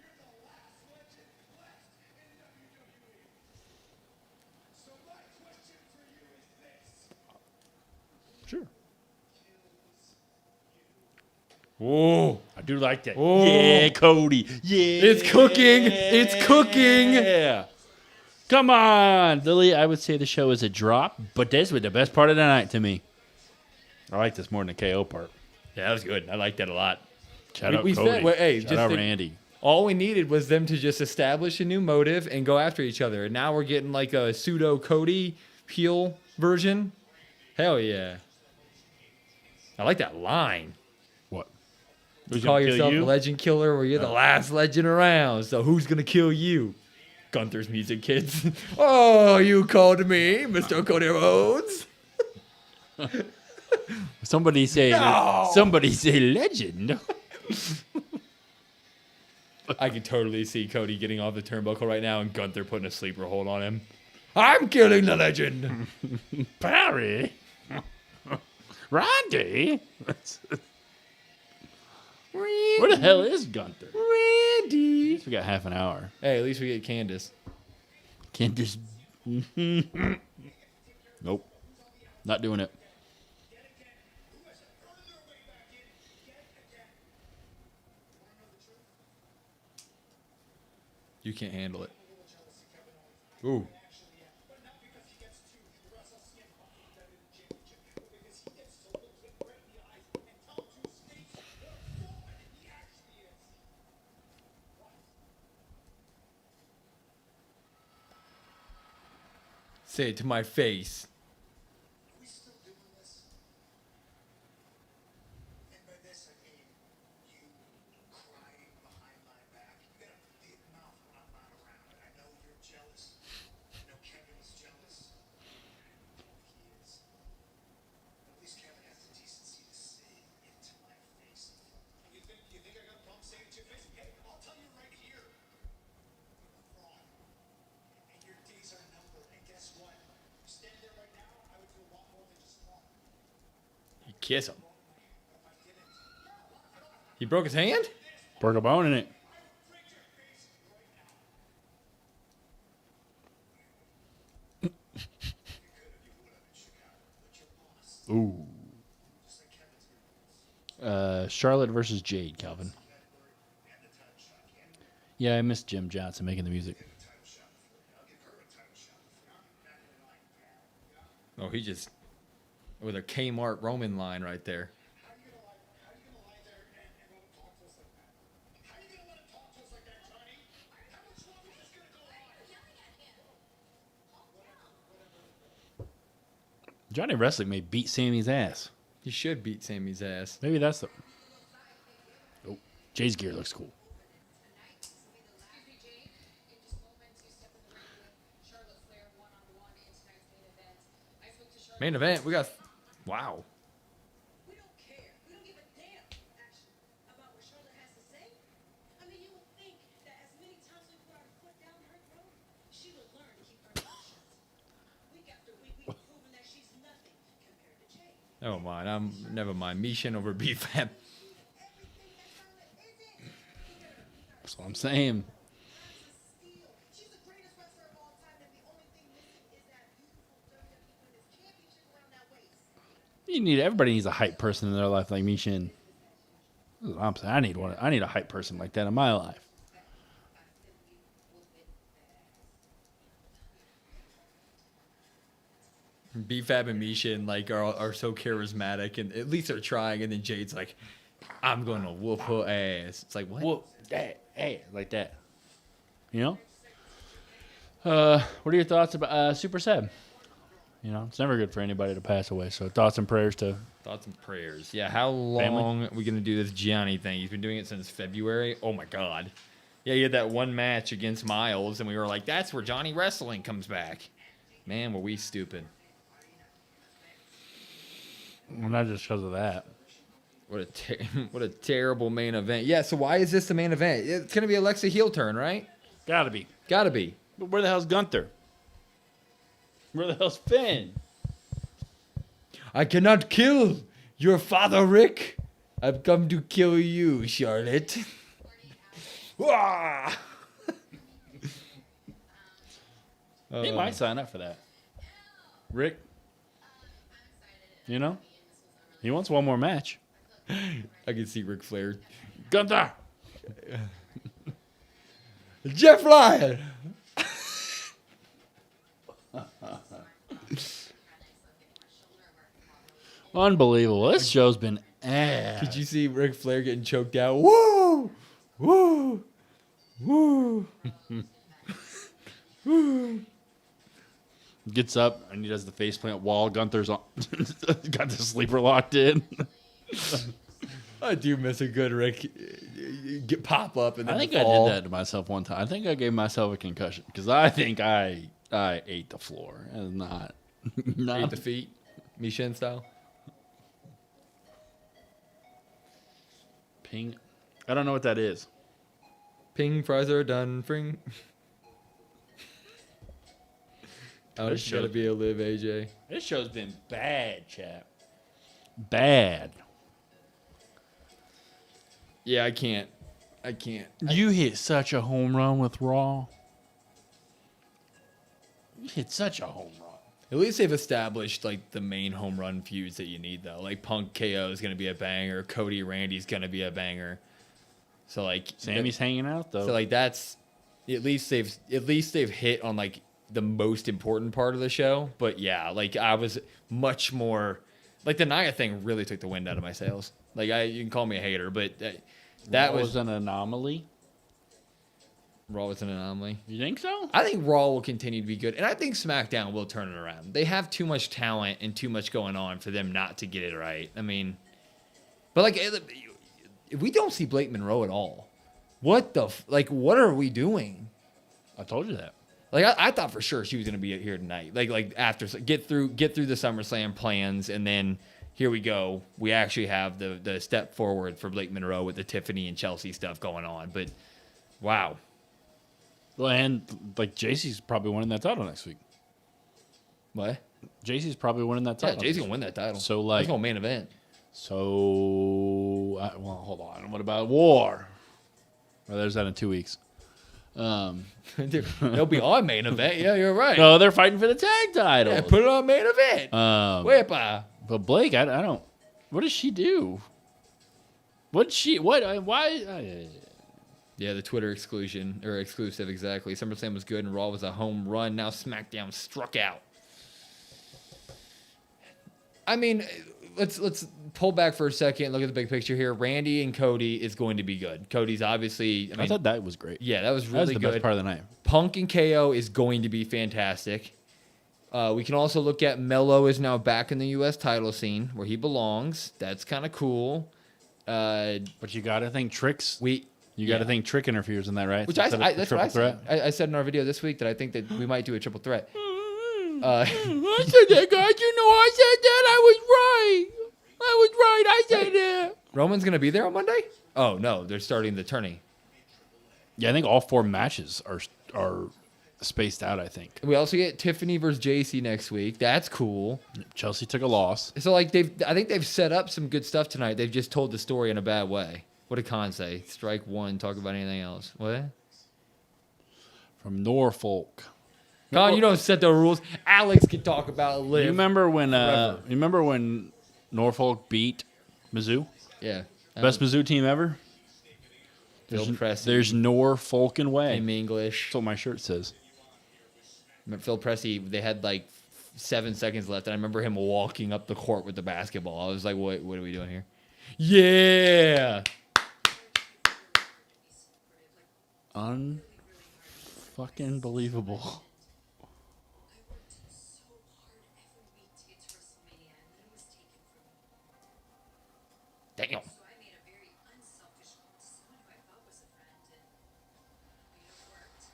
You're the last legend left in WWE. So my question for you is this. Sure. Oh. I do like that. Oh. Yeah, Cody. Yeah. It's cooking. It's cooking. Yeah. Come on, Lily. I would say the show is a drop, but this was the best part of the night to me. I like this more than the KO part. Yeah, that was good. I like that a lot. Shout out we Cody. said, well, hey, Shout just out think- Randy. All we needed was them to just establish a new motive and go after each other. And now we're getting like a pseudo Cody heel version. Hell yeah. I like that line. What? You Who's call gonna kill yourself you? the legend killer where you're the last legend around. So who's going to kill you? Gunther's music, kids. Oh, you called me, Mr. Cody Rhodes. Somebody say. No. Somebody say legend. I can totally see Cody getting off the turnbuckle right now and Gunther putting a sleeper hold on him. I'm killing the legend. Barry. Randy. Where the hell is Gunther? Randy. We got half an hour. Hey, at least we get Candace. Can't just. Nope. Not doing it. You can't handle it. Ooh. Say it to my face. Are we still doing this? And by this I mean you crying behind my back. You got a big mouth when I'm not around. And I know you're jealous. I know Kevin is jealous. He is. At least Kevin has the decency to say it to my face. You think I got a problem saying it to your face? Hey, I'll tell you right here. You're a fraud. And your days are numbered. And guess what? You stand there right Kiss him. He broke his hand? Broke a bone in it. Ooh. Charlotte versus Jade, Calvin. Yeah, I missed Jim Johnson making the music. Oh, he just with a Kmart Roman line right there. Johnny Wrestling may beat Sammy's ass. He should beat Sammy's ass. Maybe that's the. Oh, Jay's gear looks cool. Main event, we got. Wow. We don't care. We don't give a damn, actually, about what Charlotte has to say. I mean, you would think that as many times we put our foot down her throat, she would learn to keep her mouth shut. Week after week, we've proven that she's nothing compared to Jay. Never mind. Mishin over BFAB. That's what I'm saying. She's the greatest wrestler of all time, and the only thing missing is that beautiful WWE Women's Championship around that waist. Everybody needs a hype person in their life like Mishin. That's what I'm saying. I need one. I need a hype person like that in my life. BFAB and Mishin are so charismatic, and at least they're trying. And then Jade's like, "I'm gonna whoop her ass." It's like what? Whoop that, hey, like that. You know. What are your thoughts about Super Seb? You know, it's never good for anybody to pass away. So thoughts and prayers to. Thoughts and prayers. Yeah, how long are we gonna do this Gianni thing? He's been doing it since February. Oh my God. Yeah, he had that one match against Miles, and we were like, "That's where Johnny Wrestling comes back." Man, were we stupid. Well, not just because of that. What a terrible main event. Yeah, so why is this the main event? It's gonna be Alexa heel turn, right? Gotta be. Gotta be. But where the hell's Gunther? Where the hell's Finn? I cannot kill your father, Rick. I've come to kill you, Charlotte. Wah! He might sign up for that. Rick. You know? He wants one more match. I can see Ric Flair. Gunther! Jeff Lyon! Unbelievable. This show's been ass. Could you see Ric Flair getting choked out? Woo! Woo! Woo! Woo! Gets up and he does the faceplant while Gunther's on. Got the sleeper locked in. I do miss a good Rick pop up and then I think the I fall. did that to myself one time. I think I gave myself a concussion because I think I ate the floor. And not Ate the feet, Mishin style. ping. I don't know what that is. Ping, fries are done. Fring. Oh, This it's gotta show's be a live, AJ. This show's been bad, chap. Bad. Yeah, I can't. You hit such a home run with Raw. You hit such a home run. At least they've established like the main home run feuds that you need, though. Like Punk KO is gonna be a banger. Cody Randy's gonna be a banger. So like Sammy's hanging out though. So like that's at least they've hit on like the most important part of the show. But yeah, like I was much more like the Nia thing really took the wind out of my sails. Like you can call me a hater, but that was an anomaly. Raw was an anomaly. You think so? I think Raw will continue to be good, and I think SmackDown will turn it around. They have too much talent and too much going on for them not to get it right. I mean, but like, if we don't see Blake Monroe at all, what what are we doing? I told you that. Like, I thought for sure she was gonna be here tonight. Like after get through the SummerSlam plans, and then here we go. We actually have the step forward for Blake Monroe with the Tiffany and Chelsea stuff going on. But wow. Well, and like JC's probably winning that title next week. What? JC's probably winning that Yeah, title. Jay's gonna win that title. So He's like, gonna main event. So, well, hold on. What about War? Well, there's that in 2 weeks. They'll be on main event. Yeah, you're right. No, they're fighting for the tag title. Yeah, put it on main event. Wepa. But Blake, I don't. What does she do? What she? What? Why? Yeah, the Twitter exclusive, exactly. SummerSlam was good and Raw was a home run. Now SmackDown struck out. I mean, let's pull back for a second and look at the big picture here. Randy and Cody is going to be good. Cody's obviously, I thought that was great. yeah, that was That really was the good. best part of the night. Punk and KO is going to be fantastic. We can also look at Mello is now back in the U.S. title scene where he belongs. That's kind of cool. But you got to think Tricks. You got to yeah. think Trick interferes in that, right? Which Instead of that's what triple I said. threat. I said in our video this week that I think that we might do a triple threat. I said that, guys. You know, I said that. I was right. I said that. Roman's gonna be there on Monday? Oh no, they're starting the tourney. Yeah, I think all 4 matches are spaced out. I think We also get Tiffany versus JC next week. That's cool. Chelsea took a loss. So like I think they've set up some good stuff tonight. They've just told the story in a bad way. What did Khan say? Strike one, talk about anything else. What? From Norfolk. Khan, you don't set the rules. Alex can talk about Liv. You remember when? forever. You remember when Norfolk beat Mizzou? Yeah. Best Mizzou team ever. Phil Pressey. There's Norfolk and way. in English. That's what my shirt says. Remember Phil Pressey, they had like 7 seconds left, and I remember him walking up the court with the basketball. I was like, what are we doing here? Yeah. Fucking believable. I worked so hard every week to get to WrestleMania, and then it was taken from me. Damn. So I made a very unselfish call to someone who I thought was a friend, and it worked.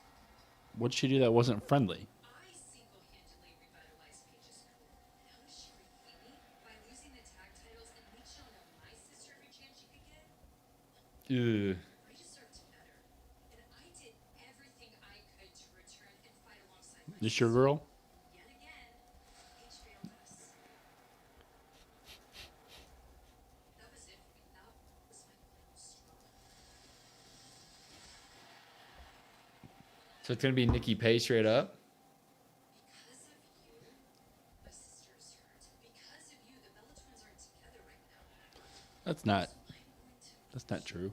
What'd she do that wasn't friendly? I single-handedly revitalized Paige's career. And how does she repay me? By losing the tag titles and me showing up my sister every chance she could get? Ugh. I deserved better. And I did everything I could to return and fight alongside my This your girl? Yet again, Paige failed us. That was it for me. That was my final straw. So it's going to be Nikki Page straight up? Because of you, my sister's hurt. Because of you, the Bella twins aren't together right now. That's not. I'm going to That's not true.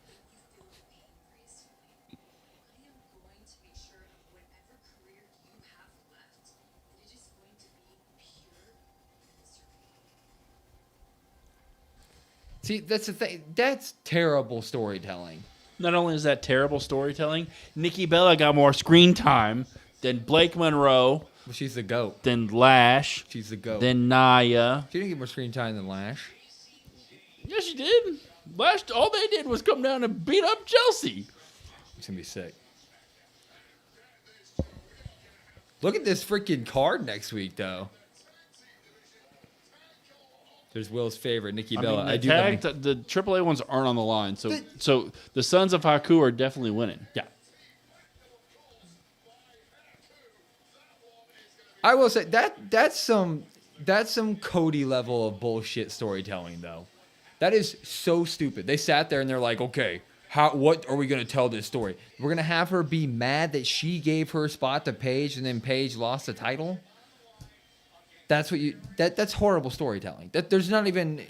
make you feel the pain gracefully. I am going to make sure of whatever career you have left, that it is going to be pure misery. See, that's the thing. That's terrible storytelling. Not only is that terrible storytelling, Nikki Bella got more screen time than Blake Monroe, Well, she's the GOAT. than Lash, She's the GOAT. than Naya. She didn't get more screen time than Lash. Yes, she did. Lash, all they did was come down and beat up Chelsea. It's going to be sick. Look at this freaking card next week, though. There's Will's favorite, Nikki Bella. I I do mean, love the AAA ones aren't on the line, so the Sons of Haku are definitely winning. Yeah. I will say that's some Cody level of bullshit storytelling though. That is so stupid. They sat there and they're like, okay, what are we gonna tell this story? We're gonna have her be mad that she gave her spot to Paige and then Paige lost the title? That's what that's horrible storytelling. There's not even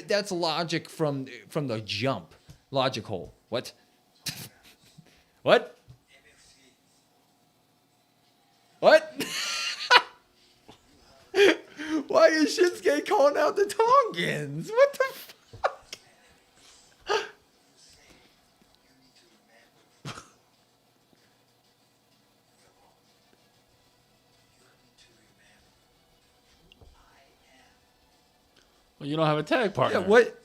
that's logic from the jump. Logic hole. What? What? What? Why is Shinsuke calling out the Tongans? What the fuck? Well, you don't have a tag partner. Yeah, what?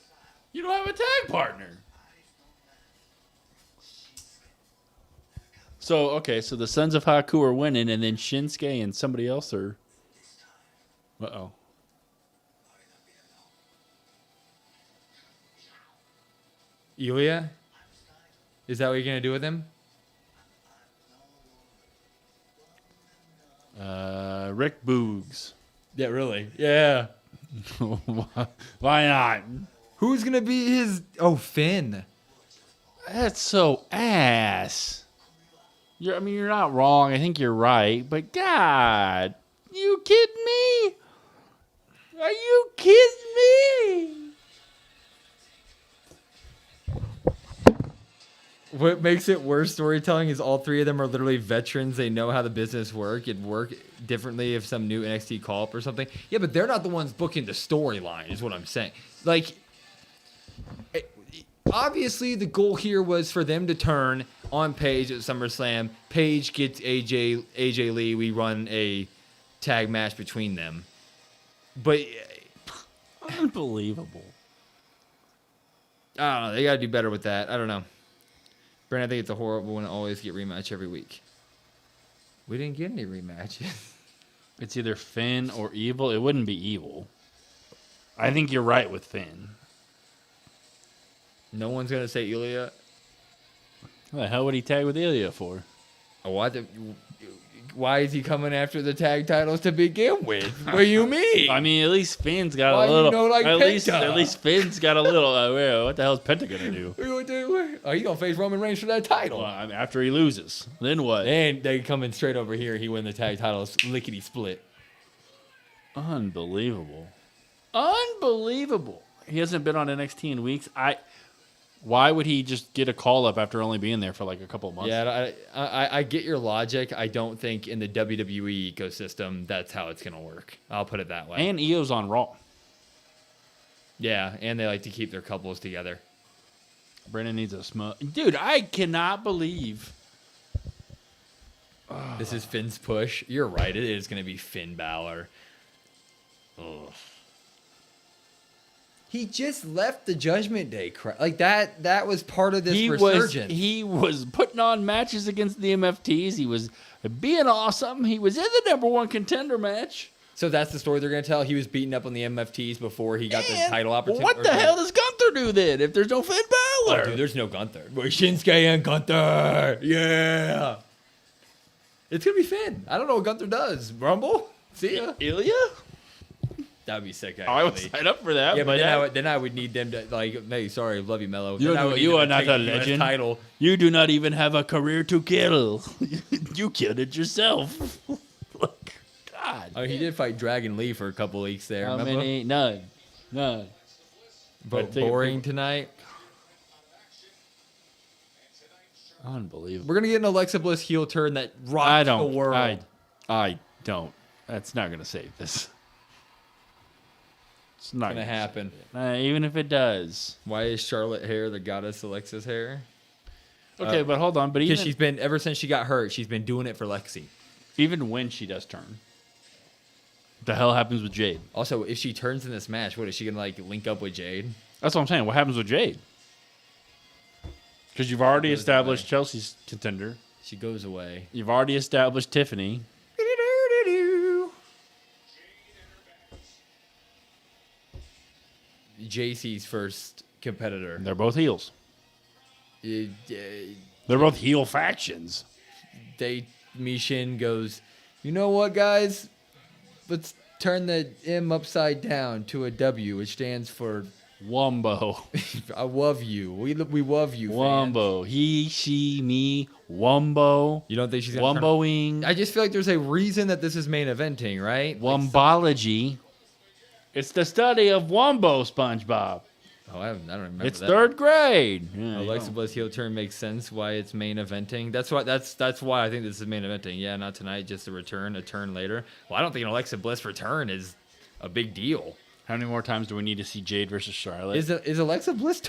You don't have a tag partner. So, okay, so the Sons of Haku are winning, and then Shinsuke and somebody else are... Uh-oh. Ilya? Is that what you're gonna do with him? Rick Boogs. Yeah, really. Yeah. Why not? Who's gonna be his? Oh, Finn. That's so ass. You're not wrong. I think you're right. But God, you kidding me? Are you kidding me? What makes it worse storytelling is all three of them are literally veterans. They know how the business it'd work differently if some new NXT call up or something. Yeah, but they're not the ones booking the storyline, is what I'm saying. Like, obviously the goal here was for them to turn on Paige at SummerSlam. Paige gets AJ Lee. We run a tag match between them. But Unbelievable. I don't know. They got to do better with that. I don't know. Brandon, I think it's a horrible one to always get rematch every week. We didn't get any rematches. It's either Finn or Evil. It wouldn't be Evil. I think you're right with Finn. No one's going to say Ilya. What the hell would he tag with Ilya for? Why is he coming after the tag titles to begin with? What do you mean? I mean, at least Finn's got Why a little. you know like at Penta? least Finn's got a little. What the hell is Penta gonna do? Oh, he going to face Roman Reigns for that title. Well, I mean, after he loses, then what? And they coming straight over here. He win the tag titles lickety split. Unbelievable. Unbelievable. He hasn't been on NXT in weeks. Why would he just get a call up after only being there for like a couple of months? Yeah, I get your logic. I don't think in the WWE ecosystem that's how it's gonna work. I'll put it that way. And Io's on Raw. Yeah, and they like to keep their couples together. Brennan needs a smoke. Dude, I cannot believe. This is Finn's push. You're right. It is gonna be Finn Balor. Ugh. He just left the Judgment Day crap. Like that was part of this resurgence. He was putting on matches against the MFTs. He was being awesome. He was in the #1 contender match. So that's the story they're gonna tell. He was beating up on the MFTs before he got the title opportunity. What the hell does Gunther do then if there's no Finn Balor? Oh, dude, there's no Gunther. Boy, Shinsuke and Gunther. Yeah. It's gonna be Finn. I don't know what Gunther does. Rumble? See ya. Ilya? That'd be sick. I would Actually. sign up for that. Yeah, but but then I would need them to like. Hey, sorry, love you, Mello. You Then I would need you them are to not take a the US legend. Title. You do not even have a career to kill. You killed it yourself. Look, God. Oh, he did fight Dragon Lee for a couple weeks there. How remember? many? None. But I think- boring tonight. Unbelievable. We're gonna get an Alexa Bliss heel turn that rocks I don't. the world. I don't. That's not gonna save this. It's not Gonna happen. Even if it does. Why is Charlotte hair the goddess Alexa's hair? Okay, but hold on. But Because even she's been ever since she got hurt, she's been doing it for Lexi. even when she does turn, the hell happens with Jade? Also, if she turns in this match, what is she gonna like link up with Jade? That's what I'm saying. What happens with Jade? Because you've already Goes established away. Chelsea's contender. She goes away. You've already established Tiffany. JC's first competitor. They're both heels. They They're both heel factions. Mishin goes, you know what, guys? Let's turn the M upside down to a W, which stands for Wumbo. I love you. We love you. fans." Wumbo. He, she, me. Wumbo. You don't think she's gonna turn- Wumboing. I just feel like there's a reason that this is main eventing, right? Like, Wumbology. It's the study of Wumbo, SpongeBob. I don't remember. It's that. third grade. Yeah, you Alexa don't- Bliss heel turn makes sense why it's main eventing. That's why I think this is main eventing. Yeah, not tonight, just a turn later. Well, I don't think an Alexa Bliss return is a big deal. How many more times do we need to see Jade versus Charlotte? Is Alexa Bliss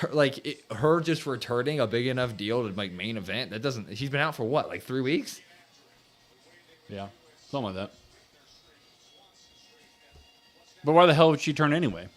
her just returning a big enough deal to like main event? That doesn't. She's been out for what, like 3 weeks? Yeah, something like that. But why the hell would she turn anyway?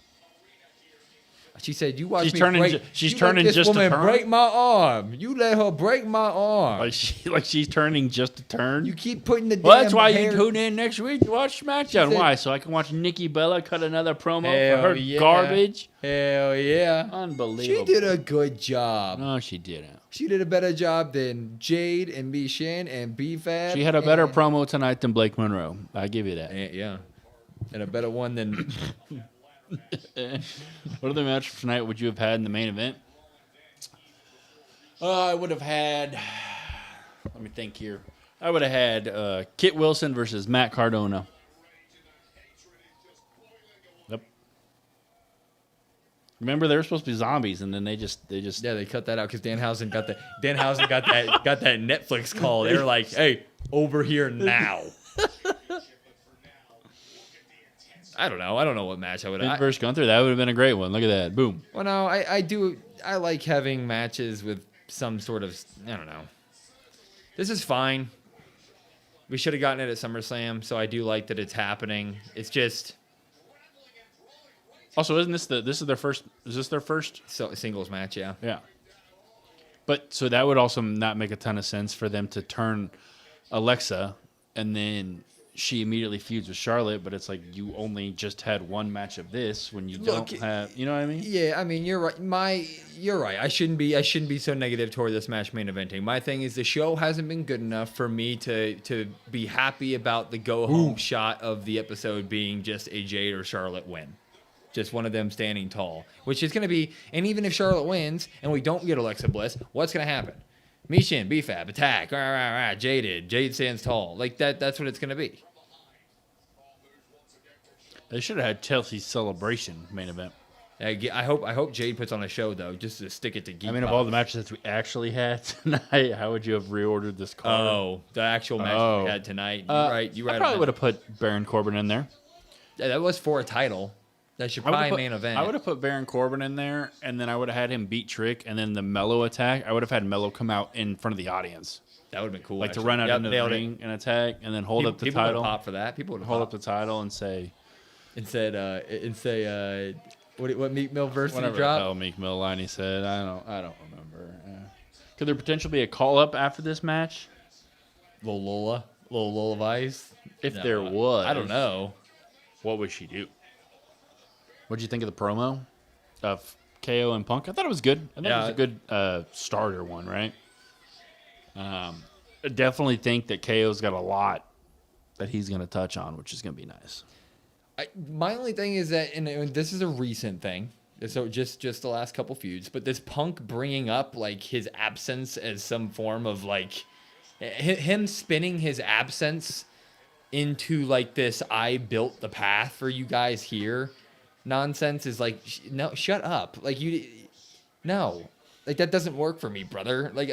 She said, "You watch She's me turning break. ju- she's you turning let this just to woman turn? break my arm. You let her break my arm. Like she's turning just to turn? You keep putting the. Well, that's damn why hair- you tune in next week to watch SmackDown. said- Why? So I can watch Nikki Bella cut another promo Hell for her yeah. garbage? Hell yeah! Unbelievable. She did a good job. No, she didn't. She did a better job than Jade and B Shin and B Fab. She had a better promo tonight than Blake Monroe. I give you that. Yeah, and a better one than What other match for tonight would you have had in the main event? I would have had. Let me think here. I would have had Kit Wilson versus Matt Cardona. Yep. Remember, they were supposed to be zombies, and then they just. Yeah, they cut that out because Danhausen got that Netflix call. They were like, "Hey, over here now." I don't know what match I would Finn have. versus Gunther. That would have been a great one. Look at that. Boom. Well, no, I like having matches with some sort of, I don't know. This is fine. We should have gotten it at SummerSlam, so I do like that it's happening. It's just Also, isn't this this is their first? Is this their first? singles match, yeah. Yeah. But so that would also not make a ton of sense for them to turn Alexa and then she immediately feuds with Charlotte, but it's like you only just had one match of this when you don't have, you know what I mean? Yeah, I mean, you're right. You're right. I shouldn't be so negative toward this match main eventing. My thing is the show hasn't been good enough for me to be happy about the go home shot of the episode being just a Jade or Charlotte win. Just one of them standing tall, which is going to be, and even if Charlotte wins and we don't get Alexa Bliss, what's going to happen? Mishin, BFAB, attack, Jade stands tall. Like that's what it's going to be. They should have had Chelsea's celebration main event. I hope Jade puts on a show though, just to stick it to Geek. I mean, of all the matches that we actually had tonight, how would you have reordered this card? Oh, the actual match we had tonight. You're right. You're right. I probably would have put Baron Corbin in there. Yeah, that was for a title. That should probably main event. I would have put Baron Corbin in there, and then I would have had him beat Trick, and then the Mello attack. I would have had Mello come out in front of the audience, That would have been cool. like actually. to run out Yep, into the nailed it. ring and attack, and then hold up the People would have title. popped for that. People would have Hold up the title and say and say what Meek Mill verse did he whatever the drop? hell Meek Mill line he said. I don't remember. Could there potentially be a call up after this match? Little Lola Vice. If there was, I don't know. What would she do? What did you think of the promo of KO and Punk? I thought it was good. I thought it was a good starter one, right? I definitely think that KO's got a lot that he's going to touch on, which is going to be nice. My only thing is that, and this is a recent thing, so just the last couple feuds, but this Punk bringing up like his absence as some form of like him spinning his absence into like this "I built the path for you guys here" nonsense is like no, shut up, like no, like that doesn't work for me, brother. Like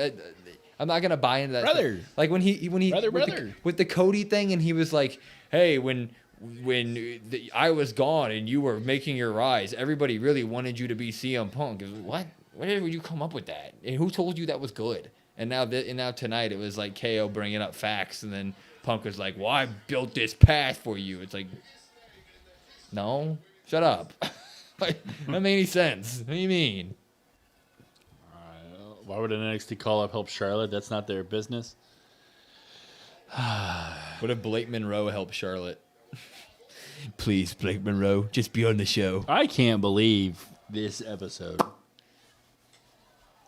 I'm not gonna buy into that, brother. Like when he brother. With the Cody thing, and he was like, hey, when I was gone and you were making your rise, everybody really wanted you to be CM Punk. What? Where did you come up with that? And who told you that was good? And now tonight it was like KO bringing up facts, and then Punk was like, well, I built this path for you. It's like, no, shut up. Like, that made any sense. What do you mean? Why would an NXT call up help Charlotte? That's not their business. What if Blake Monroe helped Charlotte? Please, Blake Monroe, just be on the show. I can't believe this episode.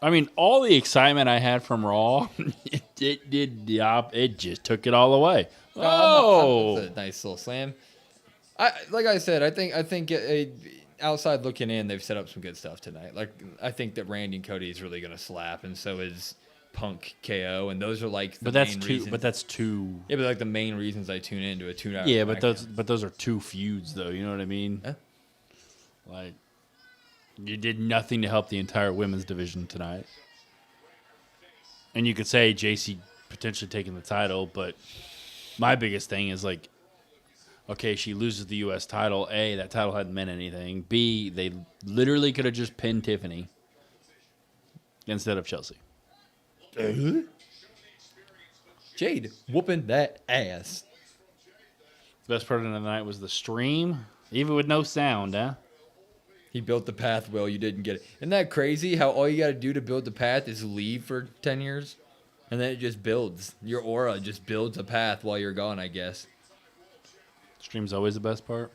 I mean, all the excitement I had from Raw, it just took it all away. Oh, that's a nice little slam. Like I said, I think outside looking in, they've set up some good stuff tonight. Like I think that Randy and Cody is really gonna slap, and so is Punk KO, and those are like the main reasons. But that's two. Yeah, but like the main reasons I tune into a 2 hour. Yeah, but those are two feuds, though. You know what I mean? Yeah. Like, you did nothing to help the entire women's division tonight. And you could say JC potentially taking the title, but my biggest thing is like, okay, she loses the U.S. title. A, that title hadn't meant anything. B, they literally could have just pinned Tiffany instead of Chelsea. Jade whooping that ass. Best part of the night was the stream, even with no sound, huh? He built the path, Will. You didn't get it. Isn't that crazy how all you got to do to build the path is leave for 10 years? And then it just builds. Your aura just builds a path while you're gone, I guess. Stream's always the best part.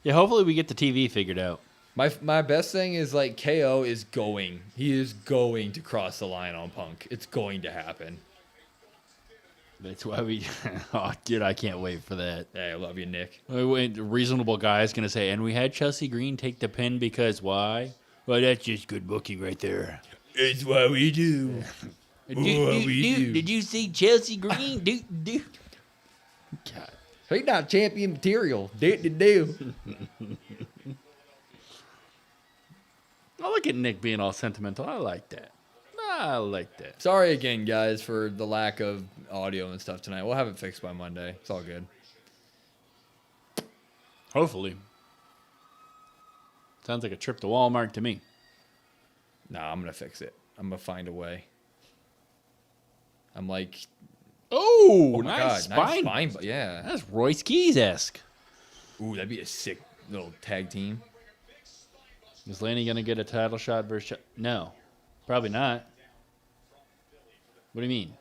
Yeah, hopefully we get the TV figured out. My best thing is like KO is going. He is going to cross the line on Punk. It's going to happen. That's why we. Oh, dude, I can't wait for that. Hey, I love you, Nick. Wait, a reasonable guy is going to say, and we had Chelsea Green take the pin because why? Well, that's just good booking right there. It's what we do. Did you see Chelsea Green? God. He's not champion material. Do. I look at Nick being all sentimental. I like that. Sorry again, guys, for the lack of audio and stuff tonight. We'll have it fixed by Monday. It's all good. Hopefully. Sounds like a trip to Walmart to me. Nah, I'm gonna fix it. I'm gonna find a way. I'm like, Oh, my nice God, nice spine. spine, but yeah. That's Royce Keys-esque. Ooh, that'd be a sick little tag team. Is Laney going to get a title shot versus... No, probably not. What do you mean?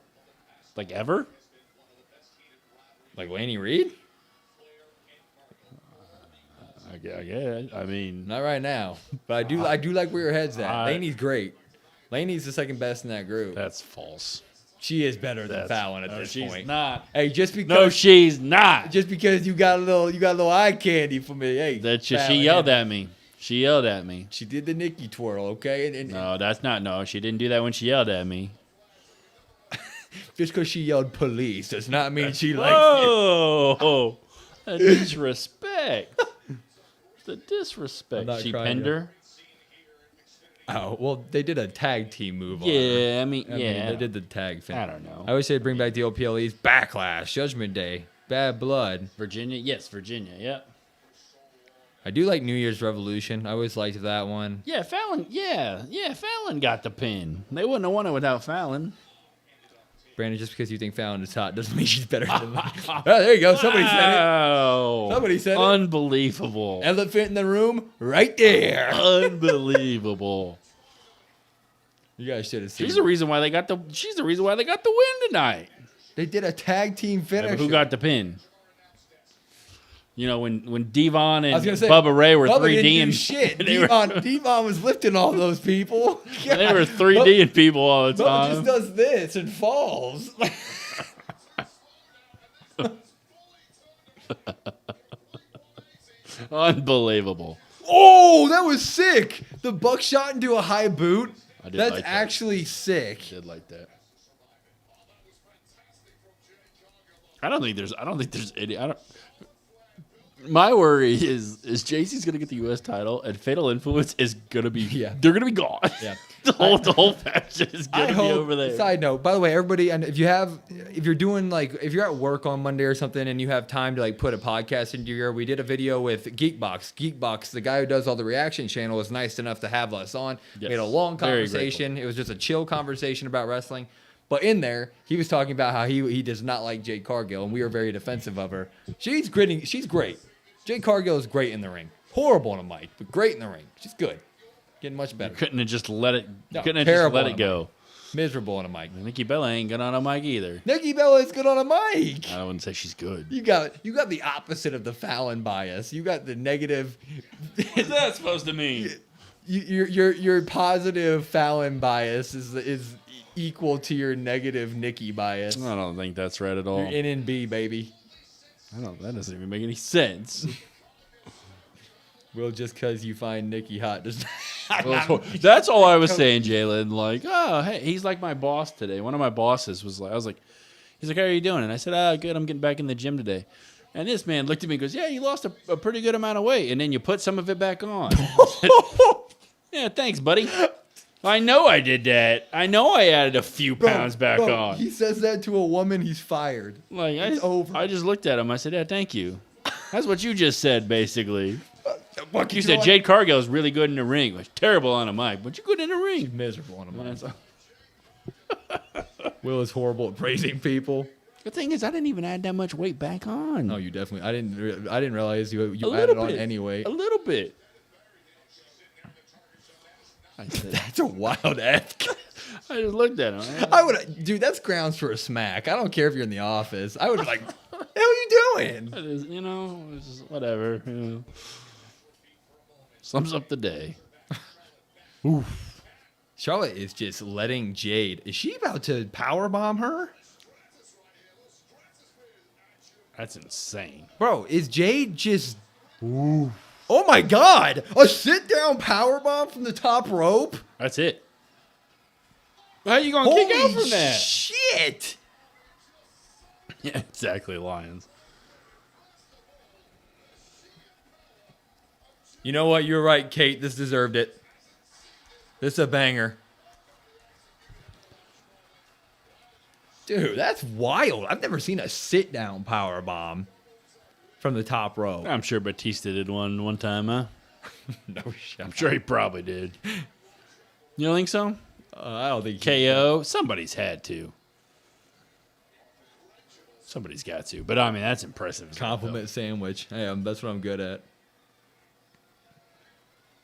Like ever? Like Laney Reed? I guess. I mean... Not right now, but I do like where your head's at. I- Laney's great. Laney's the second best in that group. That's false. She is better than Fallon at No, this she's point. not. Hey, just because No, she's not. just because you got a little eye candy for me. Hey, That she Fallon, yelled yeah. at me. She yelled at me. She did the Nikki twirl, okay? And No, that's not. No, she didn't do that when she yelled at me. just because she yelled police does not mean she likes you. Oh, the disrespect. The disrespect. I'm not She crying, pinned yo. her. Oh, well, they did a tag team move on her. Yeah, I mean, They did the tag thing. I don't know. I always say bring back the OPLEs. Backlash, Judgment Day, Bad Blood. Virginia, yes, Virginia, yeah. I do like New Year's Revolution. I always liked that one. Yeah, Fallon, Fallon got the pin. They wouldn't have won it without Fallon. Brandon, just because you think Fallon is hot doesn't mean she's better than me. Oh, there you go. Somebody said it. Oh, Somebody said it. Unbelievable. Elephant in the room, right there. Unbelievable. You guys should have seen. She's the reason why they got the win tonight. They did a tag team Yeah, finish. but who got the pin? You know, when Devon I and was gonna say Bubba Ray were Bubba 3D didn't do and shit. they were, Devon was lifting all those people. they were 3D and people all the Bubba just time. does this and falls. Unbelievable. Oh, that was sick. The buckshot into a high boot. I did That's like that. actually sick. Did like that. I don't think there's any. My worry is JC's gonna get the U.S. title and Fatal Influence is gonna be. Yeah. They're gonna be gone. Yeah. the whole faction is I gonna be hope. over there. Side note, by the way, everybody, and if you're if you're at work on Monday or something, and you have time to like put a podcast into your ear, we did a video with Geekbox. Geekbox, the guy who does all the reaction channel, was nice enough to have us on. Yes. We had a long Very conversation. It was just a chill conversation about wrestling. But in there, he was talking about how he does not like Jade Cargill, and we were very defensive of her. She's great. Jade Cargill is great in the ring. Horrible on a mic, but great in the ring. She's good. Getting much better. Couldn't have just let it. No, couldn't have just terrible let on it a go. Miserable on a mic. Nikki Bella ain't good on a mic either. Nikki Bella is good on a mic. I wouldn't say she's good. You got the opposite of the Fallon bias. You got the negative. What's that supposed to mean? Your positive Fallon bias is equal to your negative Nikki bias. I don't think that's right at all. You're NNB, baby. That doesn't even make any sense. Well, just because you find Nikki hot does That's all I was saying, Jalen. Like, oh, hey, he's like my boss today. One of my bosses was like, he's like, how are you doing? And I said, good. I'm getting back in the gym today. And this man looked at me and goes, yeah, you lost a pretty good amount of weight. And then you put some of it back on. I said, yeah, thanks, buddy. I know I did that. I know I added a few pounds back on. He says that to a woman, he's fired. Like, It's over. I just looked at him. I said, yeah, thank you. That's what you just said, basally. What You said Jade Cargill is really good in the ring. Was terrible on a mic, but you're good in the ring. miserable on a mic. That's- Will is horrible at praising people. The thing is, I didn't even add that much weight back on. No, you definitely. I didn't realize you a added little on bit. any weight. A little bit. I said, That's a wild act. I just looked at him. I would, dude. That's grounds for a smack. I don't care if you're in the office. I would be like, "What the hell are you doing?" It is, it's just whatever. Sums up the day. Charlotte is just letting Jade. Is she about to powerbomb her? That's insane. Bro, is Jade just... Ooh. Oh, my God. A sit-down powerbomb from the top rope? That's it. How you going to kick out from that? Shit. Yeah, exactly, Lions. You know what? You're right, Kate. This deserved it. This is a banger. Dude, that's wild. I've never seen a sit-down powerbomb from the top rope. I'm sure Batista did one time, huh? No shit. I'm sure he probably did. You don't think so? I don't think KO? Somebody's had to. Somebody's got to. But, I mean, that's impressive. as well, Compliment sandwich. Hey, that's what I'm good at.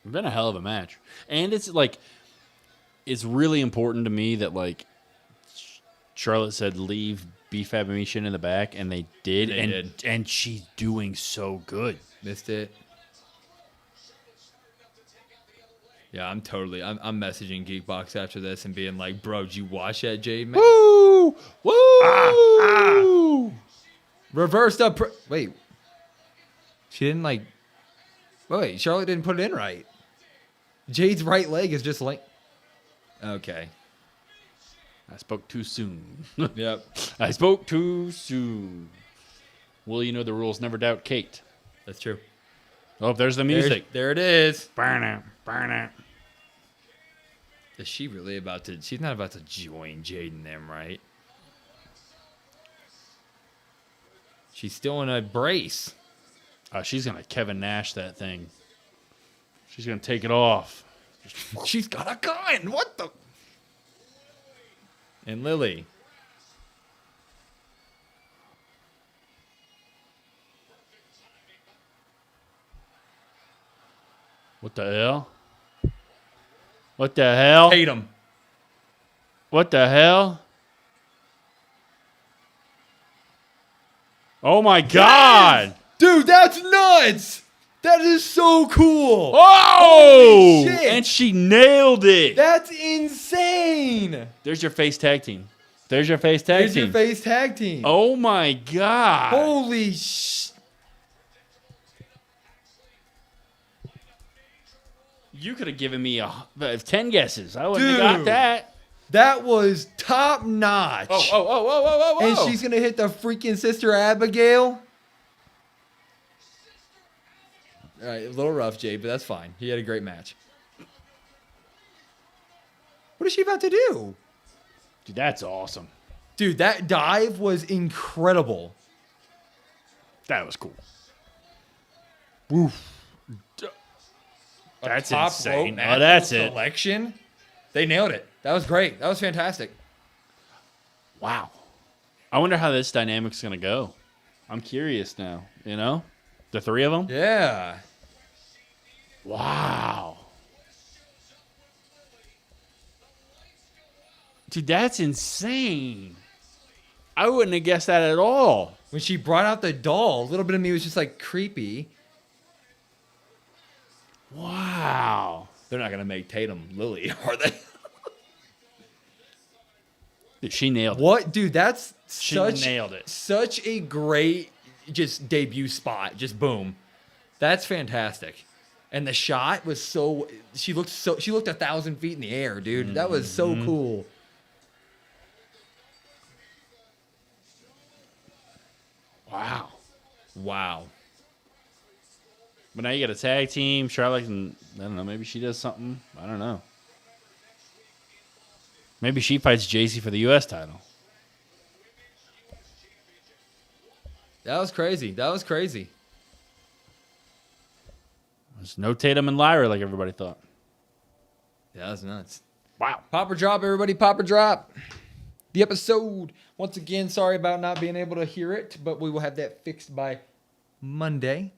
It's been a hell of a match. And it's like, it's really important to me that, like, Charlotte said leave B-Fab and Misha in the back, and they did. They did. And she's doing so good. Missed it. Yeah, I'm messaging Geekbox after this and being like, bro, did you watch that Jade match? Woo! Woo! Reversed up. Wait. She didn't like. Wait, Charlotte didn't put it in right. Jade's right leg is just like. Okay. I spoke too soon. Yep. I spoke too soon. Well, you know the rules. Never doubt Kate. That's true. Oh, there's the music. There it is. Burn it. Burn it. Is she really about to? She's not about to join Jade and them, right? She's still in a brace. Oh, she's going to Kevin Nash that thing. She's going to take it off. She's got a gun. What the? And Lily. What the hell? What the hell? Hate him. What the hell? Oh my God! Dude, that's nuts. That is so cool. Oh! Holy shit. And she nailed it. That's insane. There's your face tag team. There's your face tag Here's team. your face tag team. Oh my God! Holy sh! You could have given me 10 guesses. I wouldn't have got Dude. that. That was top notch. Oh. And she's gonna hit the freaking Sister Abigail. All right, a little rough, Jay, but that's fine. He had a great match. What is she about to do? Dude, that's awesome. Dude, that dive was incredible. That was cool. Woof. That's Top insane. rope Oh, that's it. selection. They nailed it. That was great. That was fantastic. Wow. I wonder how this dynamic's going to go. I'm curious now, you know? The three of them? Yeah. Wow. Dude, that's insane. I wouldn't have guessed that at all. When she brought out the doll, a little bit of me was just like creepy. Wow. They're not going to make Tatum Lily, are they? Dude, she nailed it. What? Dude, that's She such nailed it. Such a great just debut spot. Just boom. That's fantastic. And the shot was she looked 1,000 feet in the air, dude. That was so cool. Wow. Wow. But now you got a tag team. Charlotte, and I don't know, maybe she does something. I don't know. Maybe she fights JC for the U.S. title. That was crazy. That was crazy. There's no Tatum and Lyra like everybody thought. Yeah, that was nuts. Wow. Pop or drop, everybody. Pop or drop. The episode. Once again, sorry about not being able to hear it, but we will have that fixed by Monday.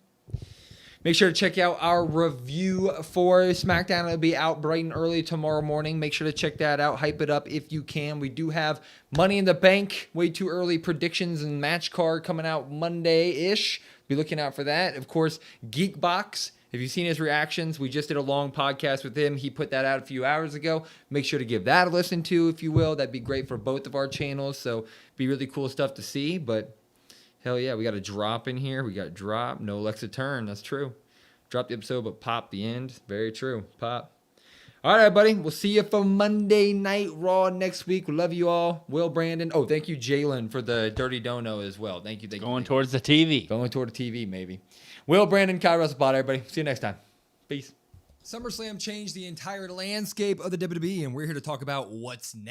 Make sure to check out our review for SmackDown. It'll be out bright and early tomorrow morning. Make sure to check that out. Hype it up if you can. We do have Money in the Bank, way too early predictions and match card coming out Monday-ish. Be looking out for that. Of course, Geekbox. If you've seen his reactions, we just did a long podcast with him. He put that out a few hours ago. Make sure to give that a listen to, if you will. That'd be great for both of our channels. So be really cool stuff to see. But Hell yeah, we got a drop in here. We got drop. No Alexa turn. That's true. Drop the episode, but pop the end. Very true. Pop. All right, buddy. We'll see you for Monday Night Raw next week. We love you all. Will Brandon. Oh, thank you, Jalen, for the Dirty Dono as well. Thank you. Thank you. Going thank you. towards the TV. Going toward the TV, maybe. Will Brandon, Kyle WrestlePod, everybody. See you next time. Peace. SummerSlam changed the entire landscape of the WWE, and we're here to talk about what's next.